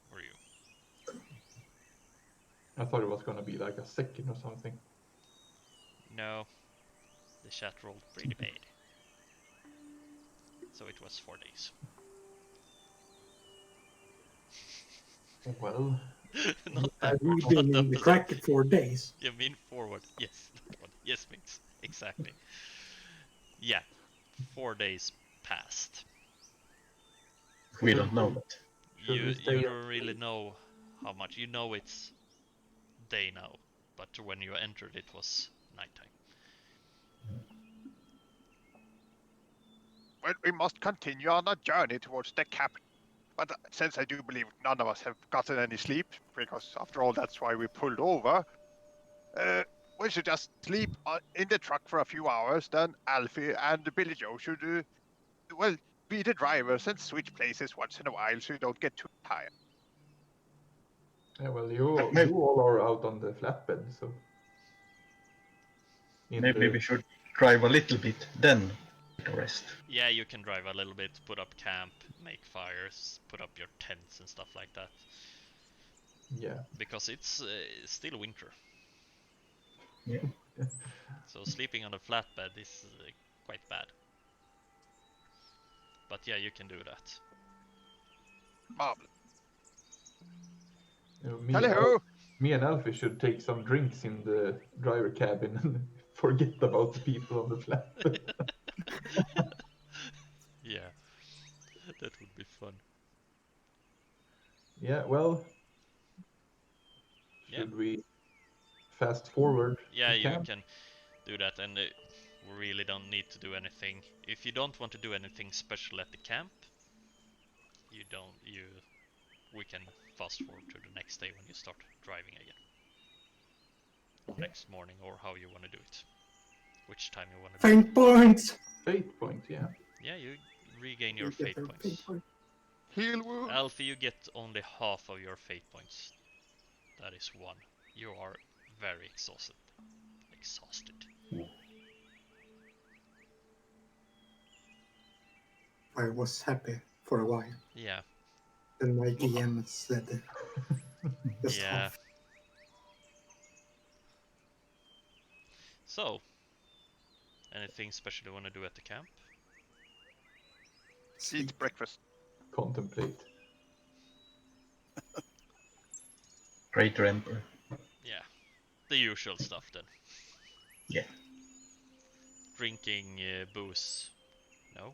for you.
I thought it was gonna be like a second or something.
No, the chat rolled pretty bad. So it was 4 days.
Well,
Not
Have
backward,
you been
not
in the
opposite.
crack for days?
You mean forward? Yes, that one. Yes, Minx. Exactly. Yeah, 4 days passed.
We don't know that.
Should we stay
You
up?
don't really know how much. You know it's day now, but when you entered it was nighttime.
Well, we must continue on our journey towards the capital. But since I do believe none of us have gotten any sleep, because after all that's why we pulled over, we should just sleep in the truck for a few hours. Then Alfie and Billy Joe should, well, be the drivers and switch places once in a while so you don't get too tired.
Yeah, well, you all are out on the flatbed, so...
Maybe we should drive a little bit, then rest.
Yeah, you can drive a little bit, put up camp, make fires, put up your tents and stuff like that.
Yeah.
Because it's still winter.
Yeah.
So sleeping on a flatbed is quite bad. But yeah, you can do that.
Marvelous.
Me
Hello!
and Alfie should take some drinks in the driver cabin forget about the people on the planet.
Yeah, that would be fun.
Yeah, well,
Yeah.
should we fast forward?
Yeah,
to
you
camp?
can do that, and we really don't need to do anything. If you don't want to do anything special at the camp, we can fast forward to the next day when you start driving again. Or next morning, or how you want to do it. Which time you want to do it.
Fate points.
Fate point, yeah.
Yeah, you regain your
You get
fate
a
points.
fate point.
Heal wound.
Alfie, you get only half of your fate points. That is 1. You are very exhausted.
I was happy for a while.
Yeah.
Then my DM said just
Yeah.
half.
So, anything special you want to do at the camp?
Eat breakfast.
Contemplate.
Greater Emperor.
Yeah. The usual stuff then.
Yeah.
Drinking booze. No?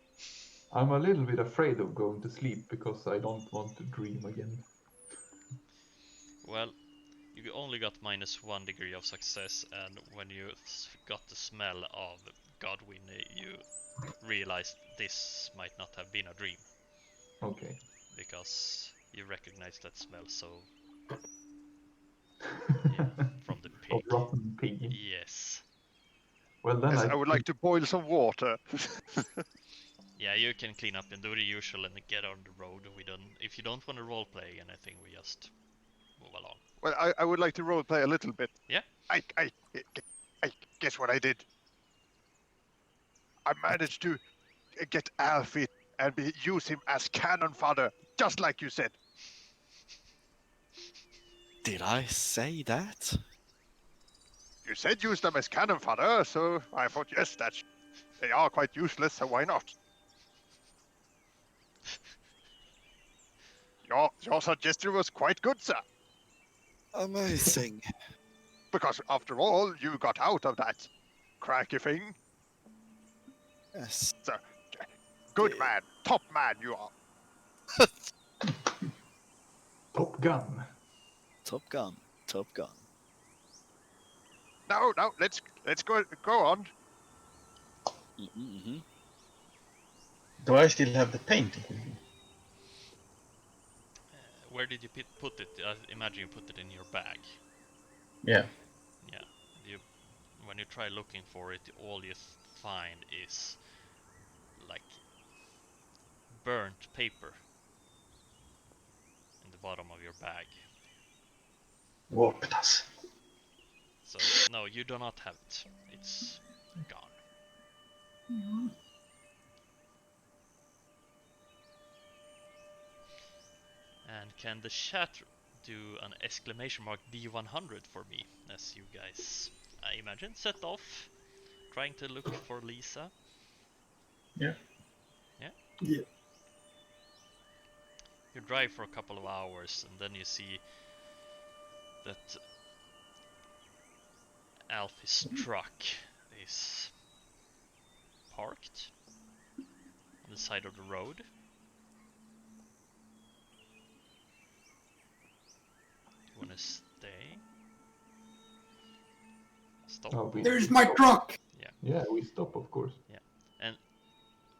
I'm a little bit afraid of going to sleep because I don't want to dream again.
Well, you only got -1 degree of success, and when you got the smell of Godwin, you realized this might not have been a dream.
Okay.
Because you recognize that smell, so... Yeah, from the
Of
pig.
rotten pig.
Yes.
Well then
Yes, I would like to boil some water.
Yeah, you can clean up and do the usual and get on the road. If you don't want to roleplay again, I think we just move along.
Well, I would like to roleplay a little bit.
Yeah?
I guess what I did. I managed to get Alfie and use him as cannon fodder, just like you said.
Did I say that?
You said use them as cannon fodder, so I thought, yes, they are quite useless, so why not? Your suggestion was quite good, sir.
Amazing.
Because after all, you got out of that cracky thing.
Yes.
So, good man, top man you are.
Top Gun.
Top Gun. Top Gun.
No, let's go on.
Mm-hmm.
Do I still have the painting?
Where did you put it? I imagine you put it in your bag.
Yeah.
Yeah. When you try looking for it, all you find is like burnt paper in the bottom of your bag.
Warped us.
So no, you do not have it. It's gone. And can the chat do an exclamation mark D100 for me, as you guys, I imagine, set off trying to look for Lisa?
Yeah.
Yeah?
Yeah.
You drive for a couple of hours and then you see that Alfie's truck is parked on the side of the road. You wanna stay? Stop.
Oh,
There's my truck.
Yeah, we stop, of course.
Yeah. And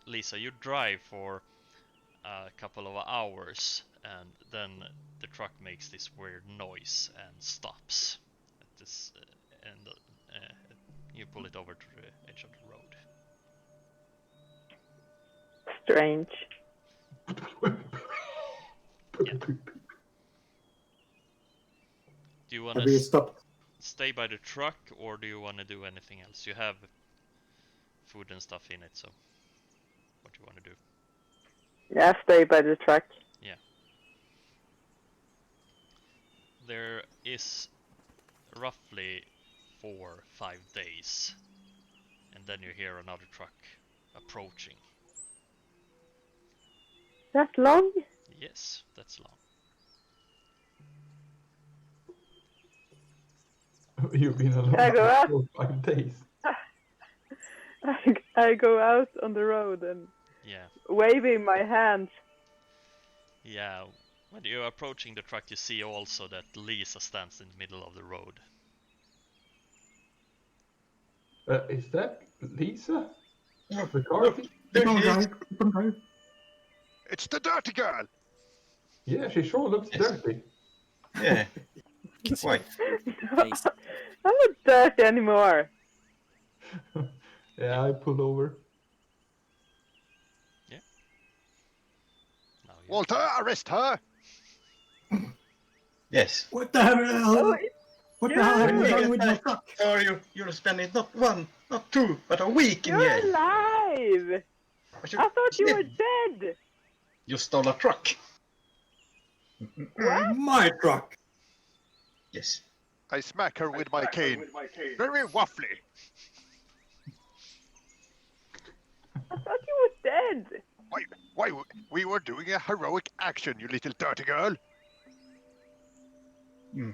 Lisa, you drive for a couple of hours and then the truck makes this weird noise and stops at this end. You pull it over to the edge of the road.
Strange.
Yeah. Do you want
Have we
to
stopped?
stay by the truck or do you want to do anything else? You have food and stuff in it, so what do you want to do?
Yeah, stay by the truck.
Yeah. There is roughly 4 or 5 days and then you hear another truck approaching.
That long?
Yes, that's long.
You've been alone
Can I go
for
up?
4 or 5 days.
I go out on the road and
Yeah.
waving my hands.
Yeah. When you're approaching the truck, you see also that Lisa stands in the middle of the road.
Is that Lisa?
No,
The car
look,
thief?
there
Keep on
she is.
driving. Keep on driving.
It's the dirty girl.
Yeah, she sure looks
Yes.
dirty.
Yeah,
You can see
quite.
face.
I'm not dirty anymore.
Yeah, I pull over.
Now you
Walter, arrest her.
Yes.
What the hell?
Oh, it's
What the hell have
When
you
we
done
get
with my
back,
truck?
you're spending not 1, not 2, but a week in
you're
jail.
alive!
But
I thought you were
dead.
dead.
You stole a truck.
What?
My truck.
Yes.
I smack her with my cane. Very waffly.
I thought you were dead.
Why, we were doing a heroic action, you little dirty girl.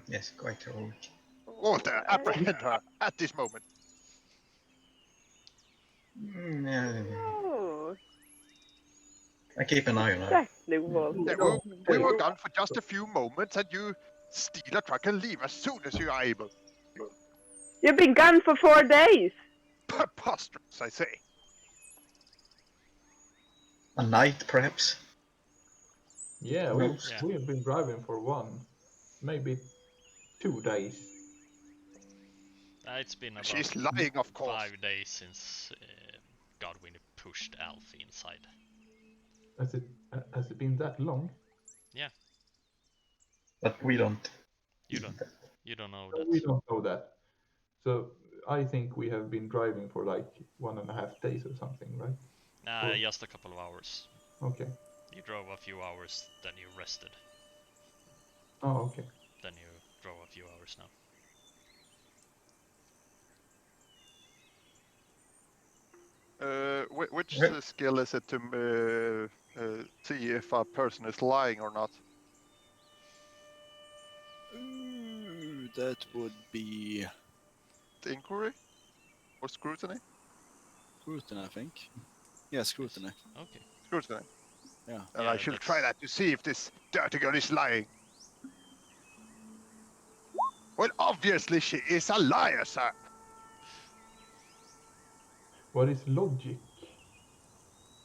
Yes, quite heroic.
Walter, apprehend her at this moment.
Yeah.
Oh,
I keep an eye on her.
exactly, Walter.
Yeah, we were gone for just a few moments and you steal a truck and leave as soon as you are able.
You've been gone for 4 days.
Preposterous, I say.
A night, perhaps.
Yeah,
Who
we,
knows?
Yeah.
we've been driving for 1, maybe 2 days.
It's been about
She's lying, of course.
5 days since Godwin pushed Alfie inside.
Has it been that long?
But we don't.
You don't know
No,
that.
we don't know that. So I think we have been driving for like 1.5 days or something, right?
Nah,
Or-
just a couple of hours.
Okay.
You drove a few hours, then you rested.
Oh, okay.
Then you drove a few hours now.
Which
Yeah.
skill is it to see if a person is lying or not?
Ooh, that would be
The inquiry? Or scrutiny?
scrutiny, I think. Yeah, scrutiny.
Okay.
Scrutiny.
Yeah.
And
Yeah,
I should try
that's-
that to see if this dirty girl is lying. Well, obviously she is a liar, sir.
What is logic?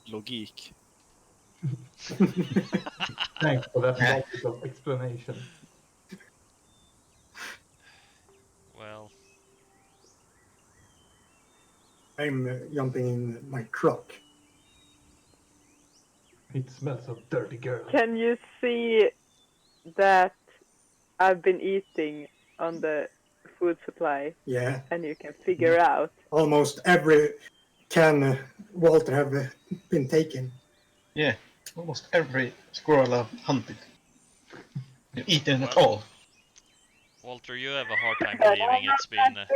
Logik.
Thanks for that logical explanation.
Well,
I'm jumping in my truck.
It smells of dirty girl.
Can you see that I've been eating on the food supply
Yeah,
and you can figure out?
almost every can Walter have been taken.
Yeah, almost every squirrel I've hunted. Been eaten at
Well-
all.
Walter, you have a hard time believing it's been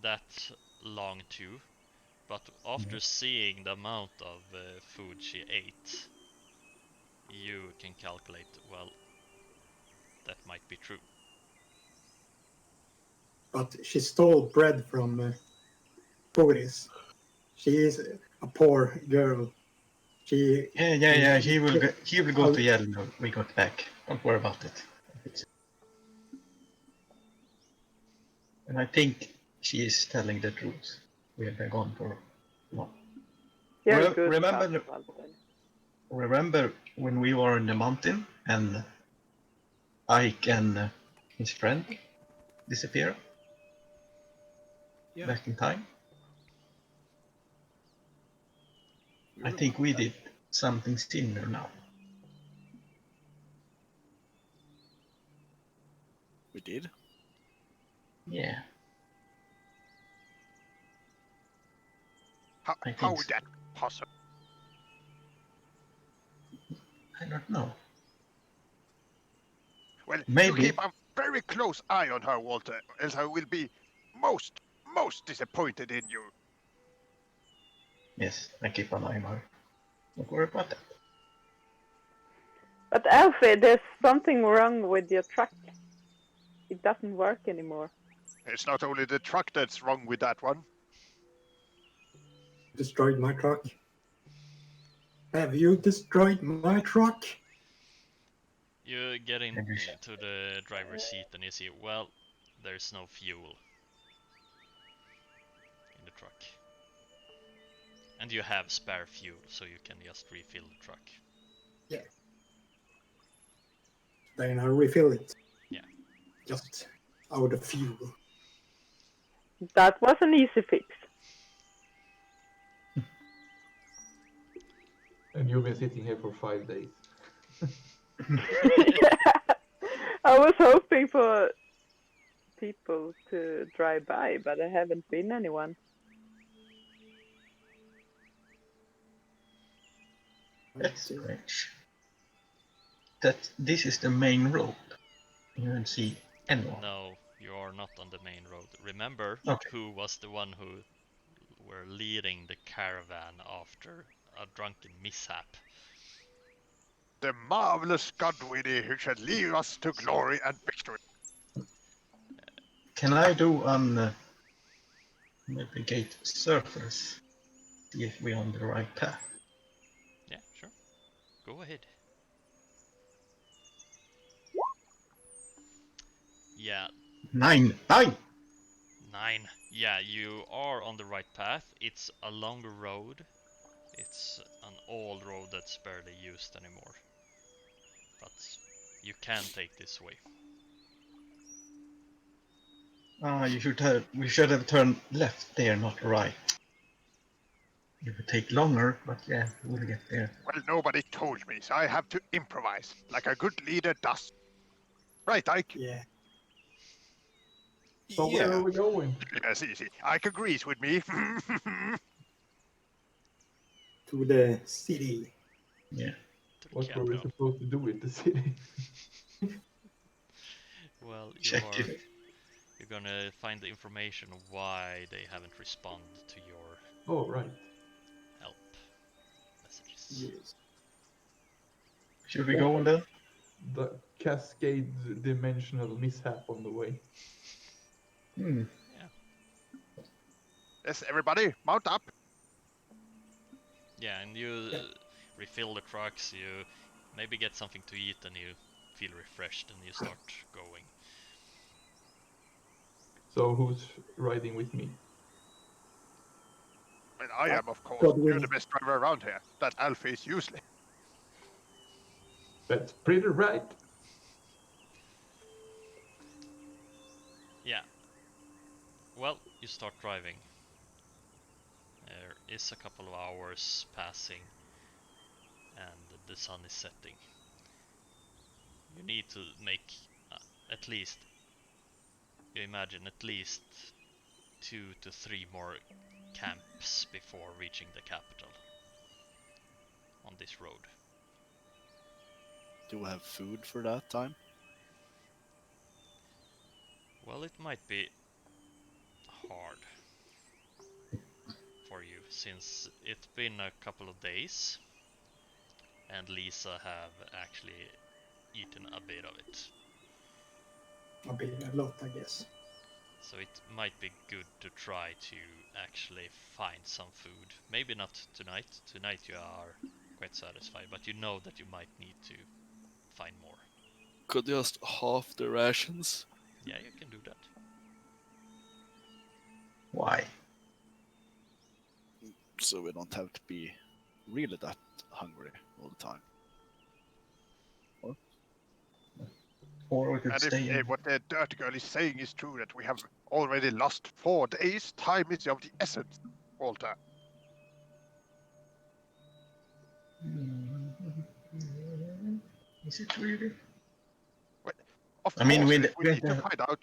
that long too. But after seeing the amount of food she ate, you can calculate, well, that might be true.
But she stole bread from Boris. She is a poor girl. She
Yeah. He will go to jail when we got back. Don't worry about it. And I think she is telling the truth. We have been gone for long.
You're
Re-
good,
remember-
Walter.
Remember when we were in the mountain and Ike and his friend disappeared?
Yeah.
Back in time? I think we did something similar now.
We did.
Yeah. I think
How
so.
would that be possible?
I don't know.
Well,
Maybe.
you keep a very close eye on her, Walter, else I will be most disappointed in you.
Yes, I keep an eye on her. Don't worry about that.
But Alfie, there's something wrong with your truck. It doesn't work anymore.
It's not only the truck that's wrong with that one.
destroyed my truck? Have you destroyed my truck?
You get
Maybe
into the driver's seat and you see, well, there's no fuel in the truck. And you have spare fuel, so you can just refill the truck.
Then I refill it.
Yeah.
Just out of fuel.
That was an easy fix.
And you've been sitting here for 5 days.
Yeah. I was hoping for people to drive by, but there haven't been anyone.
That's strange. That this is the main road. You don't see anyone.
No, you are not on the main road. Remember
Okay.
who was the one who were leading the caravan after a drunken mishap?
The marvelous Godwinnie who shall lead us to glory and victory.
Can I do an navigate surface? See if we're on the right path.
Yeah, sure. Go ahead. Yeah,
9!
9. Yeah, you are on the right path. It's a longer road. It's an old road that's barely used anymore. But you can take this way.
We should have turned left there, not right. It would take longer, but yeah, we'll get there.
Well, nobody told me, so I have to improvise, like a good leader does. Right, Ike?
Yeah.
So where are we going?
Yes, easy. Ike agrees with me.
To the city.
Yeah.
To the
What were we
capital.
supposed to do with the city?
Well,
Check if
you're gonna find the information why they haven't responded to your
Oh, right.
help messages.
Yes.
should we go on then?
The cascade dimensional mishap on the way.
Hmm.
Yes, everybody, mount up.
Yeah, and you
Yeah.
refill the trucks, you maybe get something to eat and you feel refreshed and you start going.
So who's riding with me?
Well, I am, of course.
Godwinnie.
You're the best driver around here. That Alfie is useless.
That's pretty right.
Yeah. Well, you start driving. There is a couple of hours passing and the sun is setting. You need to make at least, you imagine at least 2 to 3 more camps before reaching the capital on this road.
Do we have food for that time?
Well, it might be hard for you since it's been a couple of days and Lisa have actually eaten a bit of it.
A lot, I guess.
So it might be good to try to actually find some food. Maybe not tonight. Tonight you are quite satisfied, but you know that you might need to find more.
Could just half the rations.
Yeah, you can do that.
Why?
So we don't have to be really that hungry all the time.
Or we could
And
stay in.
if what the dirty girl is saying is true, that we have already lost 4 days, time is of the essence, Walter.
Is it really?
Of
I mean,
course,
we
we need to find out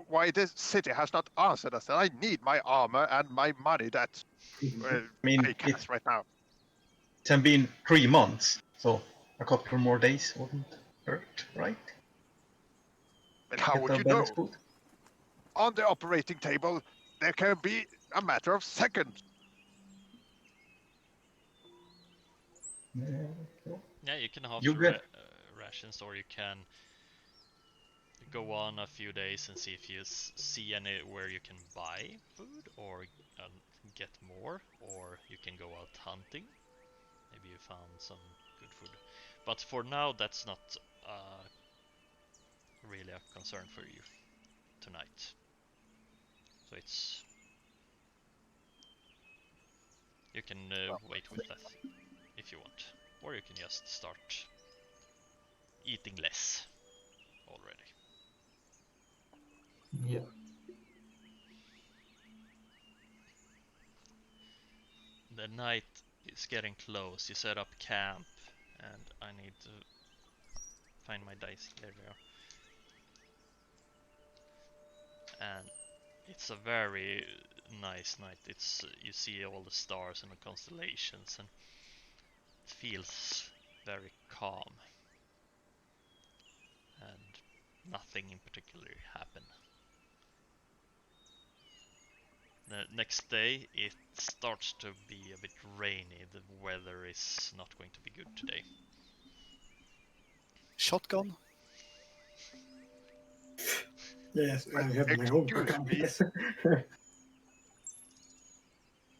why this city has not answered us, and I need my armor and my money that Ike
it's
has right now.
been 3 months, so a couple more days wouldn't hurt, right?
But how
Get
would
our
you know?
bellies full.
On the operating table, there can be a matter of seconds.
Yeah, you can half
You
the
get-
rations, or you can go on a few days and see if you see anywhere you can buy food or get more, or you can go out hunting. Maybe you found some good food. But for now, that's not really a concern for you tonight. So it's... You can wait with that if you want. Or you can just start eating less already.
Yeah.
The night is getting close. You set up camp, and I need to find my dice. There they are. And it's a very nice night. It's you see all the stars and the constellations, and it feels very calm. And nothing in particular happened. The next day it starts to be a bit rainy. The weather is not going to be good today.
Shotgun?
Yes, I have my own
Excuse
shotgun.
me.
Yes.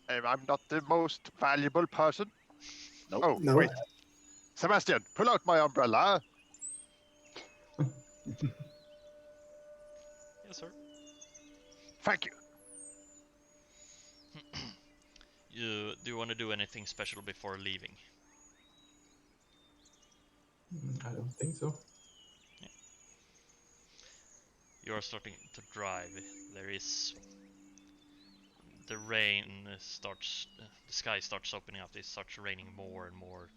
I'm not the most valuable person.
Nope.
Oh,
No.
wait. Sebastian, pull out my umbrella.
Yes, sir.
Thank you.
Do you want to do anything special before leaving?
I don't think so.
You are starting to drive. There is the rain starts. The sky starts opening up. It starts raining more and more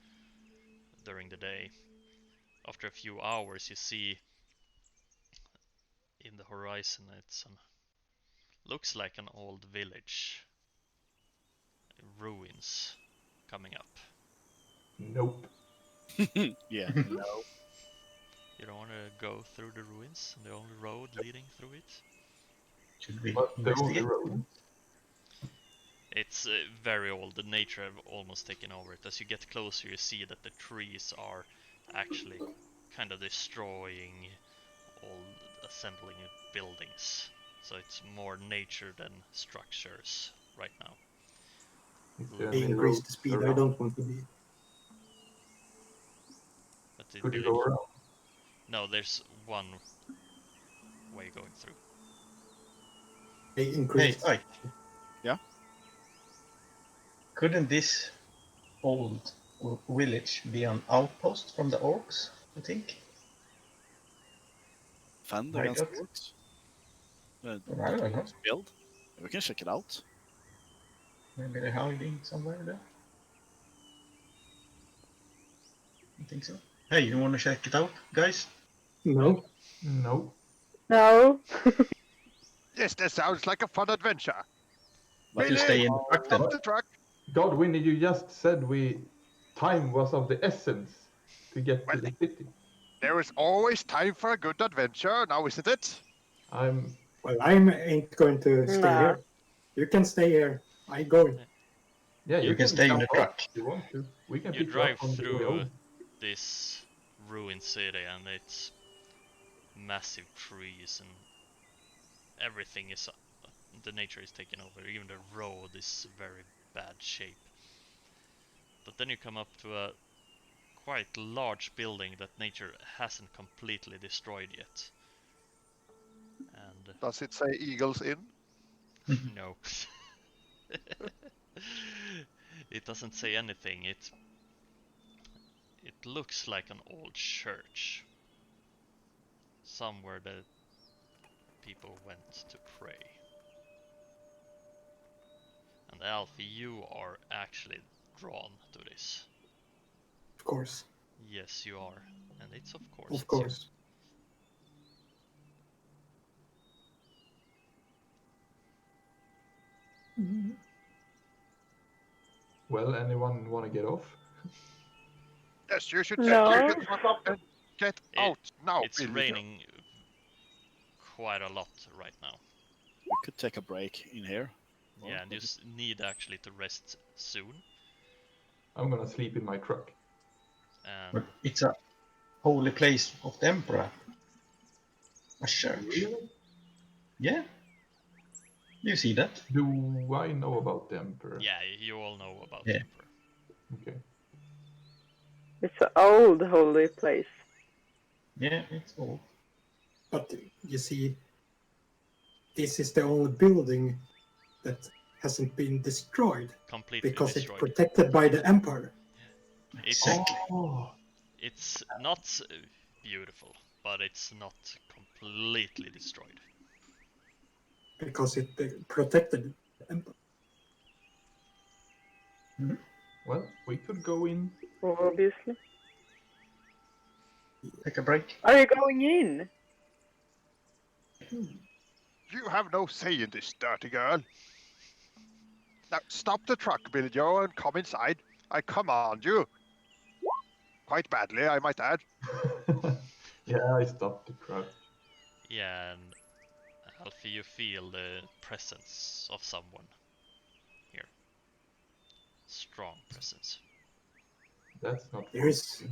during the day. After a few hours, you see in the horizon it's looks like an old village. Ruins coming up.
Nope.
Yeah, no.
You don't want to go through the ruins and the only road leading through it?
Should we
But the only
investigate?
road.
It's very old. The nature have almost taken over it. As you get closer, you see that the trees are actually kind of destroying all assembling buildings. So it's more nature than structures right now.
Is there
They
any
increase
road
the speed. I
around?
don't want to be.
But the
Could you
village...
go around?
No, there's one way going through.
They
Hey,
increase.
Ike.
Yeah?
Couldn't this old village be an outpost from the orcs, I think?
Fend
Right
against
up.
orcs?
I
That
don't know.
orcs build? We can check it out.
Maybe they're hiding somewhere there. I think so. Hey, you want to check it out, guys?
No.
No.
No.
Yes, that sounds like a fun adventure.
But you
Billy,
stay in the truck then.
stop the truck.
Godwin, you just said time was of the essence to get to
Well,
the city.
there is always time for a good adventure, now isn't it?
I'm
Well, I ain't going to stay
Nah.
here. You can stay here. I going.
Yeah,
You can stay in
jump
the
off
truck.
if you want to. We can
You
pick you up
drive
on the way
through
home.
this ruined city, and it's massive trees and everything is the nature is taken over. Even the road is very bad shape. But then you come up to a quite large building that nature hasn't completely destroyed yet. And
Does it say Eagles Inn?
no. It doesn't say anything. It looks like an old church. Somewhere that people went to pray. And Alfie, you are actually drawn to this.
Of course.
Yes, you are. And it's of course.
Of
it's you.
course.
Well, anyone want to get off?
Yes, you should
No.
take the truck and get out now,
It's
Billy.
raining quite a lot right now.
We could take a break in here.
Yeah, and you need actually to rest soon.
I'm gonna sleep in my truck.
And
But it's a holy place of the emperor. A church.
Really?
Yeah. You see that?
Do I know about the Emperor?
Yeah, you all know about
Yeah.
the Emperor.
Okay.
It's an old holy place.
Yeah, it's old.
But you see, this is the only building that hasn't been destroyed
Completely
because it's
destroyed.
protected by the Empire.
It's
Exactly.
Oh,
it's not beautiful, but it's not completely destroyed.
Because it protected the Empire.
well, we could go in.
Obviously.
Take a break.
Are you going in?
You have no say in this, dirty girl. Now stop the truck, Billy Joe, and come inside. I command you. Quite badly, I might add.
Yeah, I stopped the truck.
Yeah, and Alfie, you feel the presence of someone here. Strong presence.
That's not.
There is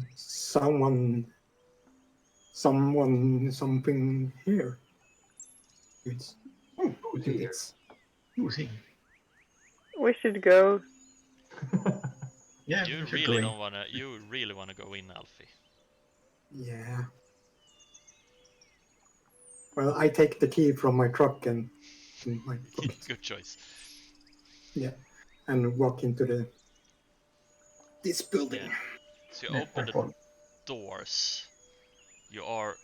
something here. It's,
Who's here?
it's
Who's he?
We should go.
Yeah,
You
we should
really
go in.
don't wanna. You really wanna go in, Alfie.
yeah. Well, I take the key from my truck and in my pocket.
Good choice.
And walk into this building.
Yeah. So you
Yeah,
open
I
the
follow.
doors. You are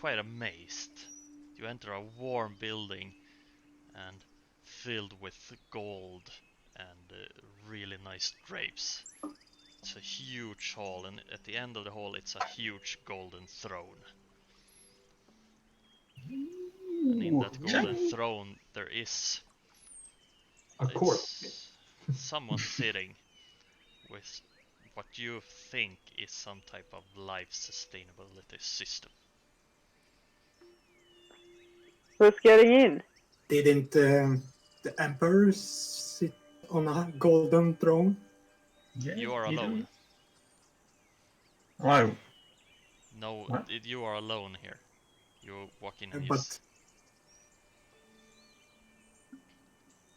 quite amazed. You enter a warm building and filled with gold and really nice drapes. It's a huge hall, and at the end of the hall it's a huge golden throne. And in that golden throne there is
A corpse.
someone sitting with what you think is some type of life sustainability system.
Who's getting in?
Didn't the Emperor sit on a golden throne?
Yeah,
You are
he do.
alone.
Oh,
No,
What?
you are alone here. You walk in and
But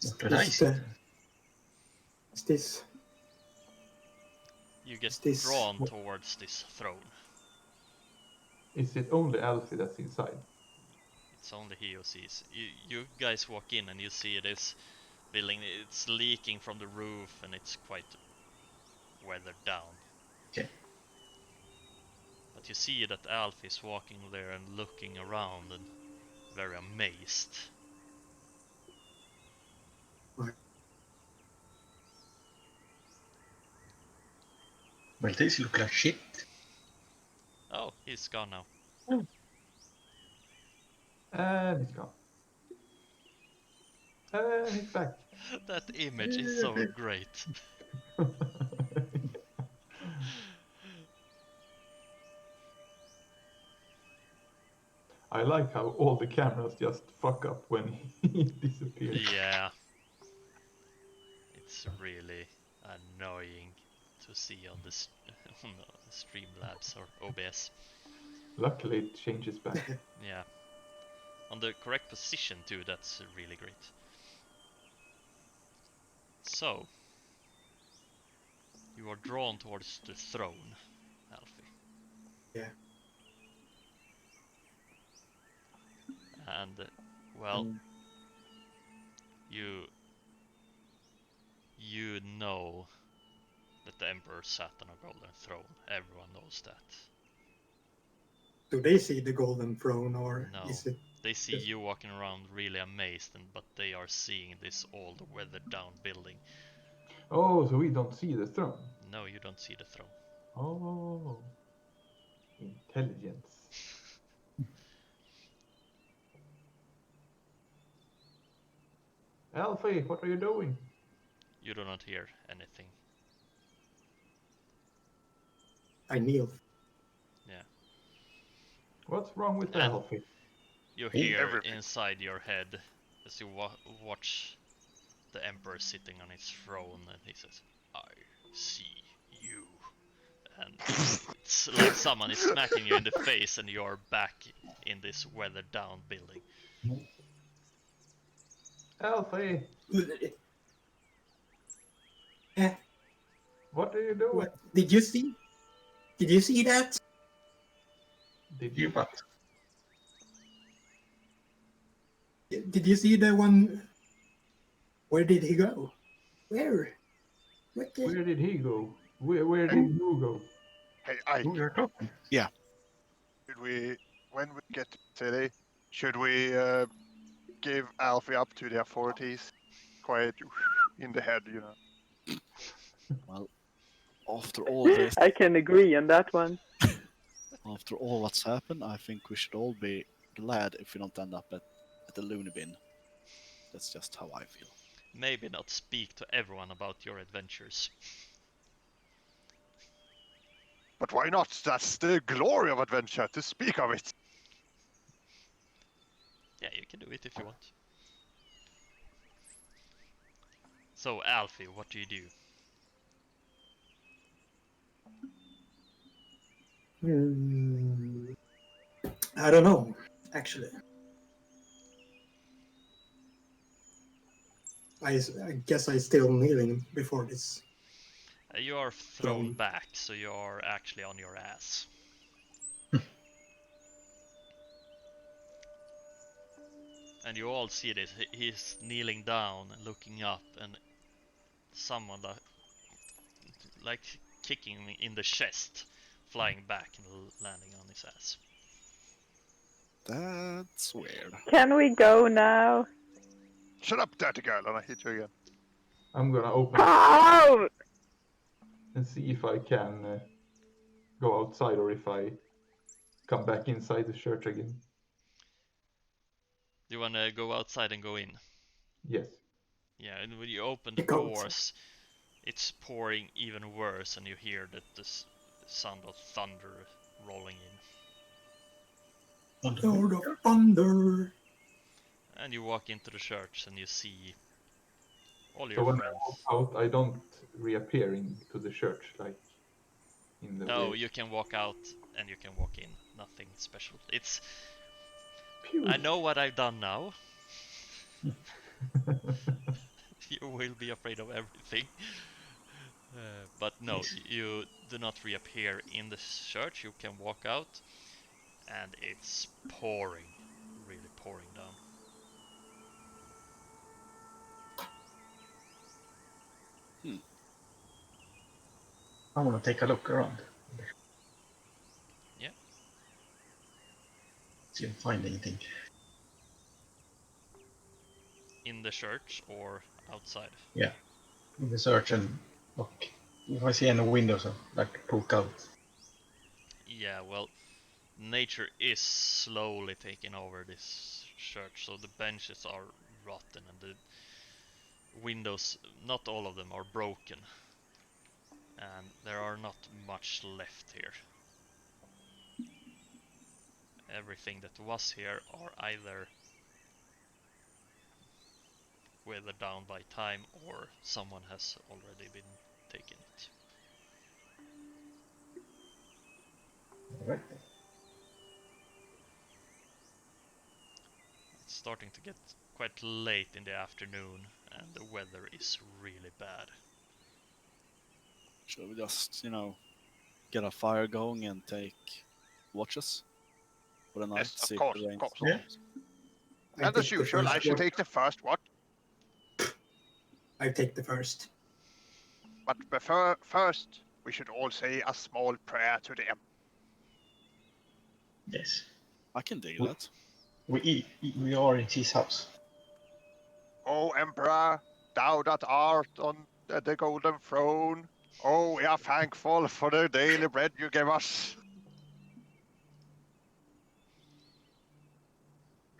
what did I see?
is this
you get
is this
drawn towards this throne.
Is it only Alfie that's inside?
It's only he who sees. You guys walk in and you see this building. It's leaking from the roof and it's quite weathered down.
Okay.
But you see that Alf is walking there and looking around and very amazed.
Well, these look like shit.
Oh, he's gone now.
And he's gone. And he's back.
That image is so great.
I like how all the cameras just fuck up when he disappears.
Yeah. It's really annoying to see on the on the Streamlabs or OBS.
Luckily, it changes back.
Yeah. On the correct position too, that's really great. So, you are drawn towards the throne, Alfie.
Yeah.
And, well, you know that the Emperor sat on a golden throne. Everyone knows that.
Do they see the golden throne, or
No.
is it?
They see you walking around really amazed, but they are seeing this old weathered down building.
Oh, so we don't see the throne.
No, you don't see the throne.
Oh, intelligence. Alfie, what are you doing?
You do not hear anything.
I kneel.
Yeah.
What's wrong with
And
Alfie?
you hear
Everything.
inside your head as you watch the Emperor sitting on his throne, and he says, "I see you, and it's like someone is smacking you in the face and you're back in this weathered down building.
Alfie,
Eh,
what are you doing?
what? Did you see? Did you see that?
Did
You
you?
but
Did you see the one? Where did he go? Where? What the?
Where did he go? Where did you go?
Hey, Ike,
who you're talking?
should we, when we get to the city, should we give Alfie up to the authorities? Quiet in the head, you know.
Well, after all this,
I can agree on that one.
after all what's happened, I think we should all be glad if we don't end up at the loony bin. That's just how I feel.
Maybe not speak to everyone about your adventures.
But why not? That's the glory of adventure, to speak of it.
Yeah, you can do it if you want. So, Alfie, what do you do?
I don't know, actually. I guess I still kneeling before this.
You are thrown
Thrown.
back, so you are actually on your ass. And you all see this. He's kneeling down and looking up, and someone like kicking him in the chest, flying back and landing on his ass.
That's weird.
Can we go now?
Shut up, dirty girl, and I hit you again.
I'm gonna open
Oh!
and see if I can go outside or if I come back inside the church again.
Do you wanna go outside and go in?
Yes.
Yeah, and when you open the
Go outside.
doors, it's pouring even worse, and you hear that the sound of thunder rolling in.
Lord of Thunder.
And you walk into the church and you see all
So
your
when I
friends.
walk out, I don't reappear into the church like in the
No,
way.
you can walk out and you can walk in. Nothing special. It's.
Phew.
I know what I've done now. You will be afraid of everything. But no,
Yes.
you do not reappear in the church. You can walk out, and it's pouring, really pouring down.
I want to take a look around.
Yeah.
See if I can find anything.
In the church or outside?
In the search and look if I see any windows like poke out.
Yeah, well, nature is slowly taking over this church, so the benches are rotten and the windows, not all of them, are broken. And there are not much left here. Everything that was here are either weathered down by time or someone has already been taking it.
Alright.
It's starting to get quite late in the afternoon and the weather is really bad.
Shall we just, get a fire going and take watches for the night?
Yes,
see
of
if
course,
the rain
of course.
Yeah.
I
And as
take the
usual, I
first
should
one.
take the first one.
I take the first.
But first, we should all say a small prayer to them.
Yes.
I can do
We-
that.
We are in his house.
O Emperor, thou that art on the golden throne, oh, we are thankful for the daily bread you gave us.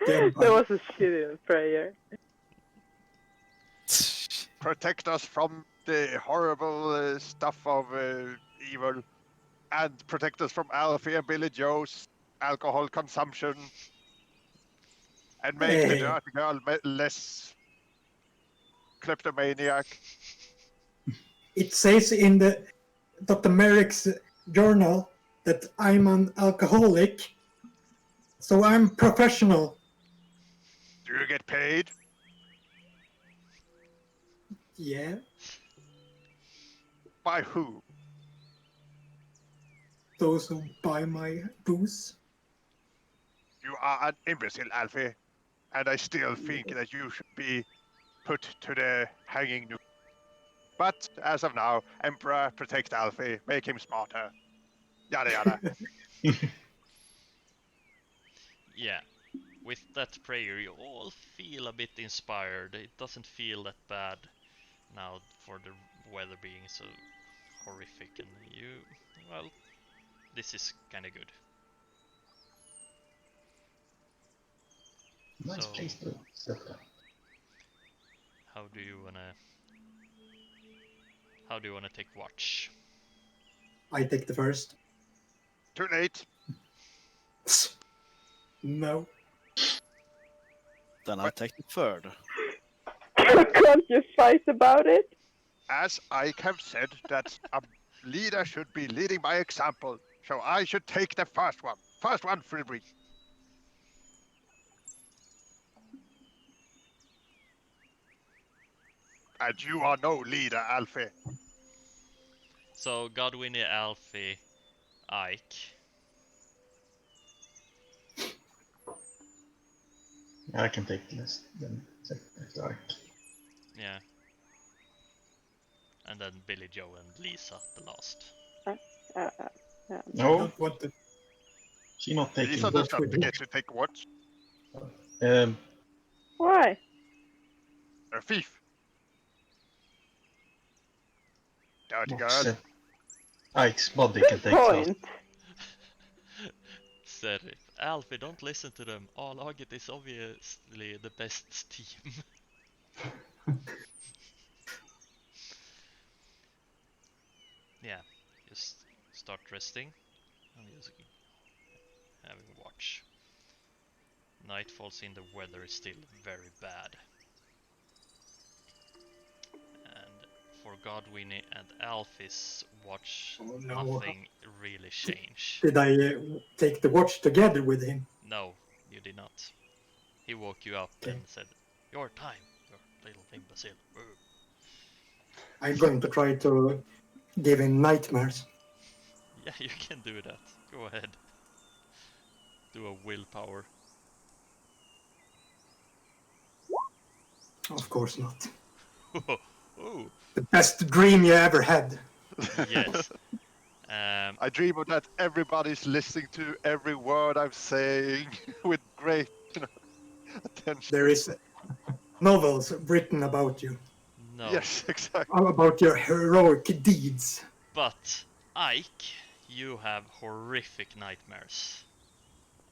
Yeah,
That was a shitty prayer.
Protect us from the horrible stuff of evil, and protect us from Alfie and Billy Joe's alcohol consumption, and make the
Hey.
dirty girl less kleptomaniac.
It says in the Dr. Merrick's journal that I'm an alcoholic, so I'm professional.
Do you get paid?
Yeah,
By who?
those who buy my booze.
You are an imbecile, Alfie, and I still think that you should be put to the hanging noose. But as of now, Emperor, protect Alfie, make him smarter. Yada yada.
Yeah, with that prayer, you all feel a bit inspired. It doesn't feel that bad now for the weather being so horrific, and well, this is kind of good.
Nice
So,
place to set up.
how do you wanna take watch?
I take the first.
Too late.
No.
Then I
What?
take the third.
Can't you fight about it?
As Ike have said that a leader should be leading by example, so I should take the first one. First one, Friedrich. And you are no leader, Alfie.
So, Godwin, Alfie, Ike.
I can take this then after Ark.
Yeah. And then Billy Joe and Lisa, the last.
Yeah.
I
No,
don't want to.
she not taking
Lisa
this.
does not get to take watch.
Why?
A thief. Dirty
What's
girl.
Ike's body
Good
can take those.
point.
Said it. Alfie, don't listen to them. A-laget is obviously the best team. Yeah, just start resting and just having watch. Night falls in, the weather is still very bad. And for Godwin and Alfie's watch,
Oh, no.
nothing really changed.
Did I take the watch together with him?
No, you did not. He woke you up
Okay.
and said, "Your time, you little imbecile."
I'm going to try to give him nightmares.
Yeah, you can do that. Go ahead. Do a willpower.
Of course not.
Oh,
The best dream you ever had.
yes.
I dream of that everybody's listening to every word I'm saying with great attention.
There is novels written about you,
No.
Yes, exactly.
about your heroic deeds.
But, Ike, you have horrific nightmares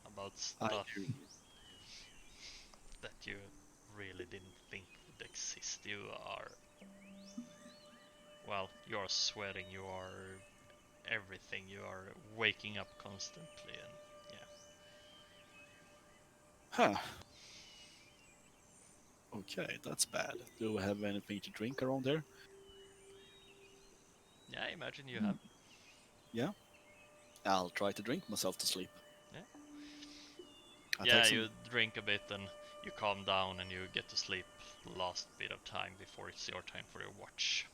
about
I
stuff
do.
that you really didn't think would exist. You are... Well, you are sweating, you are everything. You are waking up constantly, and yeah.
Huh. Okay, that's bad. Do we have anything to drink around there?
Yeah, I imagine you have.
I'll try to drink myself to sleep.
Yeah.
I
Yeah,
take some-
you drink a bit and you calm down and you get to sleep the last bit of time before it's your time for your watch.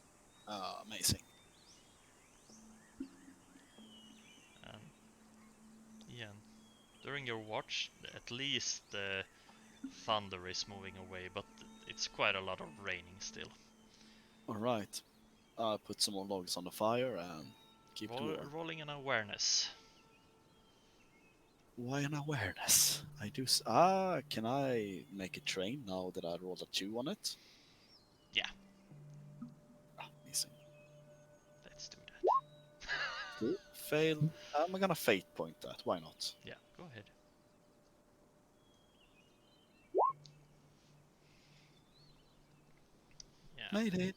Amazing.
And yeah, during your watch, at least the thunder is moving away, but it's quite a lot of raining still.
Alright. I'll put some more logs on the fire and keep it warm.
Rolling an awareness.
Why an awareness? I do. Can I make a train now that I rolled a 2 on it?
Yeah.
Amazing.
Let's do that.
Cool. Fail. I'm gonna fate point that. Why not?
Yeah, go ahead. Yeah,
Made it.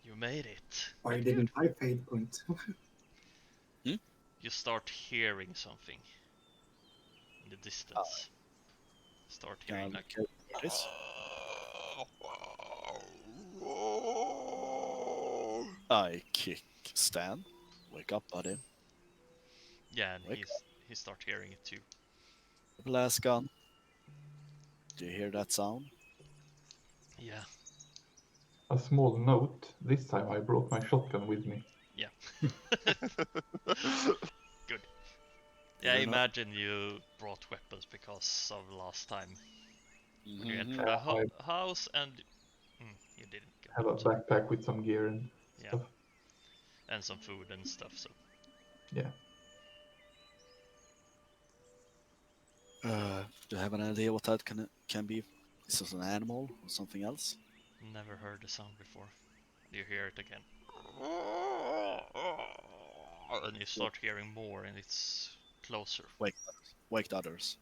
you made it.
Why didn't I fade point?
You start hearing something in the distance. Start hearing like...
Okay. This. I kick Stan. Wake up, buddy.
Yeah, and
Wake
he start hearing it too.
Blast gun. Do you hear that sound?
Yeah.
A small note. This time I brought my shotgun with me.
Yeah. Good.
You
Yeah, I
don't know?
imagine you brought weapons because of last time when you
Mhm.
entered a
I
house and you didn't go
have a
out.
backpack with some gear and
Yeah.
stuff.
And some food and stuff. So
Yeah.
Do you have an idea what that can be? Is this an animal or something else?
never heard the sound before. You hear it again. And you start hearing more and it's closer.
Wake the others.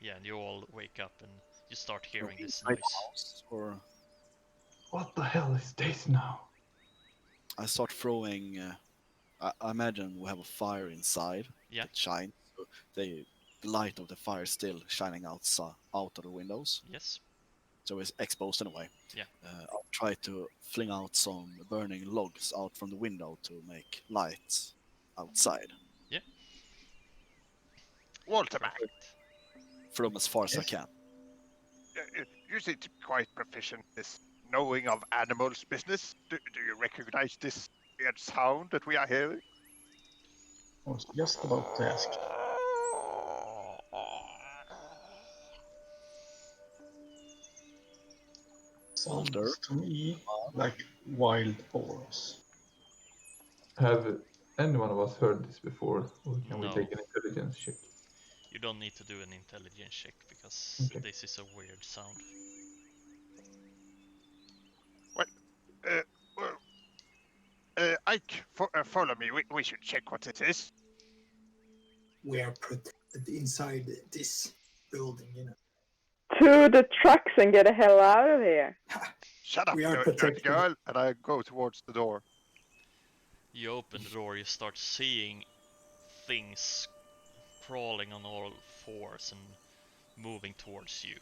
Yeah, and you all wake up and you start hearing this
Inside the
noise.
house, or
What the hell is this now?
I start throwing. I imagine we have a fire inside
Yeah.
that shines. So the light of the fire is still shining out of the windows.
Yes.
So it's exposed in a way.
Yeah.
I'll try to fling out some burning logs out from the window to make lights outside.
Yeah.
Walter,
Perfect.
Throw them as far as I
Yes.
can.
you seem to be quite proficient in this knowing of animals business. Do you recognize this weird sound that we are hearing?
I was just about to ask.
Walter?
Sounds to me like wild boars.
Have anyone of us heard this before? Or can we
No.
take an intelligence check?
You don't need to do an intelligence check because
Okay.
this is a weird sound.
Ike, follow me. We should check what it is.
We are protected inside this building, you know.
To the trucks and get the hell out of here.
Shut up,
We are
dirty
protected.
girl. And I go towards the door.
You open the door, you start seeing things crawling on all fours and moving towards you.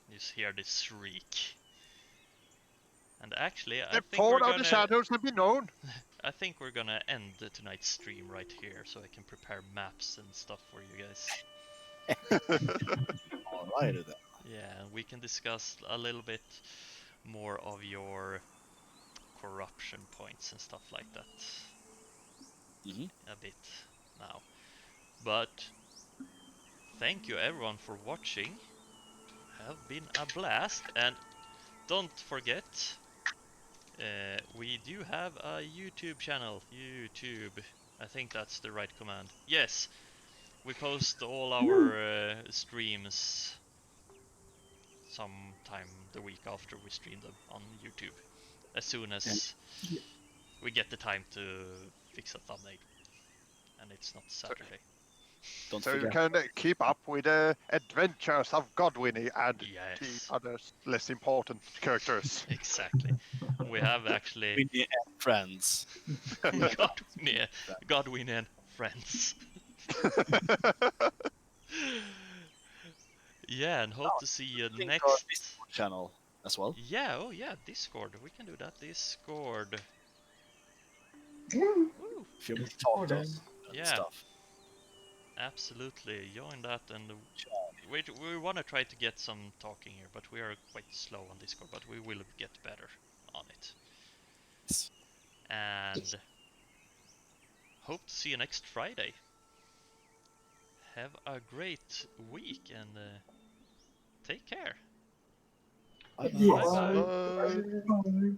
You just hear this shriek. And actually, I
The
think we're
fall of
gonna
the shadows have been known.
I think we're gonna end tonight's stream right here so I can prepare maps and stuff for you guys.
Alrighty then.
Yeah, and we can discuss a little bit more of your corruption points and stuff like that a bit now. But thank you everyone for watching. Have been a blast, and don't forget we do have a YouTube channel. YouTube, I think that's the right command. Yes, we post all our streams sometime the week after we stream them on YouTube, as soon as we get the time to fix a thumbnail and it's not Saturday.
Don't
So you
forget.
can keep up with the adventures of Godwinnie and
Yes.
the other less important characters.
Exactly. We have actually
Winnie and friends.
Godwin and friends. Yeah, and hope to see you
Link our
next.
Discord channel as well.
Yeah, oh yeah, Discord. We can do that. Discord. Woo.
If you want to talk to us and
Yeah.
stuff.
Absolutely, join that, and we want to try to get some talking here, but we are quite slow on Discord, but we will get better on it.
Yes.
And hope to see you next Friday. Have a great week and take care.
Yes.
Bye.
Bye.